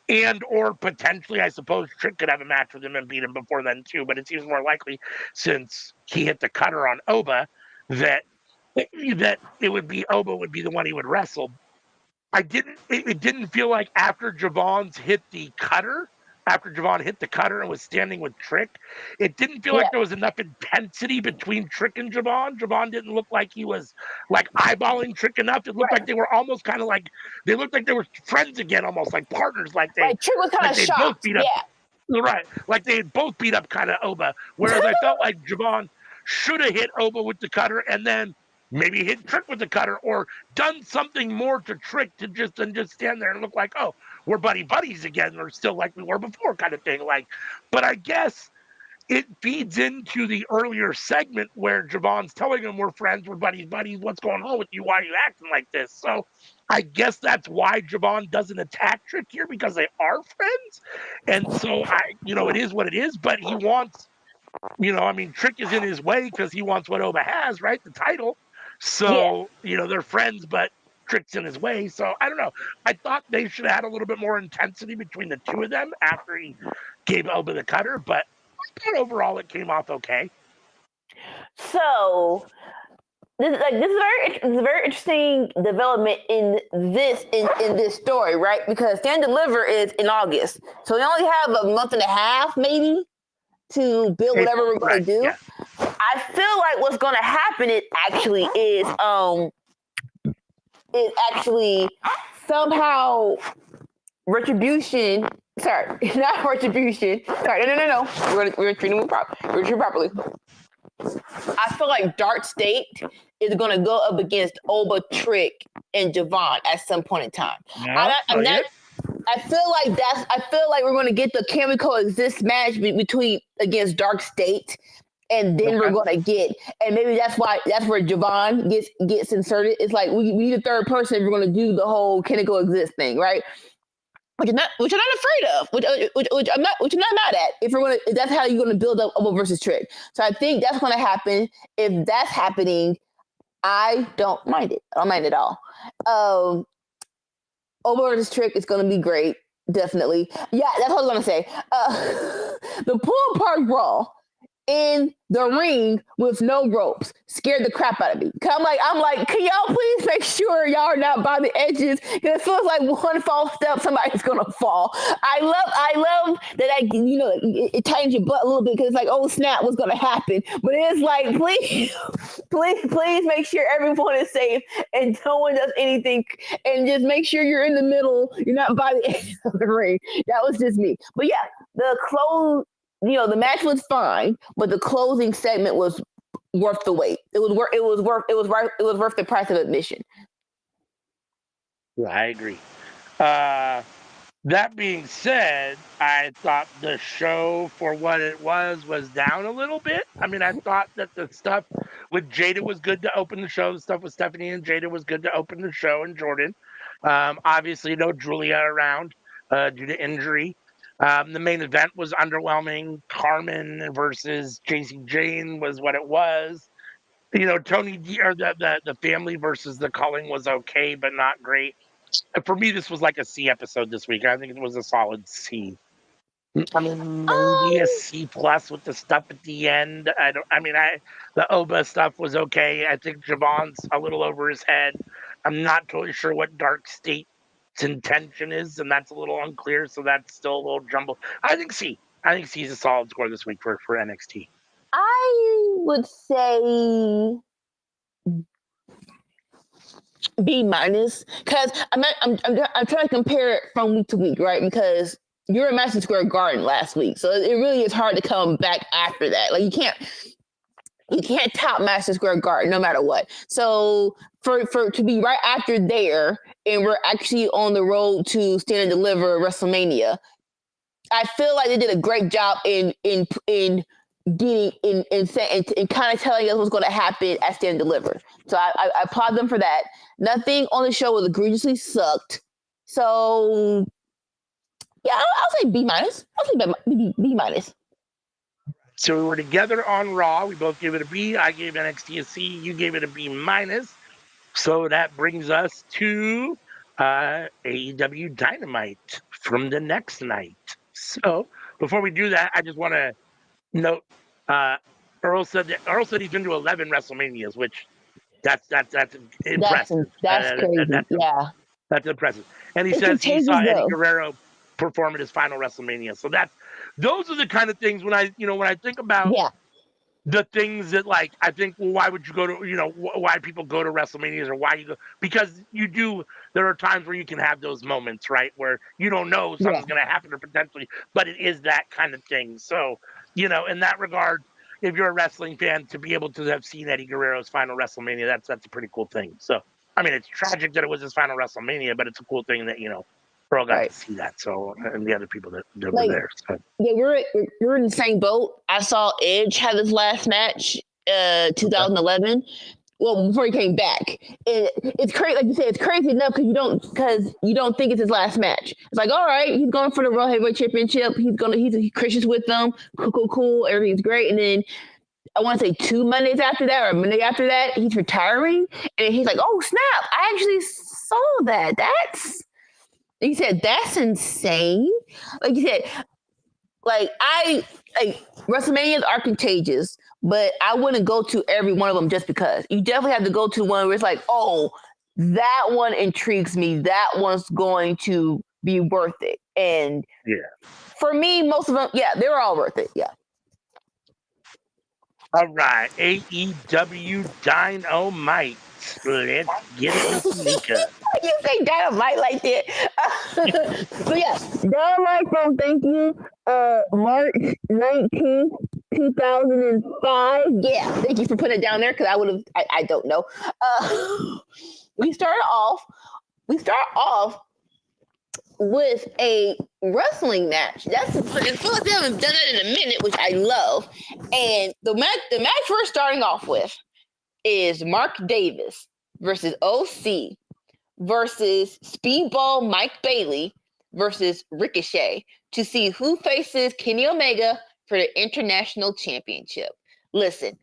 And or potentially, I suppose, Trick could have a match with him and beat him before then too. But it seems more likely, since he hit the cutter on Oba, that it would be Oba would be the one he would wrestle. It didn't feel like after Javon hit the cutter and was standing with Trick, it didn't feel like there was enough intensity between Trick and Javon. Javon didn't look like he was like eyeballing Trick enough. It looked like they were almost kind of like they looked like they were friends again, almost like partners. Like Trick was kind of shocked. Right, like they had both beat up kind of Oba. Whereas I felt like Javon should have hit Oba with the cutter and then maybe hit Trick with the cutter or done something more to Trick than just stand there and look like, oh, we're buddies again, or still like we were before kind of thing. Like, but I guess it feeds into the earlier segment where Javon's telling him we're friends, we're buddies, what's going on with you? Why are you acting like this? So I guess that's why Javon doesn't attack Trick here, because they are friends. And so it is what it is, but he wants, Trick is in his way because he wants what Oba has, right? The title. So, they're friends, but Trick's in his way. So I don't know. I thought they should have had a little bit more intensity between the two of them after he gave Oba the cutter, but I thought overall it came off okay. So this is a very interesting development in this story, right? Because Stand Deliver is in August, so we only have a month and a half maybe to build whatever we're going to do. Yeah. I feel like what's going to happen is somehow retribution. Sorry, not retribution. Sorry, no. We're treating them properly. I feel like Dark State is going to go up against Oba, Trick, and Javon at some point in time. I feel like we're going to get the Can We Coexist match against Dark State and then we're gonna get, and maybe that's where Javon gets inserted. It's like we need a third person if we're gonna do the whole can it coexist thing, right? Which I'm not afraid of, which I'm not mad at. If that's how you're gonna build up Obo versus Trick. So I think that's gonna happen. If that's happening, I don't mind it. I don't mind it at all. Obo versus Trick is gonna be great. Definitely. Yeah, that's what I was gonna say. The pull apart brawl in the ring with no ropes scared the crap out of me. I'm like, can y'all please make sure y'all are not by the edges? Because it feels like one false step, somebody's gonna fall. I love that it tightens your butt a little bit because it's like, oh snap, what's gonna happen? But it's like, please make sure everyone is safe and no one does anything, and just make sure you're in the middle. You're not by the edge of the ring. That was just me. But yeah, the close. The match was fine, but the closing segment was worth the wait. It was worth the price of admission. Yeah, I agree. That being said, I thought the show for what it was down a little bit. I mean, I thought that the stuff with Jada was good to open the show. The stuff with Stephanie and Jada was good to open the show, and Jordan. Obviously, no Julia around due to injury. The main event was underwhelming. Carmen versus JC Jane was what it was. Tony D or the family versus the Culling was okay, but not great. For me, this was like a C episode this week. I think it was a solid C. I mean, maybe a C plus with the stuff at the end. The Oba stuff was okay. I think Javon's a little over his head. I'm not totally sure what Dark State's intention is, and that's a little unclear. So that's still a little jumbled. I think C. I think C is a solid score this week for NXT. I would say B minus, because I'm trying to compare it from week to week, right? Because you're at Madison Square Garden last week, so it really is hard to come back after that. Like you can't top Madison Square Garden no matter what. So for to be right after there, and we're actually on the road to Stand and Deliver WrestleMania, I feel like they did a great job in getting and kind of telling us what's going to happen at Stand and Deliver. So I applaud them for that. Nothing on the show was egregiously sucked. So yeah, I'll say B minus. I'll say B minus. So we were together on Raw. We both gave it a B. I gave NXT a C. You gave it a B minus. So that brings us to AEW Dynamite from the next night. So before we do that, I just want to note Earl said he's been to 11 WrestleManias, which that's impressive. That's crazy. That's impressive. And he says he saw Eddie Guerrero perform at his final WrestleMania. So those are the kind of things when I think about the things that, like, I think, well, why would you go to, why people go to WrestleManias, or why you go, because there are times where you can have those moments, right, where you don't know something's going to happen or potentially, but it is that kind of thing. So, in that regard, if you're a wrestling fan, to be able to have seen Eddie Guerrero's final WrestleMania, that's a pretty cool thing. So, I mean, it's tragic that it was his final WrestleMania, but it's a cool thing that, Earl got to see that. So, and the other people that were there. So. Yeah, we're in the same boat. I saw Edge have his last match, 2011. Well, before he came back. It's crazy, like you said. It's crazy enough because you don't think it's his last match. It's like, all right, he's going for the World Heavyweight Championship. He's Christian's with them. Cool. Everything's great. And then I want to say 2 Mondays after that, or a Monday after that, he's retiring. And he's like, oh snap! I actually saw that. He said, that's insane. Like you said, WrestleManias are contagious, but I wouldn't go to every one of them just because. You definitely have to go to one where it's like, oh, that one intrigues me. That one's going to be worth it. And for me, most of them, they're all worth it. Yeah. All right, AEW Dynamite. Let's get it with Mika. You say Dynamite like that. So yeah, Dynamite from March 19th, 2005. Yeah, thank you for putting it down there because I don't know. We start off with a wrestling match. That's I feel like they haven't done it in a minute, which I love. And the match we're starting off with is Mark Davis versus OC versus Speedball Mike Bailey versus Ricochet to see who faces Kenny Omega for the International Championship. Listen,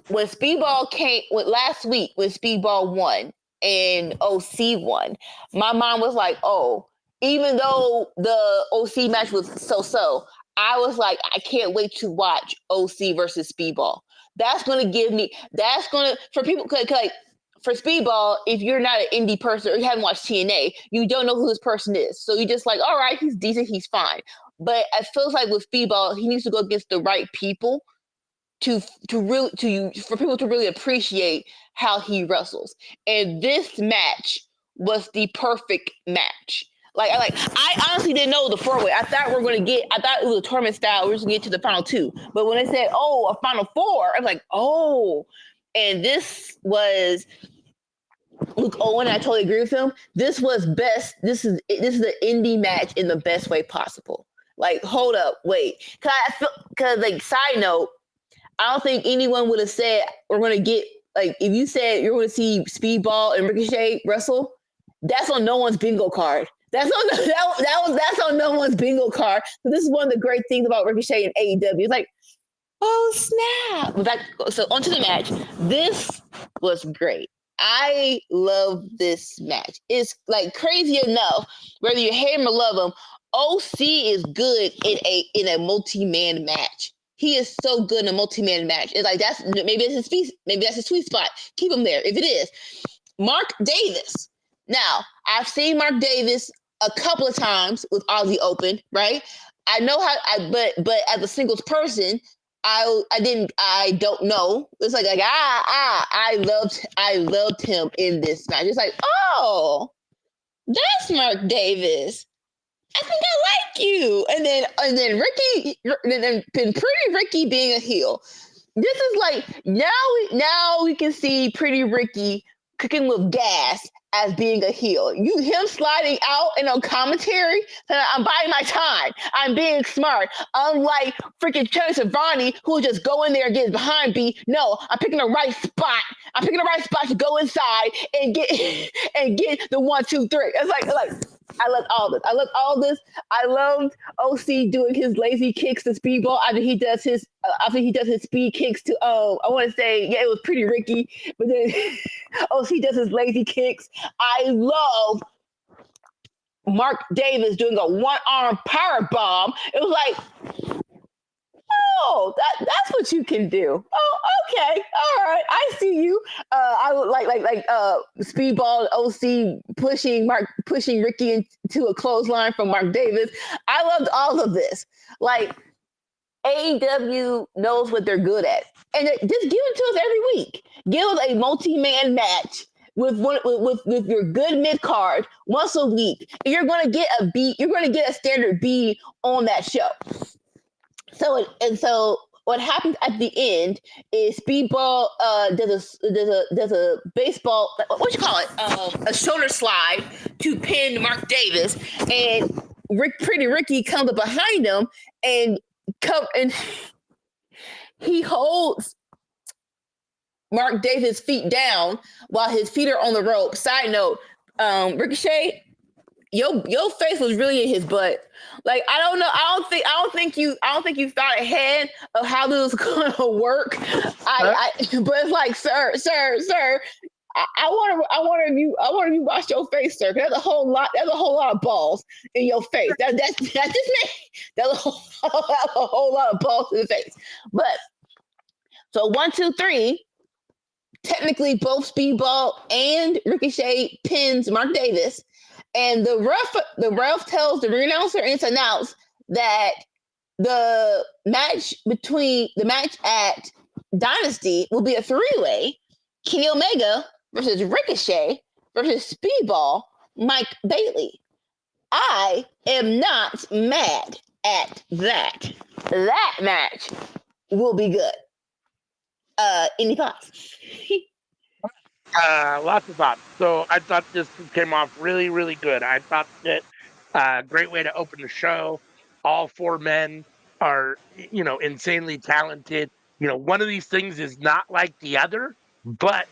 when last week when Speedball won and OC won, my mind was like, oh, even though the OC match was so, I was like, I can't wait to watch OC versus Speedball. That's gonna for people like for Speedball, if you're not an indie person or you haven't watched TNA, you don't know who this person is. So you're just like, all right, he's decent, he's fine. But it feels like with Speedball, he needs to go against the right people for people to really appreciate how he wrestles. And this match was the perfect match. I honestly didn't know the 4-way. I thought it was a tournament style. We're just gonna get to the final 2. But when they said, oh, a final 4, I was like, oh. And this was Luke Owen. I totally agree with him. This was best. This is the indie match in the best way possible. Like, hold up, wait. Cause like side note, I don't think anyone would have said we're going to get, like, if you said you're going to see Speedball and Ricochet wrestle, that's on no one's bingo card. That's on no one's bingo card. So this is one of the great things about Ricochet and AEW. It's like, oh snap! So onto the match. This was great. I love this match. It's like crazy enough, whether you hate him or love him, OC is good in a multi-man match. He is so good in a multi-man match. It's like maybe that's his sweet spot. Keep him there if it is. Mark Davis. Now, I've seen Mark Davis a couple of times with Aussie Open, right? I know but as a singles person, I don't know. It's like I loved him in this match. It's like, oh, that's Mark Davis. I think I like you. And then Ricky, and then Pretty Ricky being a heel. This is like now we can see Pretty Ricky cooking with gas as being a heel. Him sliding out and on commentary, I'm buying my time. I'm being smart. Unlike freaking Tony Schiavone, who will just go in there and get behind me. No, I'm picking the right spot. I'm picking the right spot to go inside and get the 1, 2, 3. It's like I love all this. I loved OC doing his lazy kicks to Speedball after he does his speed kicks to I want to say it was Pretty Ricky, but then OC does his lazy kicks. I love Mark Davis doing a one-arm power bomb. It was like, oh, that's what you can do. Oh, okay, all right, I see you. I would like Speedball OC pushing Ricky into a clothesline from Mark Davis. I loved all of this. Like, AEW knows what they're good at, and just give it to us every week. Give us a multi-man match with your good mid card once a week. And you're going to get a B. You're going to get a standard B on that show. So what happens at the end is Speedball does a baseball, what you call it, a shoulder slide to pin Mark Davis, and Pretty Ricky comes up behind him and he holds Mark Davis' feet down while his feet are on the rope. Side note, Ricochet, your face was really in his butt. Like, I don't know. I don't think you thought ahead of how this was gonna work. But it's like, sir, I want to you wash your face, sir. There's a whole lot of balls in your face. That's just me. There's a whole lot of balls in the face. But so 1, 2, 3. Technically, both Speedball and Ricochet pins Mark Davis, and the ref tells the ring announcer and to announce that the match at Dynasty will be a 3-way: Kenny Omega versus Ricochet versus Speedball Mike Bailey. I am not mad at that. That match will be good. Any thoughts? Lots of thoughts. So I thought this came off really, really good. I thought that Great way to open the show. All four men are, insanely talented. One of these things is not like the other, but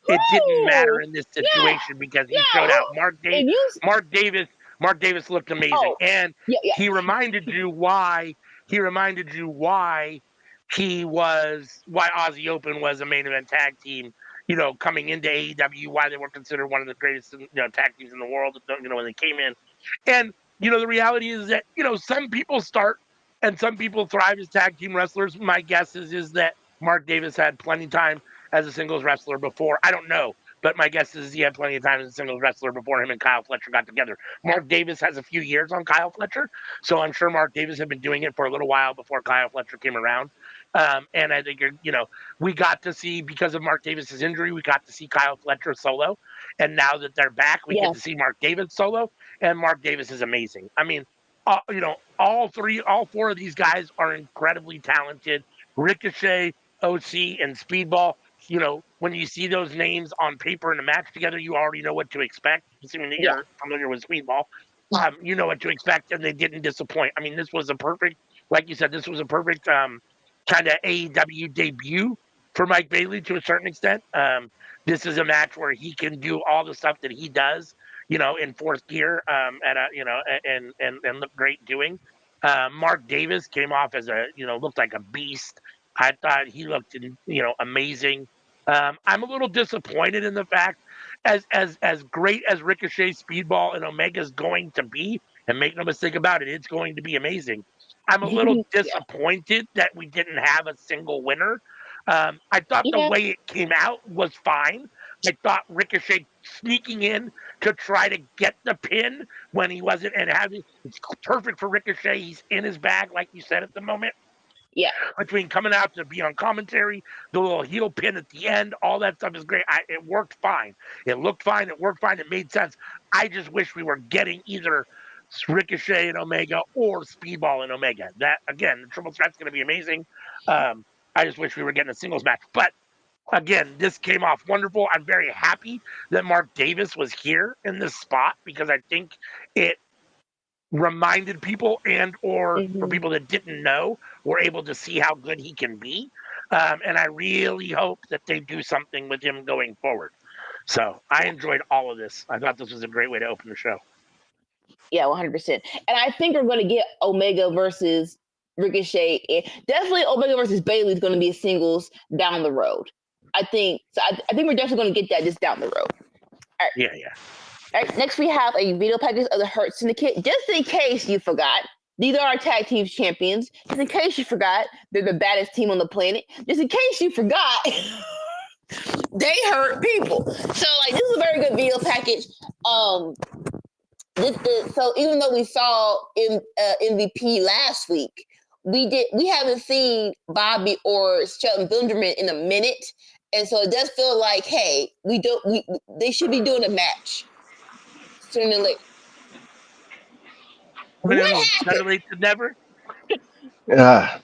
it didn't matter Woo! in this Yeah, situation because he yeah. showed Who? out. If you, Mark Davis, Mark Davis looked amazing, oh, and yeah, yeah, he reminded you why. He reminded you why Aussie Open was a main event tag team. Coming into AEW, why they were considered one of the greatest tag teams in the world. When they came in, and the reality is that some people start and some people thrive as tag team wrestlers. My guess is that Mark Davis had plenty of time as a singles wrestler before. I don't know, but my guess is he had plenty of time as a singles wrestler before him and Kyle Fletcher got together. Mark Davis has a few years on Kyle Fletcher, so I'm sure Mark Davis had been doing it for a little while before Kyle Fletcher came around. And I think we got to see, because of Mark Davis's injury, we got to see Kyle Fletcher solo, and now that they're back, we get yeah, to see Mark Davis solo, and Mark Davis is amazing. I mean, all four of these guys are incredibly talented. Ricochet, OC, and Speedball. When you see those names on paper in a match together, you already know what to expect. Assuming that yeah, you're familiar with Speedball, you know what to expect, and they didn't disappoint. I mean, this was a perfect, like you said, this was a perfect kind of AEW debut for Mike Bailey to a certain extent. This is a match where he can do all the stuff that he does, in fourth gear, at a, and look great doing. Mark Davis came off as looked like a beast. I thought he looked, amazing. I'm a little disappointed in the fact, as great as Ricochet, Speedball, and Omega is going to be, and make no mistake about it, it's going to be amazing. I'm a little yeah, disappointed that we didn't have a single winner. I thought the yeah, way it came out was fine. I thought Ricochet sneaking in to try to get the pin when he wasn't, and having it's perfect for Ricochet. He's in his bag, like you said at the moment. yeah, Between coming out to be on commentary, the little heel pin at the end, all that stuff is great. It worked fine. It looked fine. It worked fine. It made sense. I just wish we were getting either Ricochet and Omega or Speedball and Omega. That, again, the triple threat's going to be amazing. I just wish we were getting a singles match. But again, this came off wonderful. I'm very happy that Mark Davis was here in this spot, because I think it reminded people, and or for hmm, people that didn't know, were able to see how good he can be. And I really hope that they do something with him going forward. So I enjoyed all of this. I thought this was a great way to open the show. yeah, 100%. And I think we're going to get Omega versus Ricochet. Definitely, Omega versus Bailey is going to be a singles down the road. I think so. I think we're definitely going to get that just down the road. All Yeah, yeah. right. Next, we have a video package of the Hurt Syndicate. Just in case you forgot, these are our tag team champions. Just in case you forgot, they're the baddest team on the planet. Just in case you forgot, they hurt people. So, like, this is a very good video package. So even though we saw in MVP last week, we haven't seen Bobby or Shelton Benjamin in a minute, and so it does feel like, hey, they should be doing a match sooner than later. What Better happened? late than never.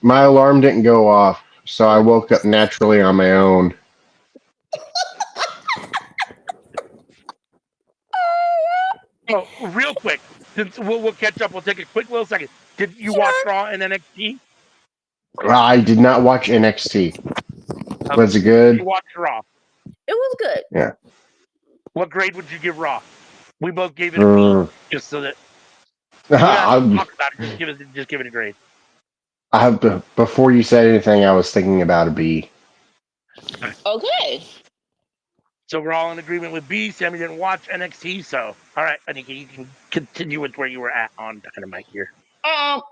My alarm didn't go off, so I woke up naturally on my own. Oh, real quick, since we'll catch up. We'll take a quick little second. Did you watch Sure. Raw and NXT? I did not watch NXT. Okay. Was it You good? watched Raw. It was good. Yeah. What grade would you give Raw? We both gave it a B, Mm. just so that we don't have to I, talk about it. Just give it a grade. before you said anything, I was thinking about a B. Okay. So we're all in agreement with B. Sammy didn't watch NXT, so all right, Anika, you can continue with where you were at on Dynamite here.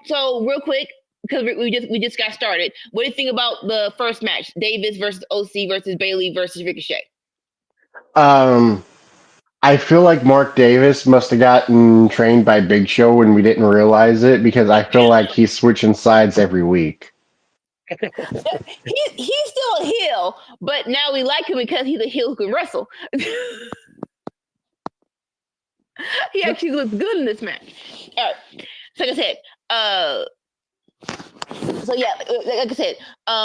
So real quick, because we just got started. What do you think about the first match? Davis versus OC versus Bailey versus Ricochet. I feel like Mark Davis must have gotten trained by Big Show and we didn't realize it, because I feel like he's switching sides every week. He's still a heel, but now we like him because he's a heel who can wrestle. He actually looks good in this match. All right. So like I said, so yeah, like I said,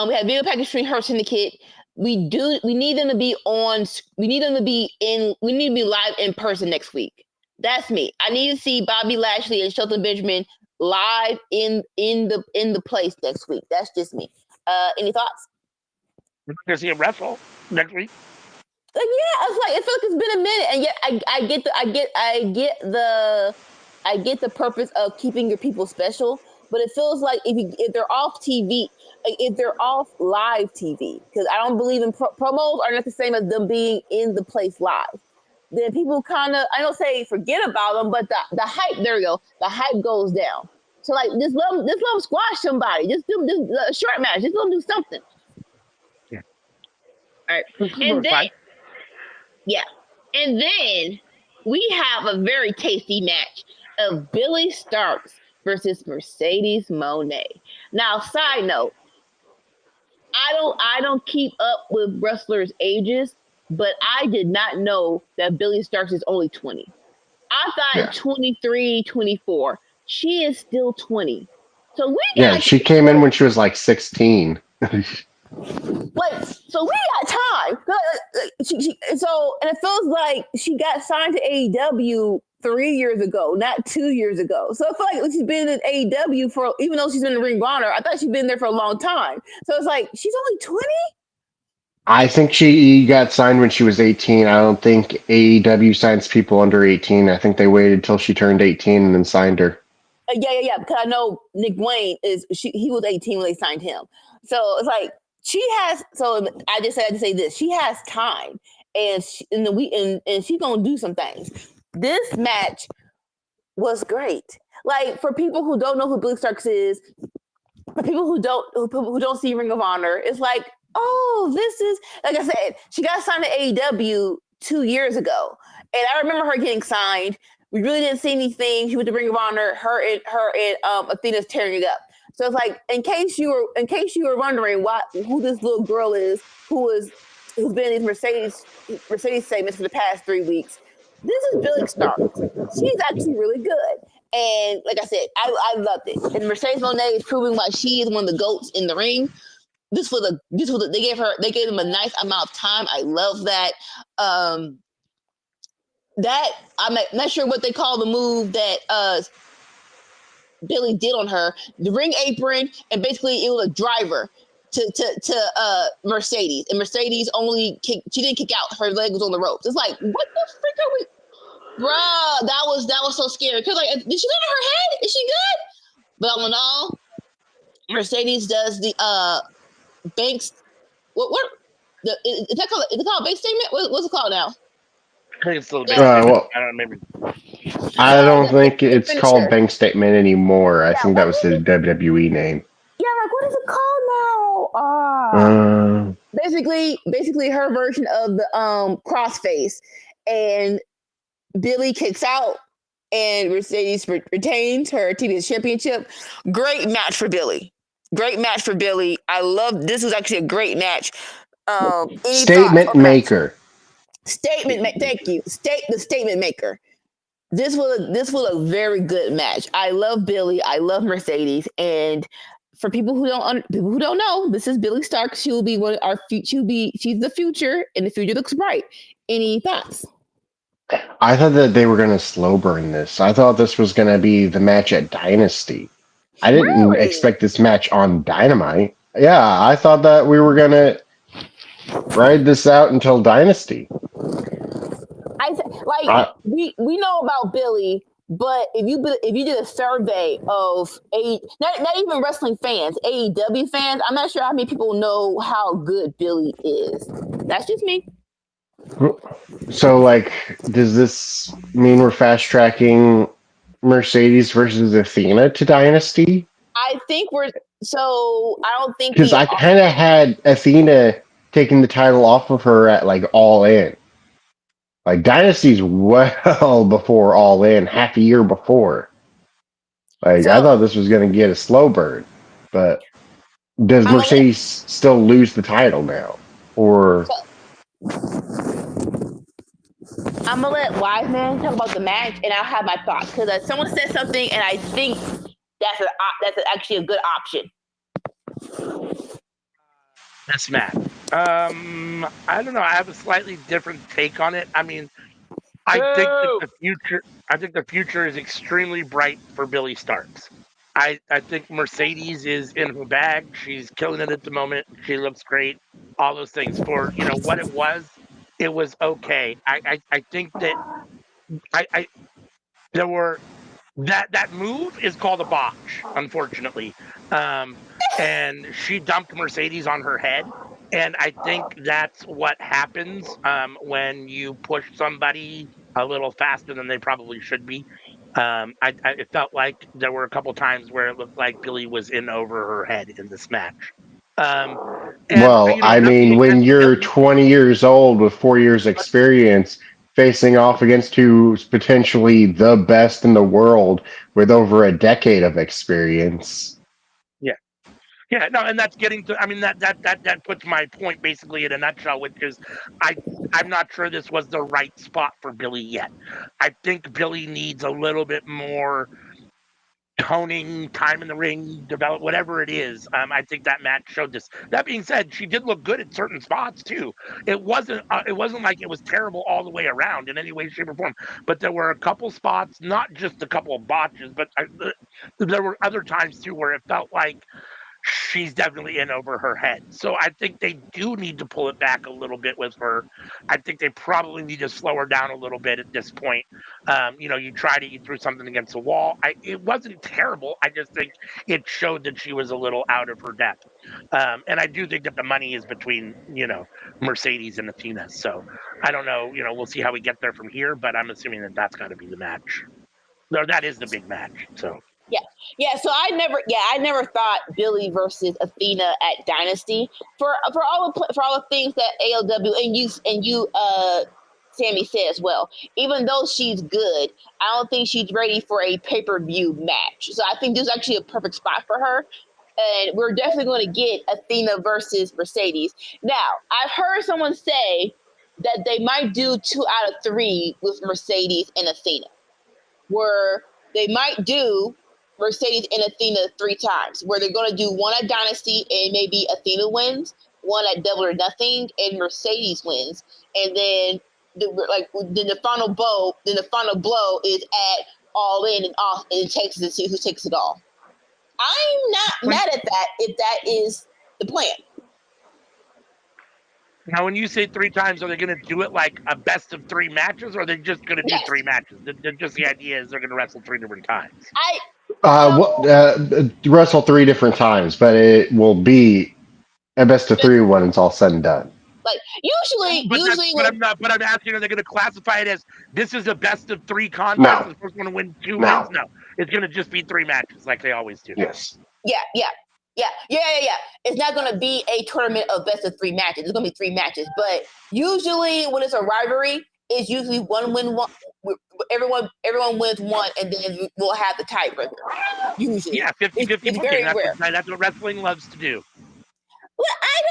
we have video package between Hurt Syndicate. We need them to be on. We need them to be in. We need to be live in person next week. That's me. I need to see Bobby Lashley and Shelton Benjamin live in the place next week. That's just me. Any thoughts? We're not gonna see him wrestle next week. Like, yeah, it's like it feels like it's been a minute, and yet I get the purpose of keeping your people special, but it feels like if they're off TV, like if they're off live TV, because I don't believe in promos are not the same as them being in the place live. Then people kind of, I don't say forget about them, but the hype, there you go, the hype goes down. So like just let them squash somebody, just do a short match, just let them do something. Yeah. All right, and then. Yeah. And then we have a very tasty match of Billy Starks versus Mercedes Moné. Now, side note, I don't keep up with wrestlers' ages, but I did not know that Billy Starks is only 20. I thought 23, 24. She is still 20. So we got she came in when she was like 16. Like, so we got time. And it feels like she got signed to AEW 3 years ago, not 2 years ago. So I feel like she's been in AEW for, even though she's been in Ring of Honor, I thought she'd been there for a long time. So it's like, she's only 20? I think she got signed when she was 18. I don't think AEW signs people under 18. I think they waited till she turned 18 and then signed her. Yeah. Because I know Nick Wayne he was 18 when they signed him. So it's like, I just had to say this. She has time, and she's gonna do some things. This match was great. Like, for people who don't know who Billy Starks is, for people who don't see Ring of Honor, it's like, oh, this is, like I said, she got signed to AEW 2 years ago, and I remember her getting signed. We really didn't see anything. She went to Ring of Honor. Her and Athena's tearing it up. So it's like, in case you were wondering who this little girl is, who's been in these Mercedes segments for the past 3 weeks, this is Billy Starks. She's actually really good, and like I said, I loved it. And Mercedes Moné is proving why she is one of the GOATs in the ring. They gave them a nice amount of time. I love that. That I'm not sure what they call the move that Billy did on her, the ring apron, and basically it was a driver to Mercedes, and Mercedes she didn't kick out, her leg was on the ropes. It's like, what the frick are we, bruh? That was so scary, because like, did she land on her head? Is she good? But all in all, Mercedes does the Banks, is it called Banks statement? What's it called now? I think it's still a big Well, I don't know, maybe. I don't think it's called Bank Statement anymore. I think that was his WWE name. Yeah, like, what is it called now? Basically her version of the crossface, and Billy kicks out, and Mercedes retains her TBS championship. Great match for Billy. I love this. Was actually a great match. Statement maker. Thank you. The statement maker. This was a very good match. I love Billy. I love Mercedes. And for people who don't know, this is Billy Stark. She'll be one of our she's the future, and the future looks bright. Any thoughts? I thought that they were going to slow burn this. I thought this was going to be the match at Dynasty. I didn't expect this match on Dynamite. Yeah, I thought that we were going to ride this out until Dynasty. We know about Billy, but if you did a survey of not even wrestling fans, AEW fans, I'm not sure how many people know how good Billy is. That's just me. So, like, does this mean we're fast tracking Mercedes versus Athena to Dynasty? I think I don't think, because I kind of had Athena taking the title off of her at like All In. Like, Dynasty's well before All In, half a year before. Like, I thought this was going to get a slow burn, but does Mercedes still lose the title now, or? I'm gonna let Wise Man talk about the match, and I'll have my thoughts, because someone said something, and I think that's actually a good option. This match. I don't know. I have a slightly different take on it. I mean, I think that Boo! the future. I think the future is extremely bright for Billy Starks. I think Mercedes is in her bag. She's killing it at the moment. She looks great. All those things for what it was okay. I think that I there were that move is called a botch, unfortunately. Um, and she dumped Mercedes on her head. And I think that's what happens when you push somebody a little faster than they probably should be. It felt like there were a couple times where it looked like Billy was in over her head in this match. Um, and Well, I nothing mean, when against you're Billy, 20 years old with 4 years but experience, facing off against who's potentially the best in the world with over a decade of experience. yeah. Yeah, no, and that's getting to. I mean, that puts my point basically in a nutshell, which is, I I'm not sure this was the right spot for Billy yet. I think Billy needs a little bit more toning, time in the ring, develop whatever it is. I think that match showed this. That being said, she did look good at certain spots too. It wasn't like it was terrible all the way around in any way, shape, or form. But there were a couple spots, not just a couple of botches, but there were other times too where it felt like she's definitely in over her head. So I think they do need to pull it back a little bit with her. I think they probably need to slow her down a little bit at this point. You tried it, you threw something against the wall. It wasn't terrible. I just think it showed that she was a little out of her depth. And I do think that the money is between, Mercedes and Athena. So I don't know, we'll see how we get there from here, but I'm assuming that that's got to be the match. No, that is the big match. So Yeah, yeah. So I never thought Billy versus Athena at Dynasty for all the things that ALW and you, Sammy said as well. Even though she's good, I don't think she's ready for a pay-per-view match. So I think this is actually a perfect spot for her. And we're definitely going to get Athena versus Mercedes. Now, I've heard someone say that they might do 2 out of 3 with Mercedes and Athena, where they might do Mercedes and Athena 3 times, where they're going to do one at Dynasty and maybe Athena wins, one at Double or Nothing and Mercedes wins, and then the final blow is at All In and off and Texas and see who takes it all. I'm not mad at that if that is the plan. now, when you say 3 times, are they going to do it like a best of 3 matches, or are they just going to do Yes, 3 matches? Just the idea is they're going to wrestle 3 different times. I What wrestle 3 different times, but it will be a best of 3 when it's all said and done. like usually But usually but when I'm not. But I'm asking, are they going to classify it as this is a best of 3 contest? No, The first one to win 2 wins? no, No, it's going to just be 3 matches like they always do. yes. yeah. It's not going to be a tournament of best of 3 matches. It's going to be 3 matches. But usually, when it's a rivalry, it's usually one win one. Everyone wins one, and then we'll have the tiebreaker. Usually, Yeah, 50-50 it's booking. very rare. That's what wrestling loves to do. Well, I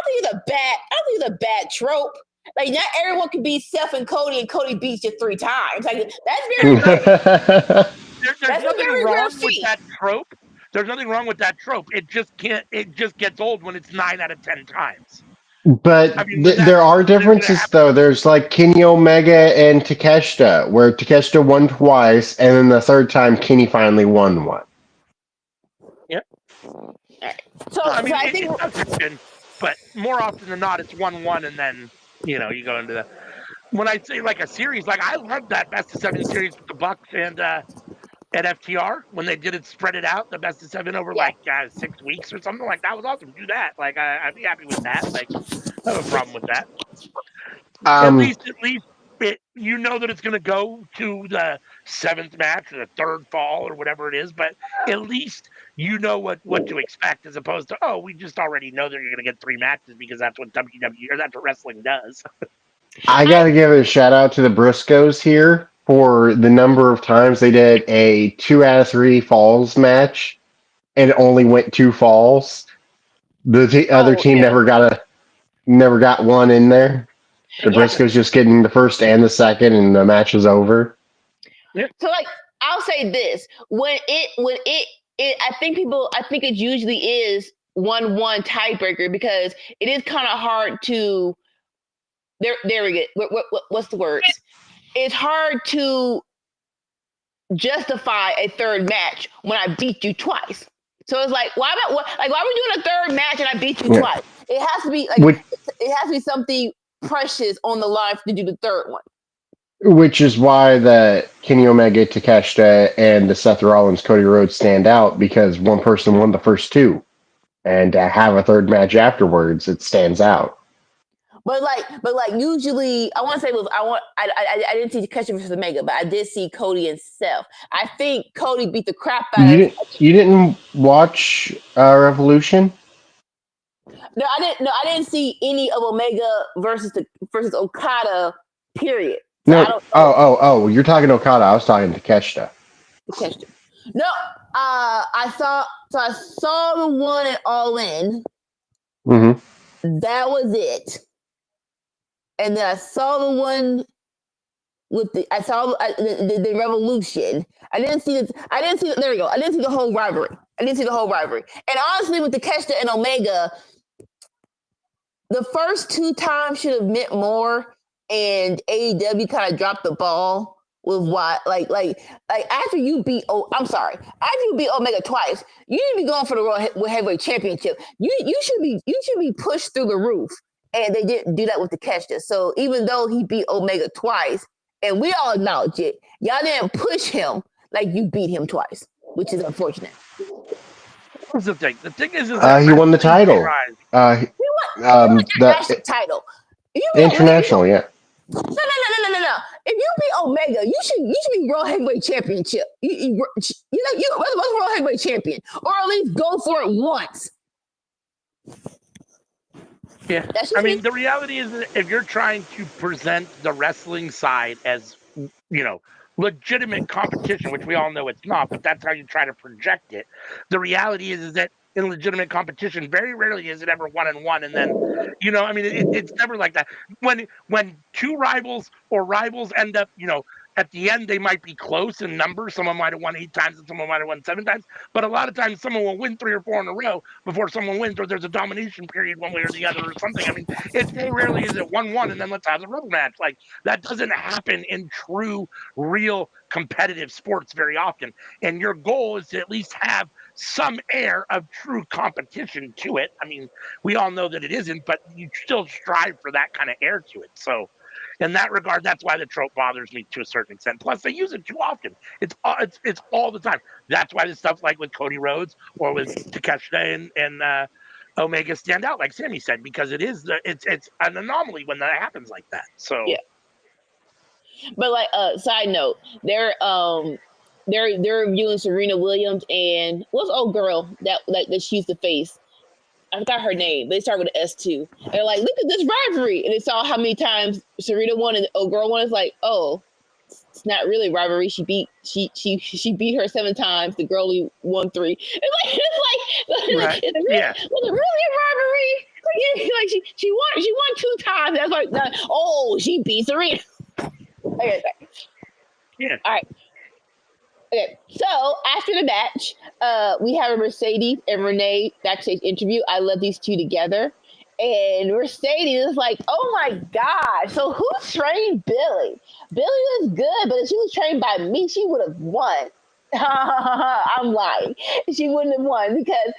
think it's a bad trope. Like not everyone can beat Seth and Cody beats you 3 times. Like that's very There's rare. there's That's a nothing very rare wrong with feat. that trope. There's nothing wrong with that trope. It just can't. It just gets old when it's 9 out of 10 times. But I mean, when there are when it differences, happens. though. There's like Kenny Omega and Takeshita, where Takeshita won twice, and then the third time Kenny finally won one. Yeah. Right. No, I mean, I it think does happen, but more often than not, it's 1-1, and then you go into the. When I say like a series, like I love that best of 7 series with the Bucks and at FTR when they did it, spread it out, the best of 7 over yeah. like 6 weeks or something like that was awesome. Do that, like I'd be happy with that. Like I have a problem with that. At Um, least that it's going to go to the 7th match or the 3rd fall or whatever it is, but at least what to expect as opposed to, oh, we just already know that you're going to get 3 matches because that's what WWE or that's what wrestling does. I I gotta give a shout out to the Briscoes here for the number of times they did a 2 out of 3 falls match and it only went 2 falls. The other Oh team yeah, never got one in there. The yeah. Briscoes just getting the first and the second, and the match was over. yeah. So like I'll say this I think it usually is 1-1 tiebreaker because it is kind of hard to there we go. What's the words? it's hard to justify a third match when I beat you twice. So it's like, why are we doing a third match and I beat you twice? It has to be it has to be something precious on the line to do the third one. Which is why the Kenny Omega, Takeshita, and the Seth Rollins, Cody Rhodes stand out, because one person won the first two, and to have a third match afterwards, it stands out. But usually, I want to say I didn't see Takeshita versus Omega, but I did see Cody and Seth. I think Cody beat the crap out of. You didn't watch Revolution? No, I didn't see any of Omega versus Okada. Period. So No. Oh! You're talking Okada. I was talking Takeshita. No, I saw the one at All In. Mm-hmm. That was it. And then I saw the one with the Revolution. I didn't see there we go. I didn't see the whole rivalry. And honestly, with the Takeshita and Omega, the first two times should have meant more, and AEW kind of dropped the ball with what after you beat Omega twice, you need to be going for the World Heavyweight Championship. You should be pushed through the roof. And they didn't do that with the Takeshita. So even though he beat Omega twice, and we all acknowledge it, y'all didn't push him like you beat him twice, which is unfortunate. What's the thing? The thing is that he won the title. He won the title. International, yeah. No. If you beat Omega, you should be World Heavyweight Championship. You're World Heavyweight Champion, or at least go for it once. Yeah, I mean, the reality is that if you're trying to present the wrestling side as, legitimate competition, which we all know it's not, but that's how you try to project it. The reality is that in legitimate competition, very rarely is it ever 1-1, and then, it's never like that. When two rivals end up, at the end, they might be close in numbers. Someone might have won 8 times and someone might have won 7 times. But a lot of times someone will win 3 or 4 in a row before someone wins, or there's a domination period one way or the other or something. I mean, it's very rarely is it 1-1 and then let's have a rubber match. Like, that doesn't happen in true, real competitive sports very often. And your goal is to at least have some air of true competition to it. I mean, we all know that it isn't, but you still strive for that kind of air to it. So in that regard, that's why the trope bothers me to a certain extent. Plus, they use it too often. It's all the time. That's why the stuff like with Cody Rhodes or with Takeshita and Omega stand out, like Sammy said, because it's an anomaly when that happens like that. So yeah. But side note, they're reviewing Serena Williams and what's old girl that she used to face. I forgot her name. They start with an S2. And they're like, look at this rivalry. And they saw how many times Serena won and the old girl won. It's like, oh, it's not really rivalry. She beat her 7 times. The girl only won 3. Was it really a rivalry? Like she won 2 times. That's like, oh, she beat Serena. Okay. Yeah. All right. Okay, so after the match, we have a Mercedes and Renee backstage interview. I love these two together. And Mercedes is like, oh my God, so who trained Billy? Billy was good, but if she was trained by me, she would have won. I'm lying. She wouldn't have won because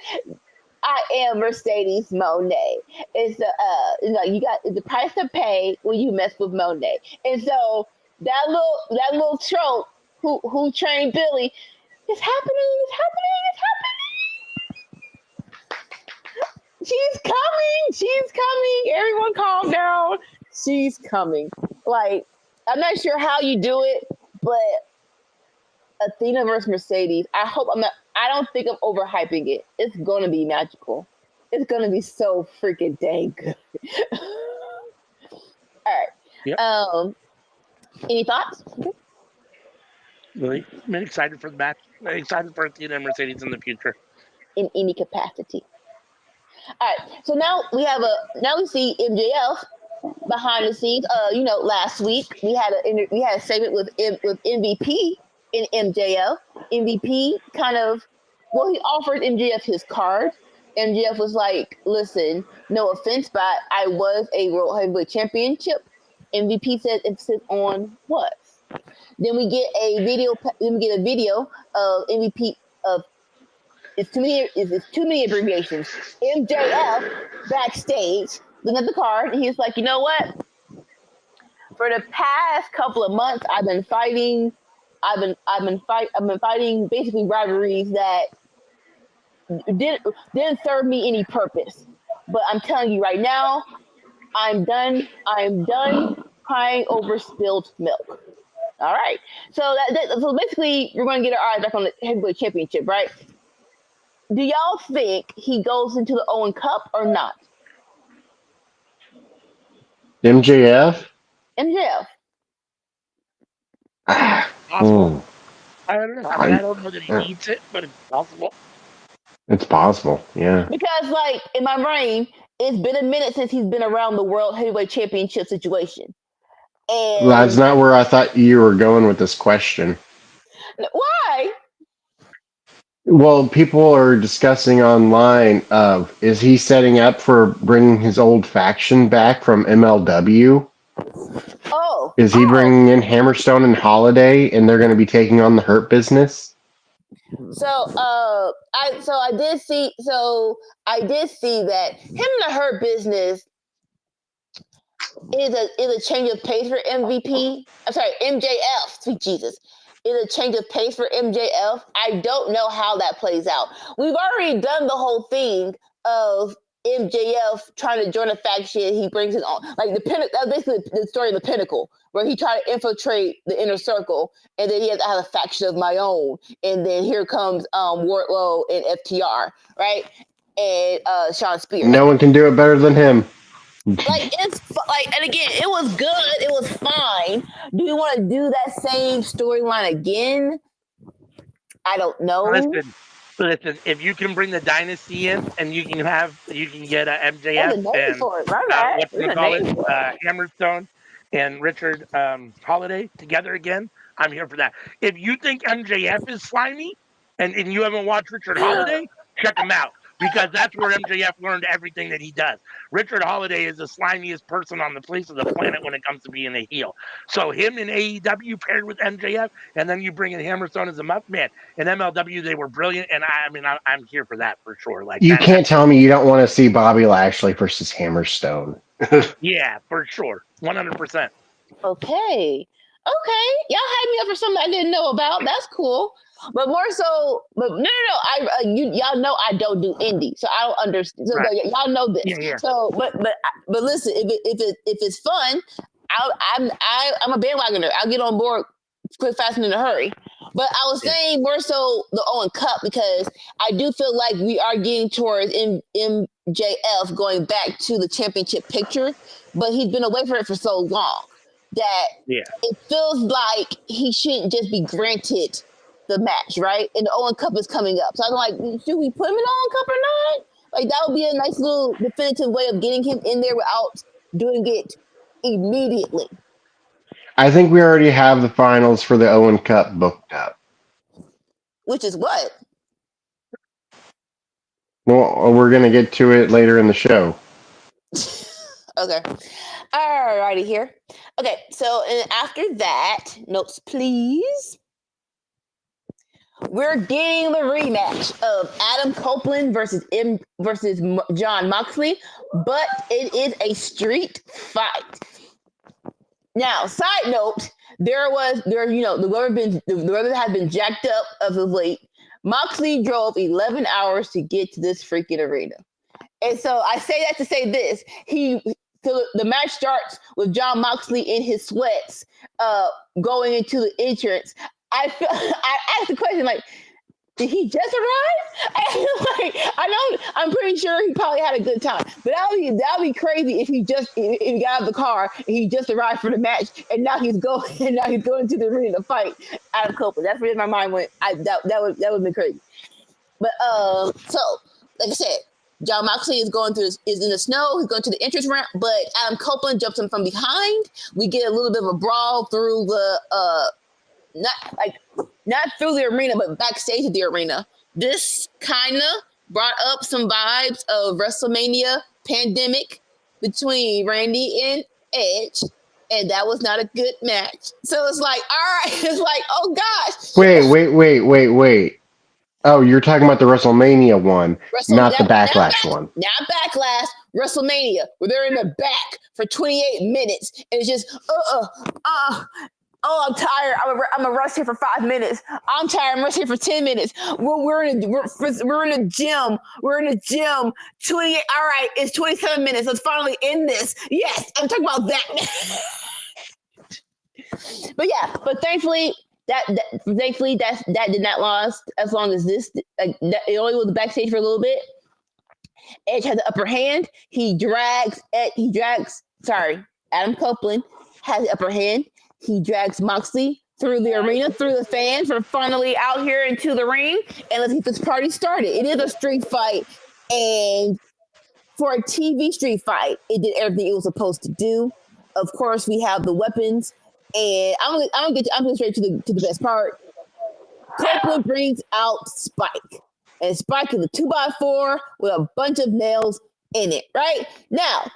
I am Mercedes Moné. It's the price to pay when you mess with Moné. And so that little trope, who trained Billy, it's happening. She's coming. Everyone calm down. She's coming. Like, I'm not sure how you do it, but Athena versus Mercedes, I don't think I'm overhyping it. It's going to be magical. It's going to be so freaking dang good. All right. Yep. Any thoughts? Really? I'm excited for the match. I'm excited for Athena and Mercedes in the future. In any capacity. All right. So now we see MJF behind the scenes. Last week we had a segment with MVP in MJF. MVP he offered MJF his card. MJF was like, listen, no offense, but I was a World Heavyweight Championship. MVP said emphasis on what? Then we get a video. Then we get a video of MVP of it's too many abbreviations. MJF backstage looking at the card, and he's like, you know what? For the past couple of months, I've been fighting. I've been fighting basically rivalries that didn't serve me any purpose. But I'm telling you right now, I'm done. I'm done crying over spilled milk. All right. So basically, we're going to get our eyes back on the heavyweight championship, right? Do y'all think he goes into the Owen Cup or not? MJF? MJF. Possible. I don't know. I mean, I I, don't know that he needs it, but it's possible. it's possible, yeah. Because, like, in my brain, it's been a minute since he's been around the World Heavyweight Championship situation. That's And not where I thought you were going with this question. why? Well, people are discussing online of is he setting up for bringing his old faction back from MLW? Oh, Is he bringing in Hammerstone and Holiday, and they're going to be taking on the Hurt Business? I did see that him and the Hurt Business is a change of pace for MVP. I'm sorry, MJF. Sweet Jesus, is a change of pace for MJF. I don't know how that plays out. We've already done the whole thing of MJF trying to join a faction. He brings it on like the Pinnacle. That's basically the story of the Pinnacle, where he tried to infiltrate the inner circle, and then he has to have a faction of my own. And then here comes Wardlow and FTR, right? And Sean Spears. No one can do it better than him. Like and again, it was good. It was fine. Do you want to do that same storyline again? I don't know. Listen. If you can bring the dynasty in, and you can get MJF There's a name and for it. Right? Hammerstone and Richard Holiday together again, I'm here for that. If you think MJF is slimy, and you haven't watched Richard Holiday, check him out. Because that's where MJF learned everything that he does. Richard Holiday is the slimiest person on the face of the planet when it comes to being a heel. So him in AEW paired with MJF, and then you bring in Hammerstone as a muff man. In MLW, they were brilliant, and I'm here for that for sure. Like you can't tell me you don't want to see Bobby Lashley versus Hammerstone. Yeah, for sure, 100%. Okay. Y'all hyped me up for something I didn't know about. That's cool. But more so, but no. Y'all know I don't do indie, so I don't understand. So Right. y'all know this. Yeah. So, but listen, if it's fun, I'm a bandwagoner. I'll get on board quick, fast, and in a hurry. But I was saying more so the Owen Cup, because I do feel like we are getting towards MJF going back to the championship picture, but he's been away from it for so long that it feels like he shouldn't just be granted the match, right? And the Owen Cup is coming up. So I'm like, should we put him in the Owen Cup or not? Like, that would be a nice little definitive way of getting him in there without doing it immediately. I think we already have the finals for the Owen Cup booked up. Which is what? Well, we're going to get to it later in the show. Okay. Alrighty here. Okay, so and after that, notes please. We're getting the rematch of Adam Copeland versus John Moxley, but it is a street fight. Now, side note, the weather had been jacked up as of late. Moxley drove 11 hours to get to this freaking arena. And so I say that to say this. So the match starts with John Moxley in his sweats, going into the entrance. I asked the question, like, did he just arrive? I'm pretty sure he probably had a good time. But that'd be crazy if he got out of the car and he just arrived for the match, and now he's going to the arena to fight Adam Copeland. That's where my mind went. That would have been crazy. But so like I said, John Moxley is in the snow. He's going to the entrance ramp, but Adam Copeland jumps him from behind. We get a little bit of a brawl through the not through the arena, but backstage of the arena. This kind of brought up some vibes of WrestleMania pandemic between Randy and Edge. and that was not a good match. So it's like, all right, it's like, oh gosh, Wait. Oh, you're talking about the WrestleMania one, not the Backlash one. Not Backlash, WrestleMania, where they're in the back for 28 minutes, and it's just oh, I'm tired. I'm a rush here for 5 minutes. I'm tired. I'm rush here for 10 minutes. We're in a gym. We're in a gym. 28. All right, it's 27 minutes. Let's finally end this. Yes, I'm talking about that. But yeah, but thankfully that did not last as long as this. It only was backstage for a little bit. Edge had the upper hand. Adam Copeland has the upper hand. He drags Moxley through the arena, through the fans, for finally out here into the ring, and let's get this party started. It is a street fight, and for a TV street fight, it did everything it was supposed to do. Of course, we have the weapons, and I'm going straight to the best part. Copeland brings out Spike, and Spike is a 2x4 with a bunch of nails in it. Right now,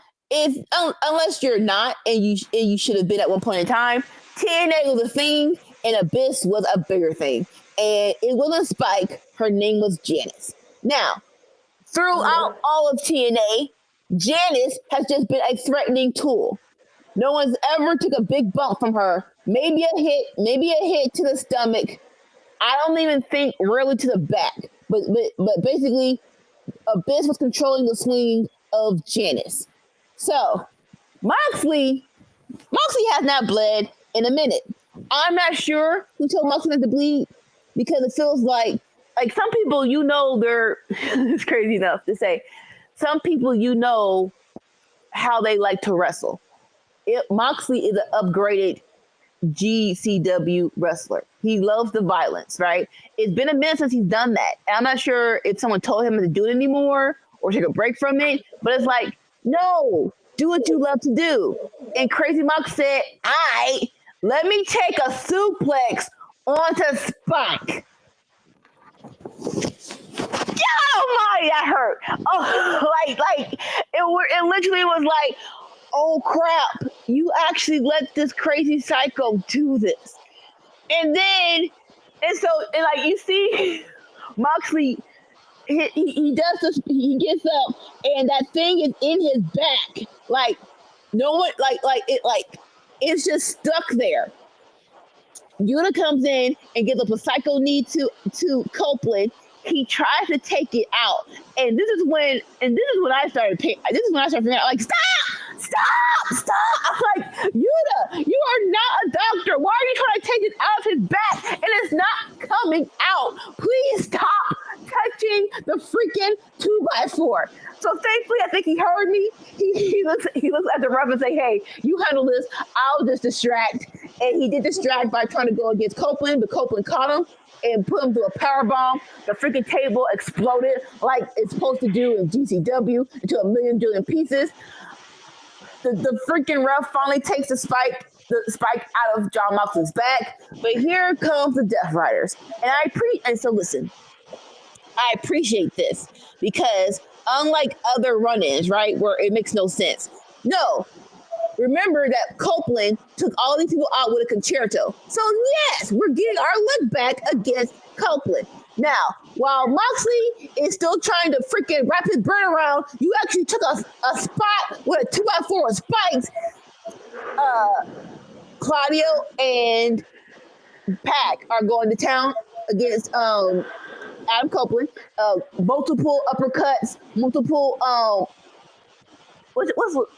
unless you're not, and you should have been at one point in time, TNA was a thing, and Abyss was a bigger thing, and it wasn't Spike. Her name was Janice. Now, throughout all of TNA, Janice has just been a threatening tool. No one's ever took a big bump from her. Maybe a hit to the stomach. I don't even think really to the back, but basically, Abyss was controlling the swing of Janice. So, Moxley has not bled in a minute. I'm not sure who told Moxley not to bleed, because it feels like some people, they're it's crazy enough to say, some people, how they like to wrestle. Moxley is an upgraded GCW wrestler. He loves the violence, right? It's been a minute since he's done that. And I'm not sure if someone told him to do it anymore or take a break from it, but it's like, no, do what you love to do. And Crazy Mox said, let me take a suplex onto Spike. Oh my, that hurt. Oh, it literally was like, oh crap, you actually let this crazy psycho do this. And you see Moxley, he does this, he gets up, and that thing is in his back. Like, no one, it's just stuck there. Yuna comes in and gives up a psycho knee to Copeland. He tries to take it out, and this is when I started figuring out, like, stop! I'm like, Yuna, you are not a doctor. Why are you trying to take it out of his back and it's not coming out? Please stop touching the freaking 2x4. So thankfully, I think he heard me. He looks at the ref and say, "Hey, you handle this. I'll just distract." And he did distract by trying to go against Copeland, but Copeland caught him and put him through a power bomb. The freaking table exploded like it's supposed to do in GCW into a million billion pieces. The freaking ref finally takes the spike out of John Moxley's back. But here comes the Death Riders. So listen, I appreciate this because unlike other run-ins, right, where it makes no sense. No. Remember that Copeland took all these people out with a concerto. So yes, we're getting our look back against Copeland. Now, while Moxley is still trying to freaking wrap his brain around, you actually took a spot with a 2x4 with spikes. Claudio and Pac are going to town against Adam Copeland. Multiple uppercuts, multiple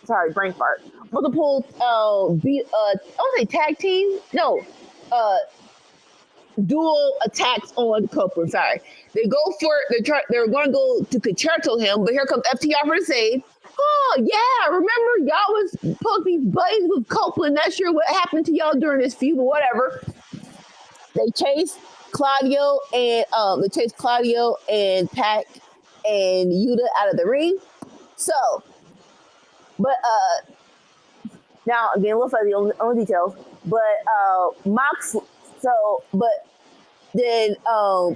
sorry, brain fart. Multiple I want to say tag team. No, dual attacks on Copeland. Sorry, they go for it. They're going to go to concerto him, but here comes FTR for the save. Oh yeah, remember y'all was supposed to be buddies with Copeland. Not sure what happened to y'all during this feud, but whatever. They chase Claudio and Pac and Yuta out of the ring. So, but now again, looks like the only details. But then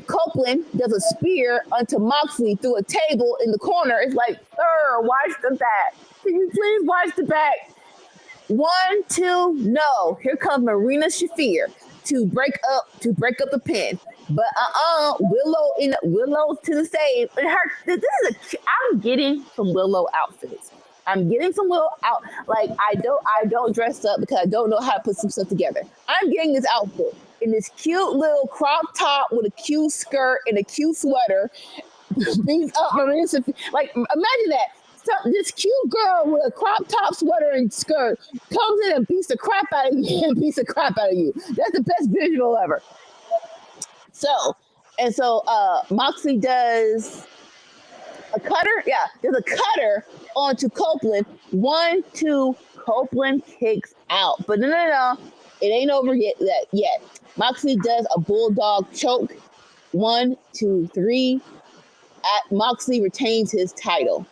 Copeland does a spear onto Moxley through a table in the corner. It's like, sir, watch the back. Can you please watch the back? 1, 2, no. Here comes Marina Shafir to break up the pin. But Willow to the save. And I'm getting some Willow outfits. I'm getting some Willow out. Like I don't dress up because I don't know how to put some stuff together. I'm getting this outfit in this cute little crop top with a cute skirt and a cute sweater. Beats up Marina Shafir. Like imagine that. This cute girl with a crop top sweater and skirt comes in and beats the crap out of you and beats the crap out of you. That's the best visual ever. So Moxley does a cutter. Yeah, there's a cutter onto Copeland. 1, 2, Copeland kicks out. But no. It ain't over yet. Moxley does a bulldog choke. 1, 2, 3. Moxley retains his title.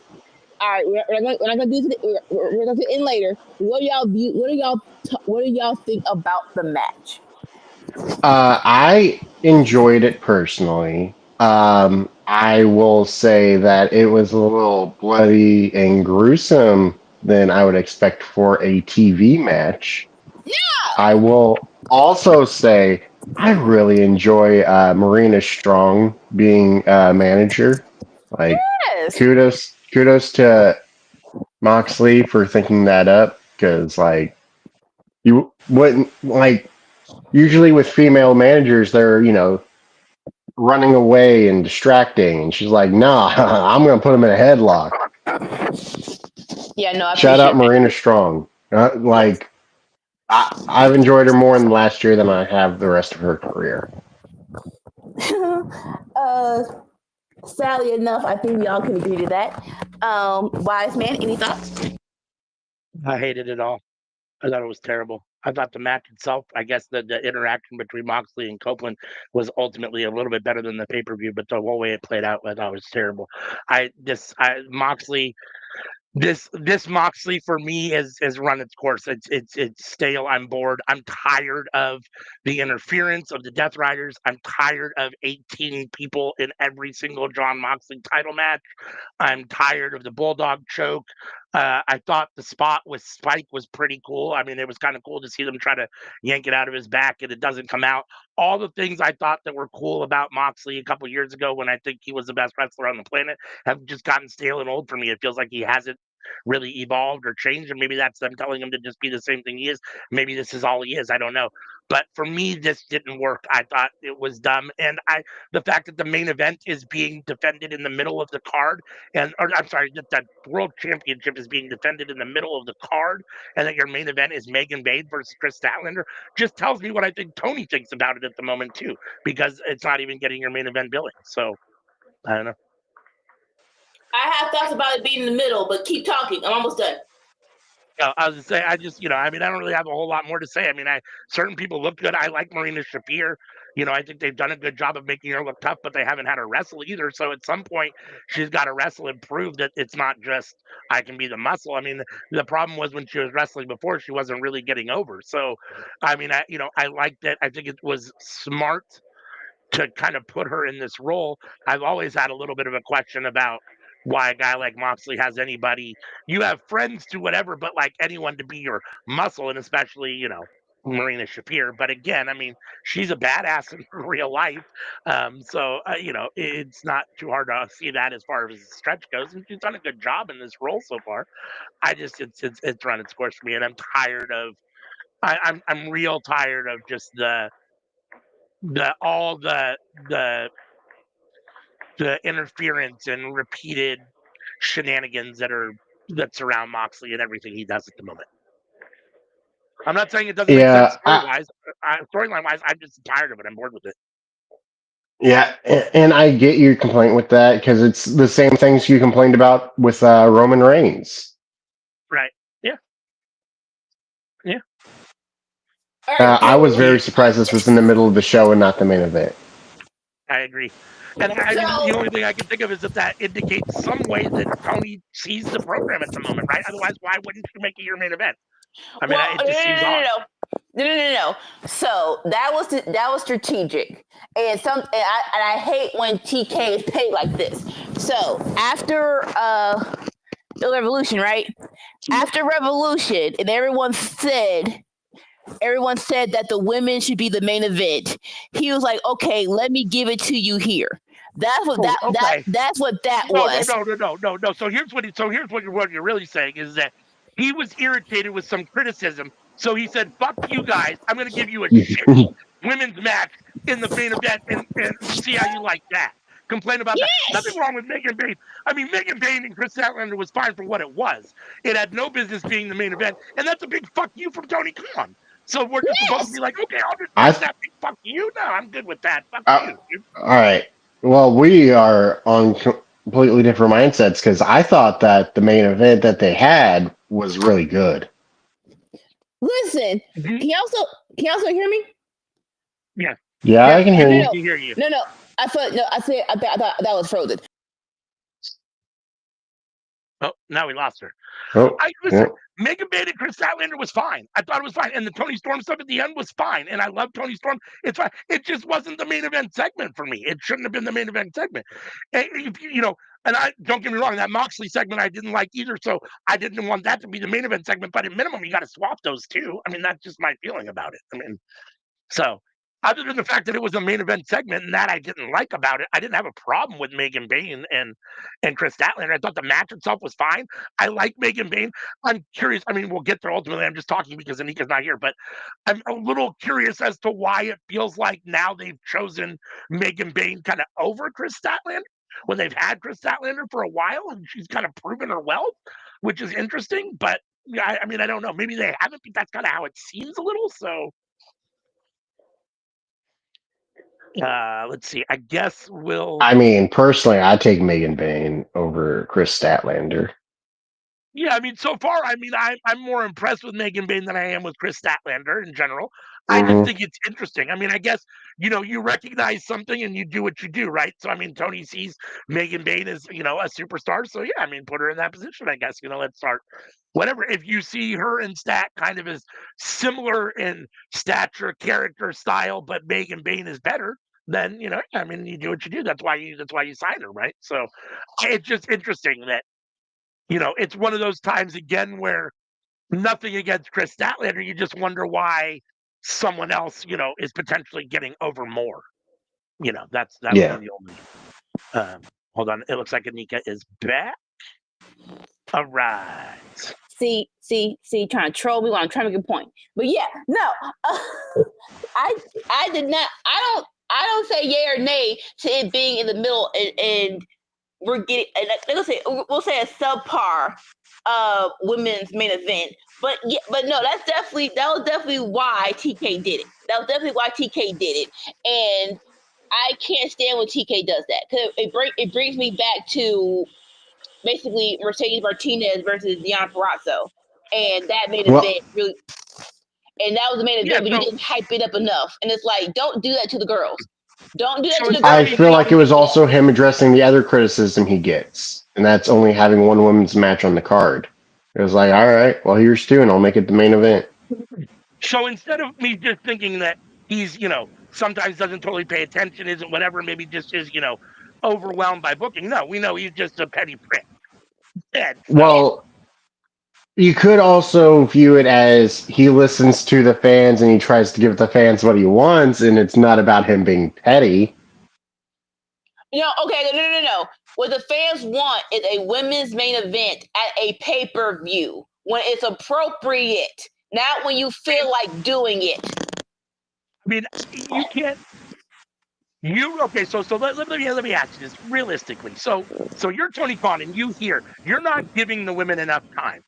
All right, we're not gonna do it. We're gonna end later. What do y'all think about the match? I enjoyed it personally. I will say that it was a little bloody and gruesome than I would expect for a TV match. Yeah. I will also say I really enjoy Marina Strong being manager. Like Yes. kudos to Moxley for thinking that up because like you wouldn't like usually with female managers they're running away and distracting and she's like nah I'm gonna put him in a headlock. Yeah, no, I Shout out appreciate Marina Strong. Like I've enjoyed her more in the last year than I have the rest of her career. Sadly enough, I think we all can agree to that. Wise man, any thoughts? I hated it all. I thought it was terrible. I thought the match itself, I guess the interaction between Moxley and Copeland was ultimately a little bit better than the pay-per-view, but the whole way it played out, I thought was terrible. Moxley this Moxley for me has run its course. It's stale. I'm bored. I'm tired of the interference of the Death Riders. I'm tired of 18 people in every single John Moxley title match. I'm tired of the Bulldog choke. I thought the spot with Spike was pretty cool. I mean, it was kind of cool to see them try to yank it out of his back and it doesn't come out. All the things I thought that were cool about Moxley a couple years ago when I think he was the best wrestler on the planet have just gotten stale and old for me. It feels like he hasn't really evolved or changed, and maybe that's them telling him to just be the same thing he is. Maybe this is all he is. I don't know. But for me, this didn't work. I thought it was dumb, and the fact that the main event is being defended in the middle of the card, I'm sorry, that world championship is being defended in the middle of the card, and that your main event is Megan Bade versus Chris Statlander, just tells me what I think Tony thinks about it at the moment too, because it's not even getting your main event billing. So I don't know. I have thoughts about it being in the middle, but keep talking. I'm almost done. I was just saying, I don't really have a whole lot more to say. I mean, certain people look good. I like Marina Shafir. I think they've done a good job of making her look tough, but they haven't had her wrestle either. So at some point, she's got to wrestle and prove that it's not just I can be the muscle. I mean, the problem was when she was wrestling before, she wasn't really getting over. So, I mean, I liked it. I think it was smart to kind of put her in this role. I've always had a little bit of a question about why a guy like Moxley has anybody. You have friends to whatever, but like anyone to be your muscle, and especially, Marina Shafir. But again, I mean, she's a badass in real life. It's not too hard to see that as far as the stretch goes. And she's done a good job in this role so far. It's run its course for me, and I'm tired of. I'm real tired of just all the interference and repeated shenanigans that surround Moxley and everything he does at the moment. I'm not saying it doesn't make sense storyline wise. I'm just tired of it. I'm bored with it. Yeah, and I get your complaint with that because it's the same things you complained about with Roman Reigns. Right. Yeah. Yeah. I was very surprised this was in the middle of the show and not the main event. I agree. And the only thing I can think of is that indicates some way that Tony sees the program at the moment, right? Otherwise, why wouldn't you make it your main event? I mean, it just seems odd. No. So that was strategic, and I hate when TK is paid like this. So after the Revolution, right? After Revolution, and everyone said that the women should be the main event. He was like, "Okay, let me give it to you here." That's what that's what that was. No. So here's what you're really saying is that he was irritated with some criticism. So he said, "Fuck you guys. I'm going to give you a shitty women's match in the main event and see how you like that." Complain about that. Nothing wrong with Megan Bain. I mean, Megan Bain and Chris Statlander was fine for what it was. It had no business being the main event, and that's a big fuck you from Tony Khan. So we're just supposed to be like, okay, I'll just take that big fuck you. No, I'm good with that. Fuck you. Dude. All right. Well, we are on completely different mindsets because I thought that the main event that they had was really good. Listen, can you also hear me? Yeah. Yeah, I can hear you. I can hear you. No. I thought that was frozen. Oh, now we lost her. Oh, listen, Megan Bain and Chris Statlander was fine. I thought it was fine. And the Tony Storm stuff at the end was fine. And I love Tony Storm. It's fine. It just wasn't the main event segment for me. It shouldn't have been the main event segment. And and I don't get me wrong, that Moxley segment I didn't like either. So I didn't want that to be the main event segment. But at minimum, you got to swap those two. I mean, that's just my feeling about it. I mean, so other than the fact that it was a main event segment and that I didn't like about it, I didn't have a problem with Megan Bain and Chris Statlander. I thought the match itself was fine. I like Megan Bain. I'm curious. I mean, we'll get there ultimately. I'm just talking because Anika's not here, but I'm a little curious as to why it feels like now they've chosen Megan Bain kind of over Chris Statlander when they've had Chris Statlander for a while and she's kind of proven her wealth, which is interesting. But yeah, I mean, I don't know. Maybe they haven't, but that's kind of how it seems a little. So. Let's see. I guess we'll. I mean, personally, I take Megan Bain over Chris Statlander. Yeah, I mean, so far, I mean, I'm more impressed with Megan Bain than I am with Chris Statlander in general. I just think it's interesting. I mean, I guess you recognize something and you do what you do, right? So I mean, Tony sees Megan Bain as a superstar, so yeah, I mean, put her in that position. I guess let's start. Whatever. If you see her and Stat kind of as similar in stature, character, style, but Megan Bain is better, then I mean, you do what you do. That's why you sign her, right? So it's just interesting that it's one of those times again where nothing against Chris Statlander, you just wonder why someone else is potentially getting over more. That would be the only. Hold on, it looks like Anika is back. All right. See, trying to troll me while I'm trying to make a point. But yeah, no, I did not. I don't say yay or nay to it being in the middle, and we're getting. We'll say a subpar women's main event. But yeah, but no, that was definitely why TK did it. That was definitely why TK did it, and I can't stand when TK does that because it brings me back to basically Mercedes Martinez versus Deonna Purrazzo, and that made event really. And that was the main event, but you didn't hype it up enough. And it's like, don't do that to the girls. Don't do that to the girls. I feel like it was also him addressing the other criticism he gets, and that's only having one women's match on the card. It was like, all right, well, here's two, and I'll make it the main event. So instead of me just thinking that he's, sometimes doesn't totally pay attention, isn't whatever, maybe just is, overwhelmed by booking. No, we know he's just a petty prick. Well, you could also view it as he listens to the fans and he tries to give the fans what he wants, and it's not about him being petty. Okay, no. What the fans want is a women's main event at a pay-per-view when it's appropriate, not when you feel like doing it. I mean, you can't. Okay, so let me ask you this realistically. So you're Tony Khan and you're not giving the women enough time.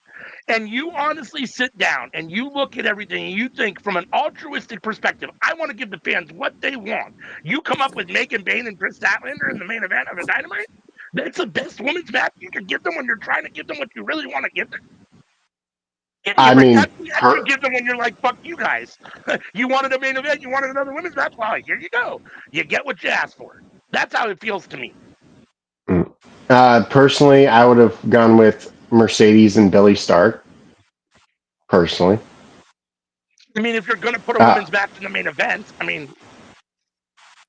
And you honestly sit down and you look at everything and you think from an altruistic perspective, I want to give the fans what they want. You come up with Megan Bain and Chris Statlander in the main event of a Dynamite? That's the best women's match you can give them when you're trying to give them what you really want to give them. I mean, you give them when you're like, fuck you guys. You wanted a main event, you wanted another women's match. Well, here you go. You get what you asked for. That's how it feels to me. Personally, I would have gone with Mercedes and Billy Stark. Personally. I mean, if you're going to put a women's match in the main event, I mean,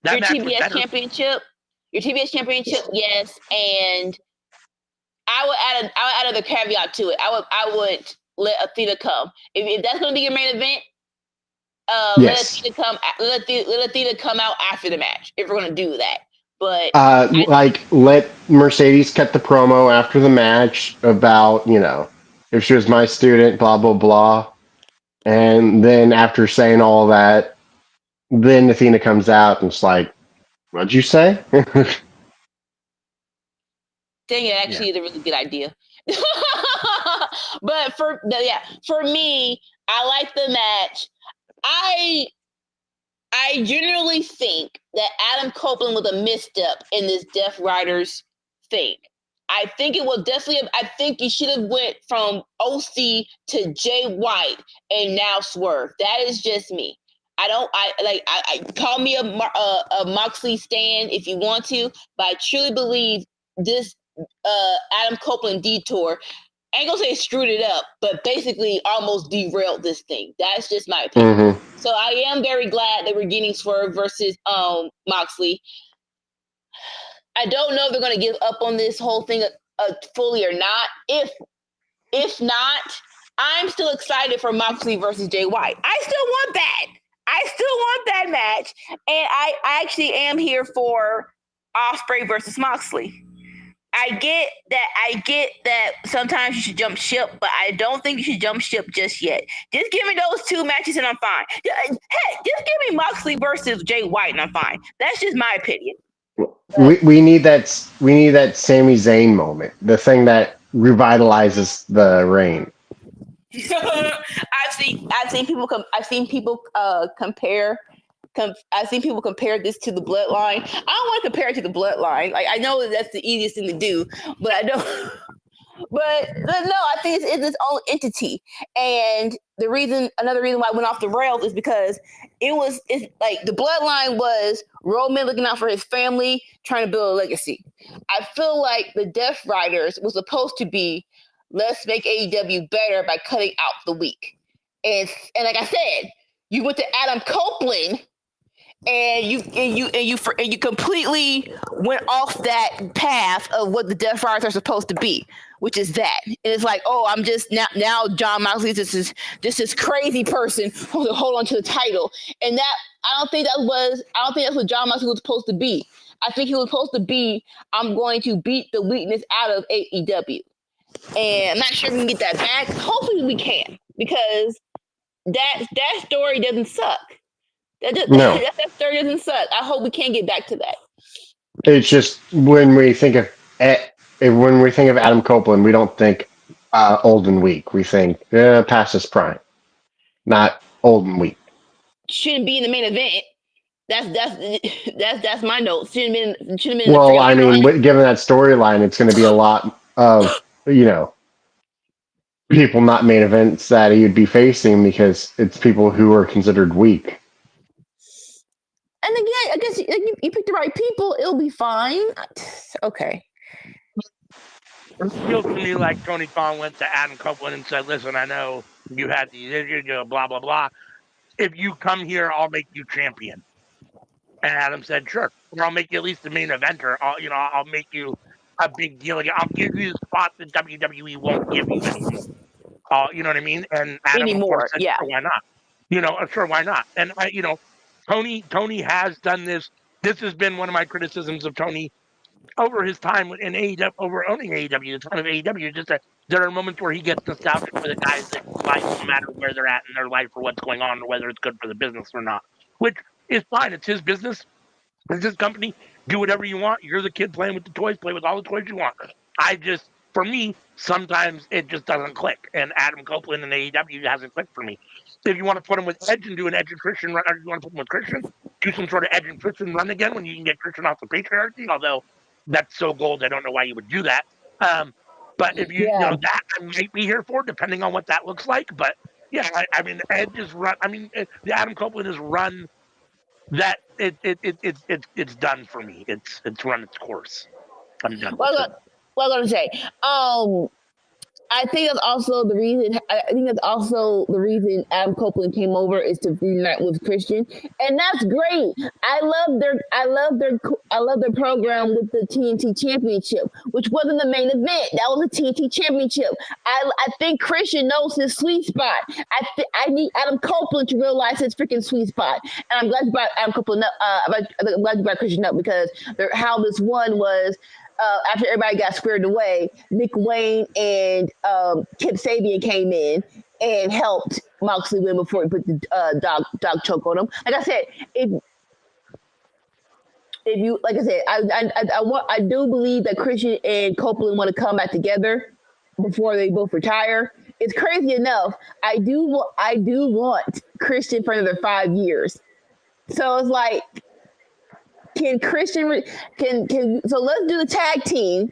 that your TBS championship, yes, and I would add another caveat to it. I would let Athena come if that's going to be your main event. Yes. Let Athena come out after the match if we're going to do that. But Like let Mercedes cut the promo after the match about, if she was my student, blah blah blah. And then after saying all that, then Athena comes out and it's like, what'd you say? dang it, actually is a really good idea. But for me, I like the match. I generally think that Adam Copeland was a misstep in this Death Riders thing. I think it was definitely. I think he should have went from OC to Jay White and now Swerve. That is just me. I don't. I call me a Moxley stan if you want to, but I truly believe this Adam Copeland detour. I ain't gonna say screwed it up, but basically almost derailed this thing. That's just my opinion. Mm-hmm. So I am very glad that we're getting Swerve versus Moxley. I don't know if they're going to give up on this whole thing fully or not. If not, I'm still excited for Moxley versus Jay White. I still want that. I still want that match, and I actually am here for Ospreay versus Moxley. I get that sometimes you should jump ship, but I don't think you should jump ship just yet. Just give me those two matches and I'm fine. Heck, just give me Moxley versus Jay White and I'm fine. That's just my opinion. We need that Sami Zayn moment, the thing that revitalizes the reign. I've seen people compare. I've seen people compare this to the Bloodline. I don't want to compare it to the Bloodline. Like I know that's the easiest thing to do, but I don't. But no, I think it's its own entity. And another reason why I went off the rails is because it's like the Bloodline was Roman looking out for his family, trying to build a legacy. I feel like the Death Riders was supposed to be, let's make AEW better by cutting out the weak. And like I said, you went to Adam Copeland and you completely went off that path of what the Death Riders are supposed to be, which is that. And it's like, oh, I'm just now John Moxley just this crazy person who will hold on to the title, and that I don't think that's what John Moxley was supposed to be. I think he was supposed to be, I'm going to beat the weakness out of AEW, and I'm not sure if we can get that back. Hopefully, we can because that story doesn't suck. No, That story doesn't suck. I hope we can get back to that. it's just when we think of Adam Copeland, we don't think old and weak. We think past his prime, not old and weak. Shouldn't be in the main event. That's my note. Shouldn't have been in the Well, freaking I mean, given that storyline, it's going to be a lot of people not main events that he would be facing because it's people who are considered weak. And again, I guess you pick the right people, it'll be fine. Okay. It feels to me like Tony Khan went to Adam Copeland and said, "Listen, I know you had these issues, blah blah blah. If you come here, I'll make you champion." And Adam said, "Sure, or I'll make you at least the main eventer. I'll make you a big deal. I'll give you the spot that WWE won't give you anymore. You know what I mean?" And Adam, of course, Anymore. said, Yeah. "Sure, why not? Sure, why not?" And Tony has done this. This has been one of my criticisms of Tony over his time in AEW, over owning AEW, the time of AEW. Just that there are moments where he gets nostalgic for the guys that he likes, no matter where they're at in their life or what's going on, or whether it's good for the business or not. Which is fine. It's his business. It's his company. Do whatever you want. You're the kid playing with the toys. Play with all the toys you want. For me, sometimes it just doesn't click. And Adam Copeland and AEW hasn't clicked for me. If you want to put him with Edge and do an Edge and Christian run, or you want to put him with Christian, do some sort of Edge and Christian run again when you can get Christian off the patriarchy. Although that's so gold, I don't know why you would do that. But if that I might be here for, depending on what that looks like. But yeah, I mean, Edge is run. I mean, the Adam Copeland is run. That it's done for me. It's run its course. I'm done with it. What I'm gonna say. I think that's also the reason. I think that's also the reason Adam Copeland came over is to reunite with Christian, and that's great. I love their program with the TNT Championship, which wasn't the main event. That was the TNT Championship. I think Christian knows his sweet spot. I need Adam Copeland to realize his freaking sweet spot, and I'm glad you brought Adam Copeland up. I'm glad you brought Christian up because how this one was. After everybody got squared away, Nick Wayne and Kip Sabian came in and helped Moxley win before he put the dog choke on him. Like I said, if you like I said, I do believe that Christian and Copeland want to come back together before they both retire. It's crazy enough. I do want Christian for another 5 years. So it's like. Can Christian so let's do the tag team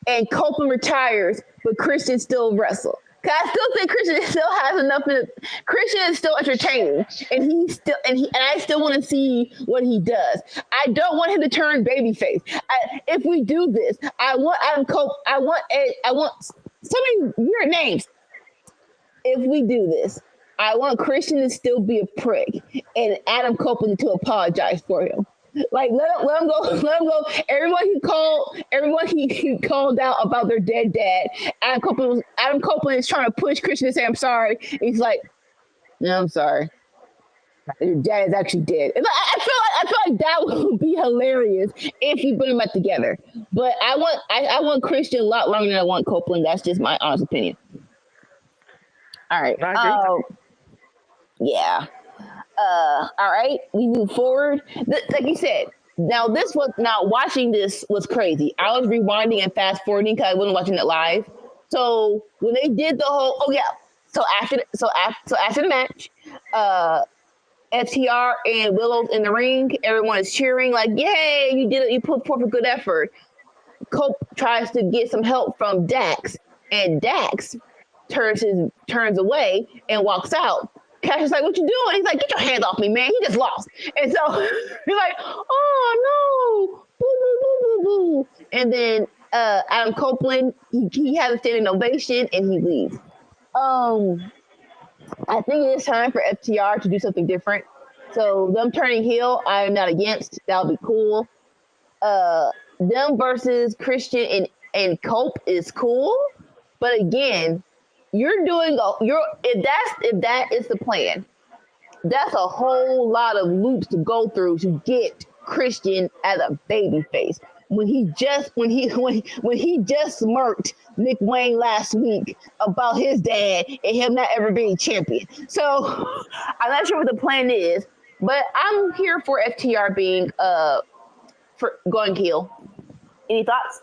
and Copeland retires, but Christian still wrestle. Cause I still think Christian still has enough. Christian is still entertaining, and I still want to see what he does. I don't want him to turn babyface. If we do this, I want Adam Cope. I want so many weird names. If we do this, I want Christian to still be a prick, and Adam Copeland to apologize for him. Like let him go. Everyone he called out about their dead dad. Adam Copeland is trying to push Christian to say I'm sorry. And he's like, no, I'm sorry. Your dad is actually dead. And I feel like that would be hilarious if you put them back together. But I want Christian a lot longer than I want Copeland. That's just my honest opinion. All right. Yeah. All right, we move forward. Like you said, now watching this was crazy. I was rewinding and fast forwarding because I wasn't watching it live. So when they did the whole, so after the match, FTR and Willow's in the ring. Everyone is cheering like, "Yay! You did it! You put forth a good effort." Cope tries to get some help from Dax, and Dax turns away and walks out. Cash is like, "What you doing?" He's like, "Get your hands off me, man. He just lost." And so he's like, "Oh no, boo, boo, boo, boo, boo." And then Adam Copeland, he has a standing ovation and he leaves. I think it is time for FTR to do something different. So them turning heel, I am not against. That'll be cool. Them versus Christian and Cope is cool, but again. If that is the plan, that's a whole lot of loops to go through to get Christian as a babyface. When he just smirked Nick Wayne last week about his dad and him not ever being champion. So I'm not sure what the plan is, but I'm here for FTR being for going heel. Any thoughts?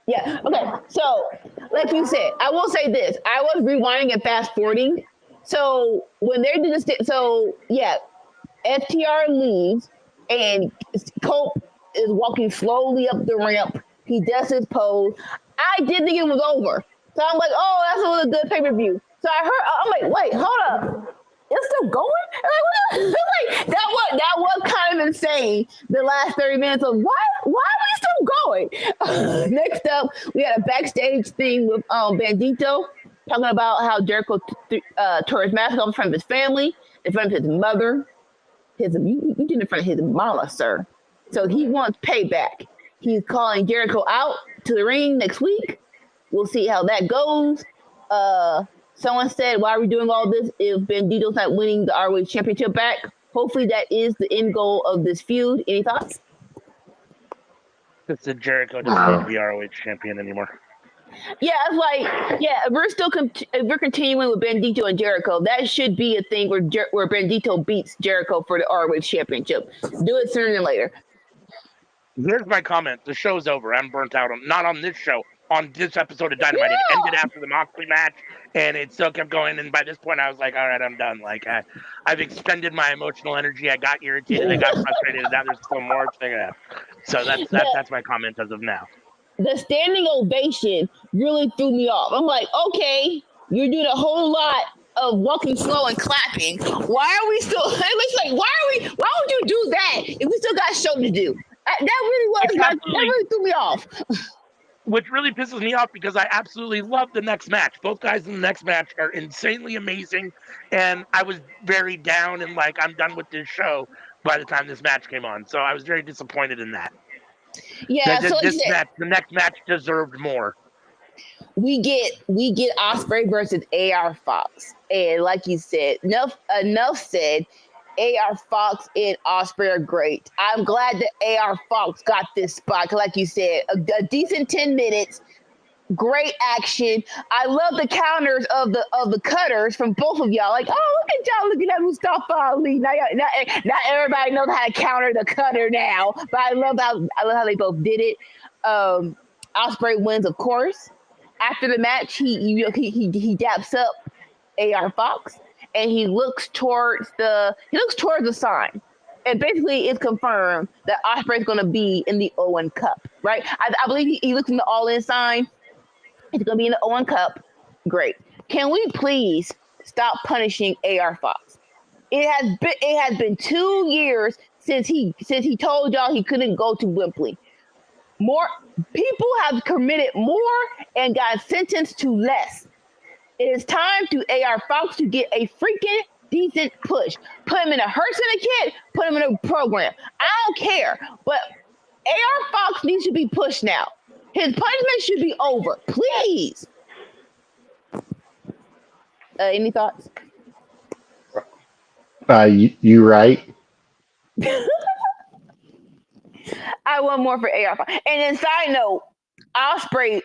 Yeah. Okay. So, like you said, I will say this: I was rewinding and fast forwarding. So when they did this, FTR leaves, and Cope is walking slowly up the ramp. He does his pose. I did think it was over, so I'm like, "Oh, that's a good pay-per-view." So I'm like, "Wait, hold up." It's still going? Like, that was kind of insane. The last 30 minutes of why are we still going? Next up, we had a backstage thing with Bandito talking about how Jericho tore his mask off in front of his family, in front of his mother. You did in front of his mama, sir. So he wants payback. He's calling Jericho out to the ring next week. We'll see how that goes. Someone said, "Why are we doing all this if Bandito's not winning the ROH championship back?" Hopefully that is the end goal of this feud. Any thoughts? It's the Jericho doesn't need to be ROH champion anymore. Yeah, it's like, if we're continuing with Bandito and Jericho, that should be a thing where Bandito beats Jericho for the ROH championship. Do it sooner than later. Here's my comment. The show's over. I'm burnt out. Not on this show. On this episode of Dynamite. It ended after the Moxley match, and it still kept going. And by this point, I was like, all right, I'm done. Like, I've expended my emotional energy. I got irritated. I got frustrated. Now there's still more thing to have. So that's my comment as of now. The standing ovation really threw me off. I'm like, okay, you're doing a whole lot of walking slow and clapping. Why are we still? It's like, why would you do that if we still got a show to do? That really was that really threw me off. Which really pisses me off because I absolutely love the next match. Both guys in the next match are insanely amazing, and I was very down and like I'm done with this show by the time this match came on. So I was very disappointed in that. Yeah, so This match, the next match, deserved more. we get Ospreay versus AR Fox, and like you said, enough said. AR Fox and Ospreay are great. I'm glad that AR Fox got this spot. Like you said, a decent 10 minutes, great action. I love the counters of the cutters from both of y'all. Like, oh, look at y'all looking at Mustafa Ali. Now everybody knows how to counter the cutter now. But I love how they both did it. Ospreay wins, of course. After the match, he daps up AR Fox and he looks towards the sign. And basically, it's confirmed that Ospreay's going to be in the Owen Cup, right? I believe he looks in the All In sign. It's going to be in the Owen Cup. Great. Can we please stop punishing AR Fox? It has been 2 years since he told y'all he couldn't go to Wembley. More people have committed more and got sentenced to less. It is time to AR Fox to get a freaking decent push. Put him in a Hurt Syndicate, put him in a program. I don't care, but AR Fox needs to be pushed now. His punishment should be over, please. Any thoughts? You right. I want more for AR Fox. And then side note, Ospreay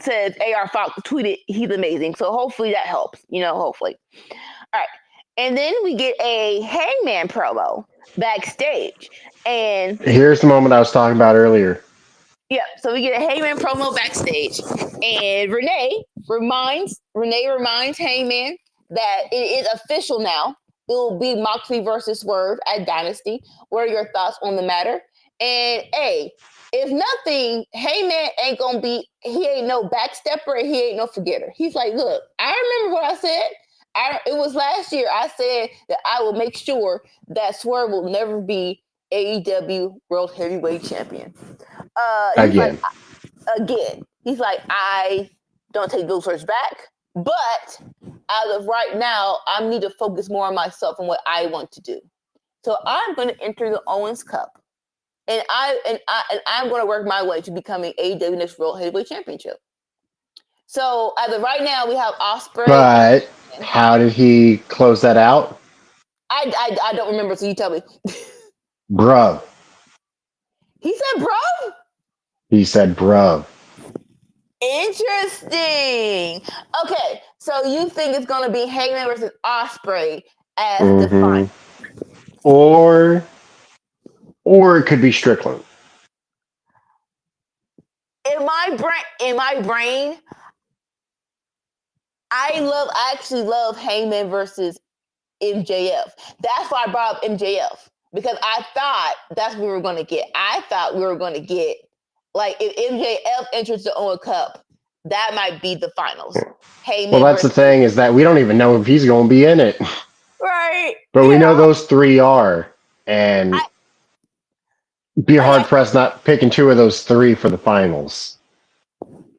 says AR Fox tweeted he's amazing. So hopefully that helps. Hopefully. All right. And then we get a Hangman promo backstage. And here's the moment I was talking about earlier. Yeah, so we get a Hangman promo backstage, and Renee reminds Hangman that it is official now. It will be Moxley versus Swerve at Dynasty. What are your thoughts on the matter? And if nothing, Heyman he ain't no backstepper and he ain't no forgetter. He's like, look, I remember what I said. It was last year. I said that I will make sure that Swerve will never be AEW World Heavyweight Champion. Again. He's like, I don't take those words back, but as of right now, I need to focus more on myself and what I want to do. So I'm going to enter the Owens Cup. And I'm going to work my way to becoming AEW next World Heavyweight Championship. So as of right now, we have Ospreay. But how did he close that out? I don't remember, so you tell me. Bruv. He said bruv? He said bruv. Interesting. Okay, so you think it's going to be Hangman versus Ospreay as the final? Or it could be Strickland. In my brain, I actually love Hangman versus MJF. That's why I brought up MJF, because I thought that's what we were going to get. I thought we were going to get, like, if MJF enters the Owen Cup, that might be the finals. Heyman. Well, that's the thing, is that we don't even know if he's going to be in it. Right. But we know those three are, and be hard pressed not picking two of those three for the finals.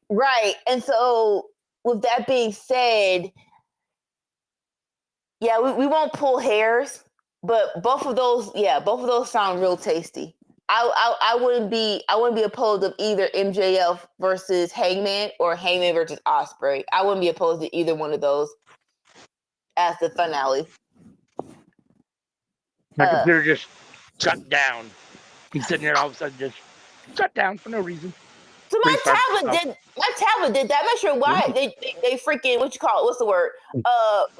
Right. And so, with that being said, yeah, we won't pull hairs, but both of those sound real tasty. I wouldn't be opposed of either MJF versus Hangman or Hangman versus Ospreay. I wouldn't be opposed to either one of those as the finale. My computer just shut down. He's sitting here all of a sudden just shut down for no reason. So my tablet did that. I'm not sure why they freaking, what you call it? What's the word?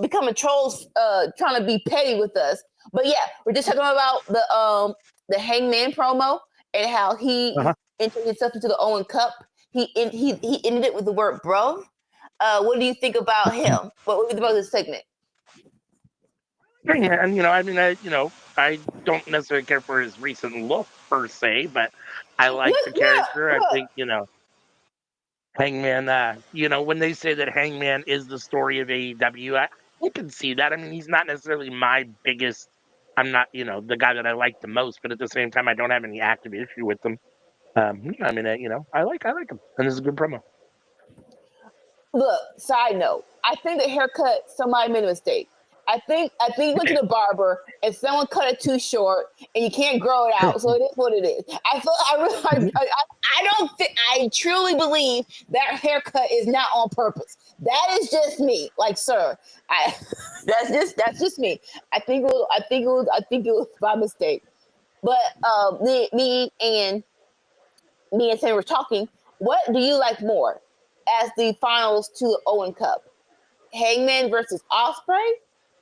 Becoming trolls, trying to be petty with us. But yeah, we're just talking about the Hangman promo and how he entered himself into the Owen Cup. He ended it with the word bro. What do you think about him? What do you think about this segment? Yeah, and I don't necessarily care for his recent look per se, but I like the character. I think, Hangman, when they say that Hangman is the story of AEW, I can see that. I mean, he's not necessarily my biggest I'm not, the guy that I like the most, but at the same time, I don't have any active issue with them. I mean, I like him, and this is a good promo. Look, side note, I think the haircut, somebody made a mistake. I think you went to the barber and someone cut it too short and you can't grow it out. So it is what it is. I truly believe that haircut is not on purpose. That is just me. Like, sir, that's just me. I think it was by mistake. But me and Sam were talking. What do you like more as the finals to the Owen Cup? Hangman versus Ospreay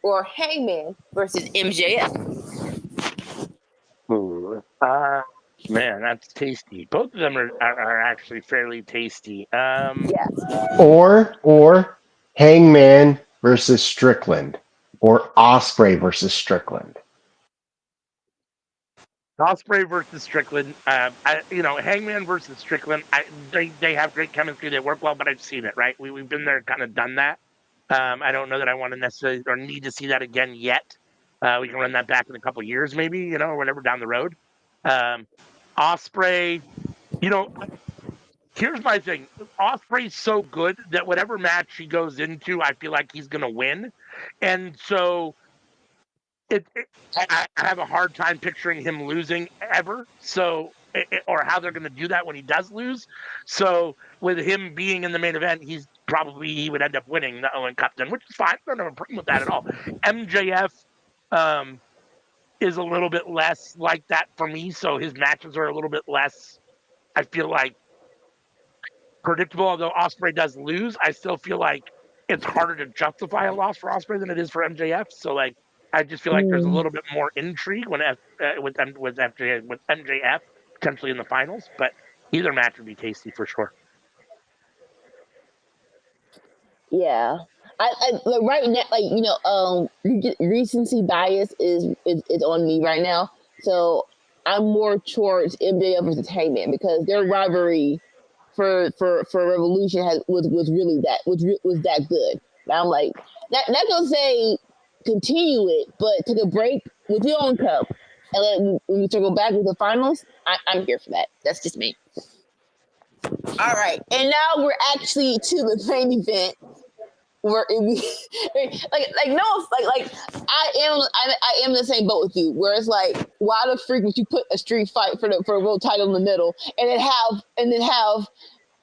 or Hangman versus MJF? Ooh, man, that's tasty. Both of them are actually fairly tasty. Yeah. Or Hangman versus Strickland, or Osprey versus Strickland. Ospreay versus Strickland. Hangman versus Strickland. They have great chemistry. They work well, but I've seen it. Right, we've been there, kind of done that. I don't know that I want to necessarily or need to see that again yet. We can run that back in a couple years, maybe, or whatever down the road. Ospreay, here's my thing. Ospreay's so good that whatever match he goes into, I feel like he's going to win, and so I have a hard time picturing him losing ever. So, or how they're going to do that when he does lose. So, with him being in the main event, he would end up winning the Owen Cup then, which is fine. I don't have a problem with that at all. MJF is a little bit less like that for me. So his matches are a little bit less, I feel like, predictable. Although Ospreay does lose, I still feel like it's harder to justify a loss for Ospreay than it is for MJF. So, like, I just feel like there's a little bit more intrigue with MJF potentially in the finals, but either match would be tasty for sure. Yeah. Like right now, recency bias is on me right now. So I'm more towards MJF versus Hangman because their rivalry for Revolution was really that good. But I'm like, not gonna say continue it, but take a break with your own cup, and then when we circle back with the finals, I'm here for that. That's just me. All right, and now we're actually to the main event. Where I am in the same boat with you. Where it's like, why the freak would you put a street fight for a world title in the middle, and then have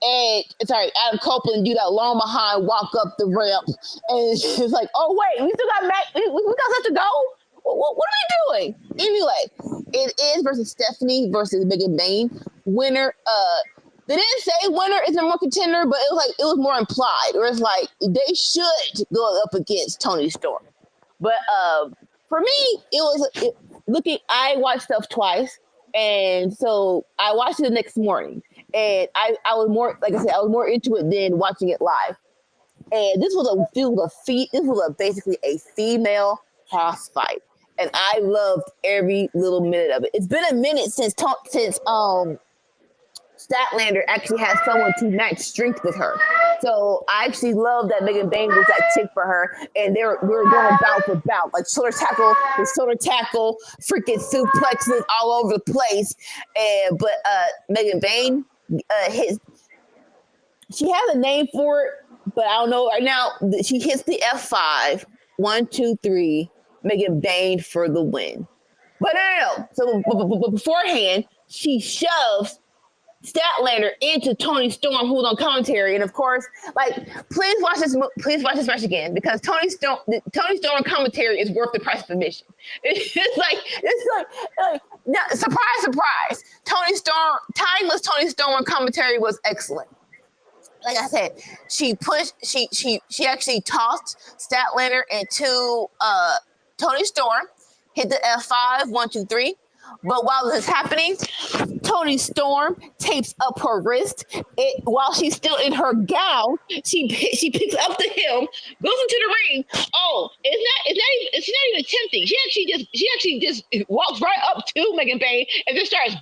Adam Copeland do that long behind walk up the ramp, and it's like, oh wait, we still got we got stuff to go. What are we doing? Anyway, it is versus Stephanie versus Megan Bain. Winner, they didn't say winner is a more contender, but it was more implied. Where it's like they should go up against Toni Storm. But for me, I watched stuff twice, and so I watched it the next morning, and I was more, like I said, I was more into it than watching it live. And this was basically a female house fight, and I loved every little minute of it. It's been a minute since Statlander actually has someone to match strength with her. So I actually love that Megan Bain was that chick for her. And we were going bout for bout, like shoulder tackle, freaking suplexes all over the place. But Megan Bain, she has a name for it, but I don't know right now. She hits the F5. 1, 2, 3. Megan Bain for the win. But no. So beforehand, she shoves Statlander into Toni Storm, who's on commentary, and of course, like, please watch this match again because Toni Storm on commentary is worth the price of admission. It's like surprise. Timeless Toni Storm on commentary was excellent. Like I said, she actually tossed Statlander into Toni Storm, hit the F5, 1, 2, 3. But while this is happening, Toni Storm tapes up her wrist. While she's still in her gown, she picks up the hem, goes into the ring. Oh, it's not even tempting. She actually just walks right up to Megan Bain and just starts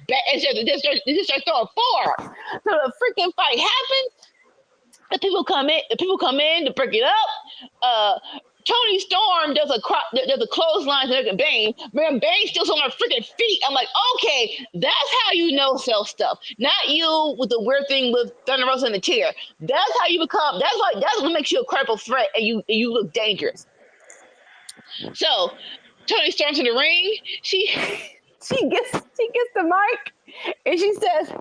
throwing four. So the freaking fight happens. The people come in to break it up. Tony Storm does a clothesline to Megan Bane. Megan Bane still's on her freaking feet. I'm like, okay, that's how you know self stuff. Not you with the weird thing with Thunder Rosa in the chair. That's how you become. That's what makes you a credible threat, and you look dangerous. So Tony Storm's in the ring. She gets the mic and she says,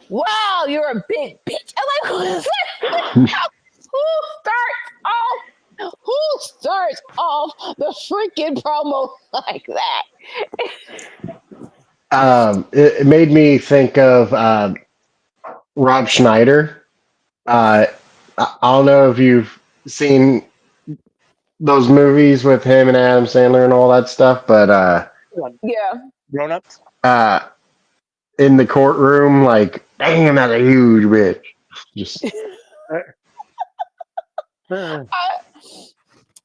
"Wow, you're a big bitch." I'm like, who starts off the freaking promo like that? It made me think of Rob Schneider. I don't know if you've seen those movies with him and Adam Sandler and all that stuff, but Yeah. Grown ups. uh, in the courtroom, like, damn, that's a huge bitch. Just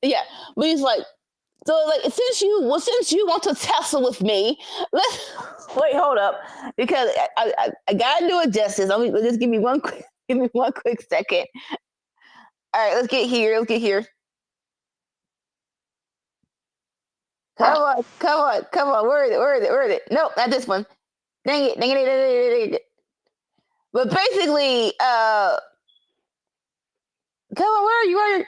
Yeah, but he's like, so like since you want to tussle with me, let's wait, hold up, because I gotta do it justice. Just give me one quick second. All right, let's get here. Come on. Where is it? Nope, not this one. Dang it. But basically, come on, where are you?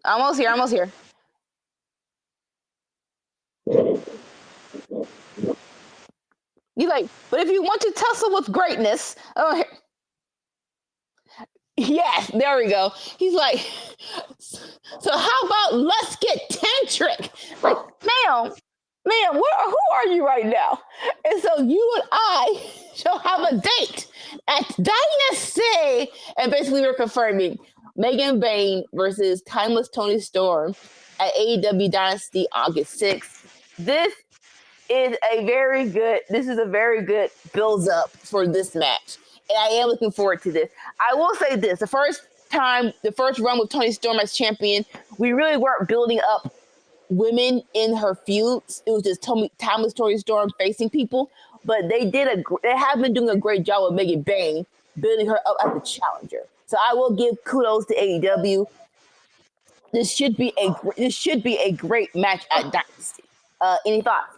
Almost here. You like, but if you want to tussle with greatness, oh, yes, there we go. He's like, so how about let's get tantric? Like, ma'am, who are you right now? And so you and I shall have a date at Dynasty. And basically, we're confirming Megan Bane versus Timeless Tony Storm at AEW Dynasty August 6th. This is a very good build up for this match. And I am looking forward to this. I will say this, the first run with Tony Storm as champion, we really weren't building up women in her feuds. It was just Timeless Tony Storm facing people. But they have been doing a great job with Megan Bane, building her up as a challenger. So I will give kudos to AEW. This should be a great match at Dynasty. Any thoughts?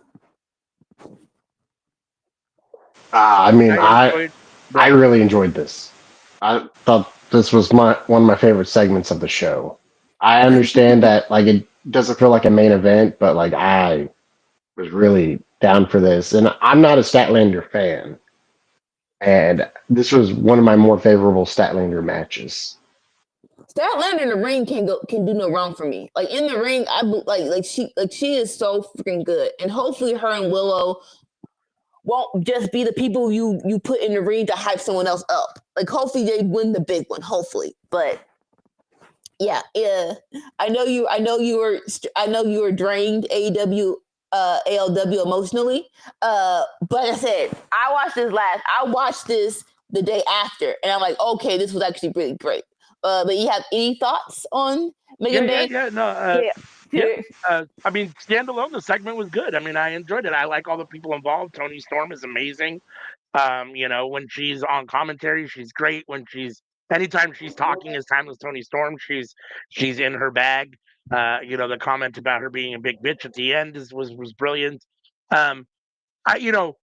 I mean, enjoyed I really enjoyed this. I thought this was one of my favorite segments of the show. I understand that like it doesn't feel like a main event, but like I was really down for this, and I'm not a Statlander fan, and this was one of my more favorable Statlander matches. Statlander in the ring can do no wrong for me. Like in the ring, she is so freaking good, and hopefully her and Willow won't just be the people you put in the ring to hype someone else up. Like hopefully they win the big one. Hopefully, but yeah. I know you were drained AEW. ALW emotionally, but I said I watched this the day after, and I'm like, okay, this was actually really great. But you have any thoughts on Megan Bane? I mean, standalone, the segment was good. I mean, I enjoyed it. I like all the people involved. Tony Storm is amazing. When she's on commentary, she's great. Anytime she's talking as Timeless Tony Storm, she's in her bag. The comment about her being a big bitch at the end was brilliant. Um, I you know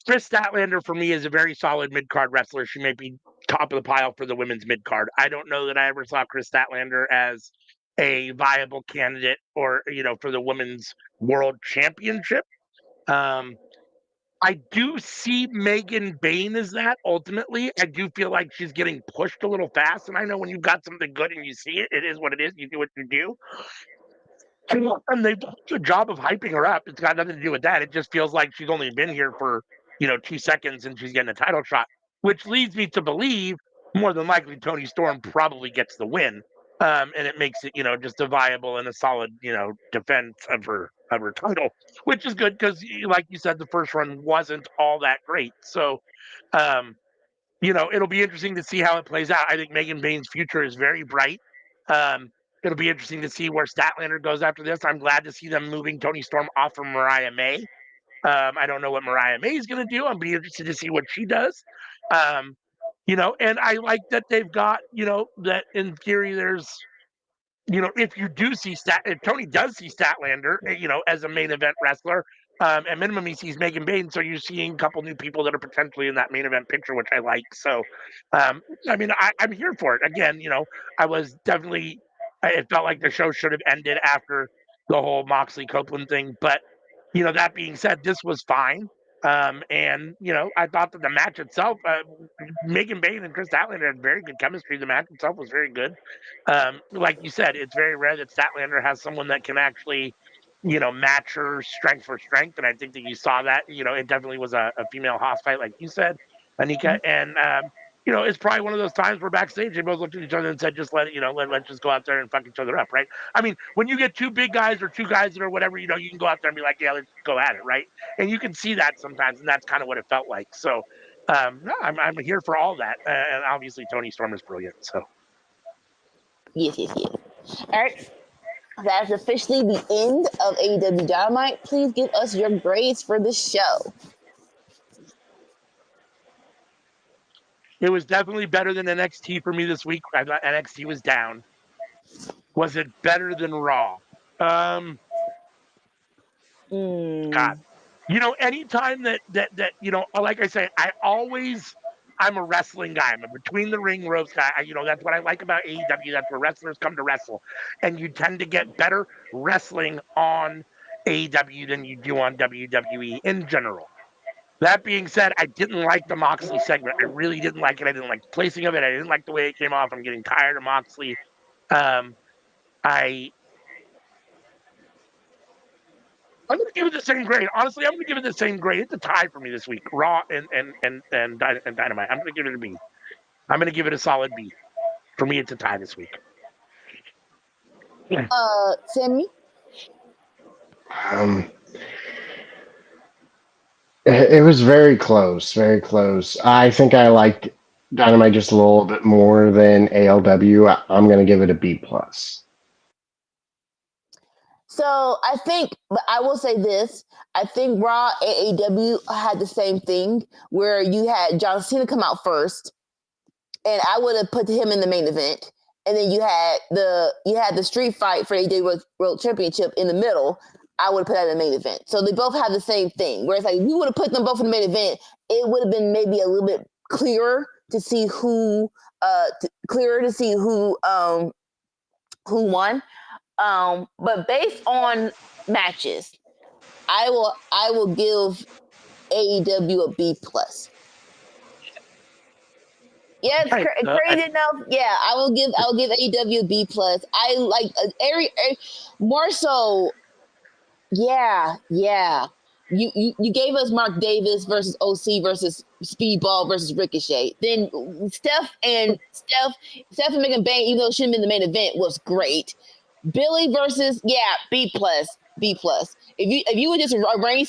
Chris Statlander for me is a very solid mid card wrestler. She may be top of the pile for the women's mid card. I don't know that I ever saw Chris Statlander as a viable candidate or for the women's world championship. I do see Megan Bane as that ultimately. I do feel like she's getting pushed a little fast. And I know when you've got something good and you see it, it is what it is. You do what you do. And they've done a good job of hyping her up. It's got nothing to do with that. It just feels like she's only been here for, 2 seconds and she's getting a title shot, which leads me to believe more than likely Tony Storm probably gets the win. And it makes it, just a viable and a solid, defense of her title, which is good because, like you said, the first run wasn't all that great. So, it'll be interesting to see how it plays out. I think Megan Bane's future is very bright. It'll be interesting to see where Statlander goes after this. I'm glad to see them moving Tony Storm off from Mariah May. I don't know what Mariah May's going to do. I'm be interested to see what she does. Um, and I like that they've got, that in theory there's, if you do see if Tony does see Statlander, as a main event wrestler, at minimum he sees Megan Bain, so you're seeing a couple new people that are potentially in that main event picture, which I like. So, I mean, I'm here for it. Again, I was definitely, it felt like the show should have ended after the whole Moxley Copeland thing, but that being said, this was fine. And I thought that the match itself, Megan Bain and Chris Statlander had very good chemistry. The match itself was very good. Like you said, it's very rare that Statlander has someone that can actually, match her strength for strength. And I think that you saw that. It definitely was a female hoss fight, like you said, Anika. And it's probably one of those times where backstage they both looked at each other and said, "Just let it, let's just go out there and fuck each other up," right? I mean, when you get two big guys or two guys that are whatever, you can go out there and be like, "Yeah, let's go at it," right? And you can see that sometimes, and that's kind of what it felt like. So, no, I'm here for all that, and obviously Tony Storm is brilliant. So, Yes. All right. That's officially the end of AEW Dynamite. Please give us your grades for the show. it was definitely better than NXT for me this week. I thought NXT was down. Was it better than Raw? God, anytime that like I say, I'm a wrestling guy. I'm a between the ring ropes guy. That's what I like about AEW. That's where wrestlers come to wrestle, and you tend to get better wrestling on AEW than you do on WWE in general. That being said, I didn't like the Moxley segment. I really didn't like it. I didn't like the placing of it. I didn't like the way it came off. I'm getting tired of Moxley. I I'm going to give it the same grade. Honestly, I'm going to give it the same grade. It's a tie for me this week. Raw and Dynamite. I'm going to give it a B. I'm going to give it a solid B. For me, it's a tie this week. Sammy? It was very close, very close. I think I liked Dynamite just a little bit more than ALW. I'm going to give it a B plus. So I think, but I will say this: I think Raw AEW had the same thing where you had John Cena come out first, and I would have put him in the main event, and then you had the street fight for AEW World Championship in the middle. I would have put that in the main event. So they both have the same thing. Whereas like we would have put them both in the main event, it would have been maybe a little bit clearer to see who won. But based on matches, I will give AEW a B plus. Yeah, it's crazy enough. Yeah, I will give AEW a B plus. I like every more so. Yeah. You gave us Mark Davis versus OC versus Speedball versus Ricochet. Then Steph and Megan Bain, even though it shouldn't have been the main event, was great. Billy versus B plus. If you would just arrange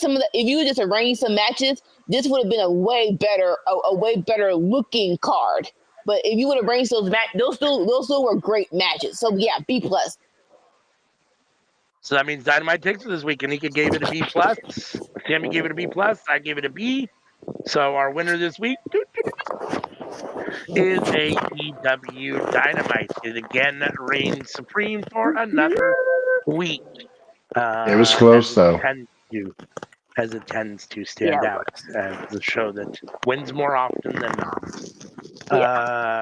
some matches, this would have been a way better looking card. But if you would have arranged those two were great matches. So yeah, B plus. So that means Dynamite takes it this week. Anika gave it a B plus. Tammy gave it a B plus. I gave it a B. So our winner this week is AEW Dynamite. It again reigns supreme for another week. It was close though. As it tends to stand out as the show that wins more often than not.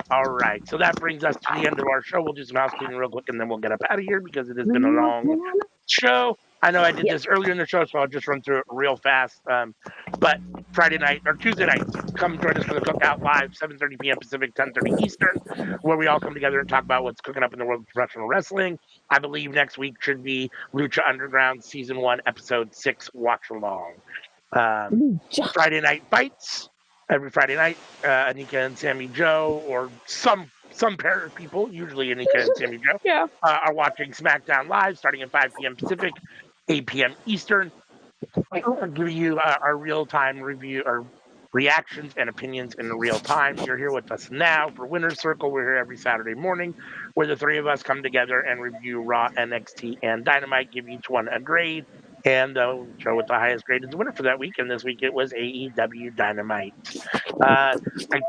All right. So that brings us to the end of our show. We'll do some housekeeping real quick and then we'll get up out of here because it has been a long show. I know I did this earlier in the show, so I'll just run through it real fast. But Friday night or Tuesday night, come join us for the Cookout Live, 7:30 p.m. Pacific, 10:30 Eastern, where we all come together and talk about what's cooking up in the world of professional wrestling. I believe next week should be Lucha Underground Season 1, Episode 6 Watch Along. Friday Night Fights. Every Friday night, Anika and Sammy Joe, or some pair of people, usually Anika and Sammy Joe, are watching SmackDown Live starting at 5 p.m. Pacific, 8 p.m. Eastern. I'll give you our real-time review, or reactions and opinions in real time. You're here with us now for Winner's Circle. We're here every Saturday morning where the three of us come together and review Raw, NXT, and Dynamite, give each one a grade. And the show with the highest grade is the winner for that week. And this week it was AEW Dynamite. I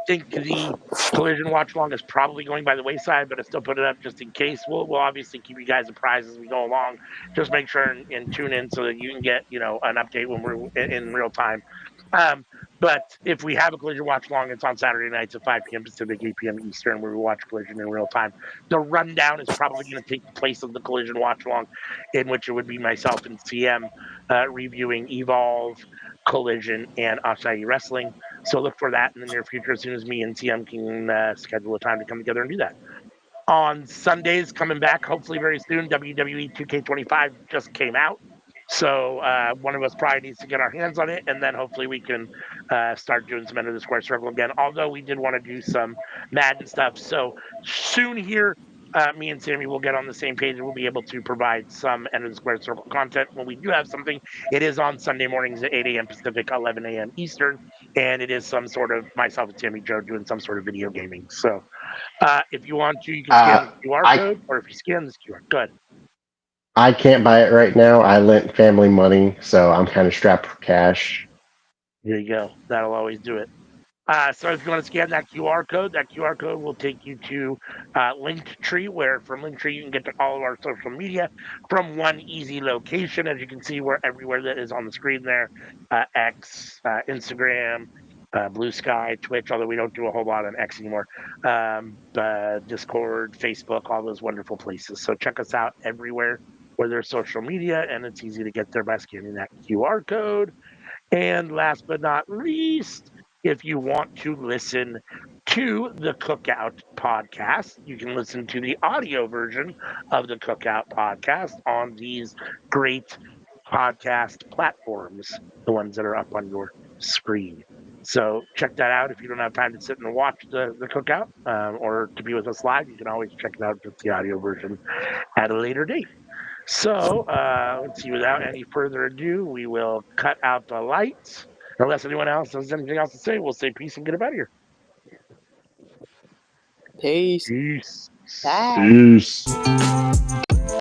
think the Collision Watch Along is probably going by the wayside, but I still put it up just in case. We'll obviously keep you guys apprised as we go along. Just make sure and tune in so that you can get an update when we're in real time. Um, but if we have a Collision Watch Along, it's on Saturday nights at 5 p.m. Pacific, 8 p.m. Eastern, where we watch Collision in real time. The rundown is probably going to take the place of the Collision Watch Along, in which it would be myself and CM reviewing Evolve, Collision, and Acai Wrestling. So look for that in the near future as soon as me and TM can schedule a time to come together and do that. On Sundays, coming back hopefully very soon, WWE 2K25 just came out. So one of us probably needs to get our hands on it, and then hopefully we can start doing some End of the Square Circle again. Although we did want to do some Madden stuff, so soon here, me and Sammy will get on the same page, and we'll be able to provide some End of the Square Circle content when we do have something. It is on Sunday mornings at 8 a.m. Pacific, 11 a.m. Eastern, and it is some sort of myself and Sammy Joe doing some sort of video gaming. So if you want to, you can scan the QR I code, or if you scan this QR, go ahead. I can't buy it right now. I lent family money, so I'm kind of strapped for cash. There you go. That'll always do it. So if you want to scan that QR code will take you to Linktree, where from Linktree you can get to all of our social media from one easy location. As you can see, we're everywhere that is on the screen there. X, Instagram, Blue Sky, Twitch, although we don't do a whole lot on X anymore. Discord, Facebook, all those wonderful places. So check us out everywhere where there's social media, and it's easy to get there by scanning that QR code. And last but not least, if you want to listen to the Cookout podcast, you can listen to the audio version of the Cookout podcast on these great podcast platforms, the ones that are up on your screen. So check that out. If you don't have time to sit and watch the Cookout or to be with us live, you can always check it out just the audio version at a later date. So let's see. Without any further ado, we will cut out the lights. Unless anyone else has anything else to say, we'll say peace and get out of here. Peace. Peace. Bye. Peace.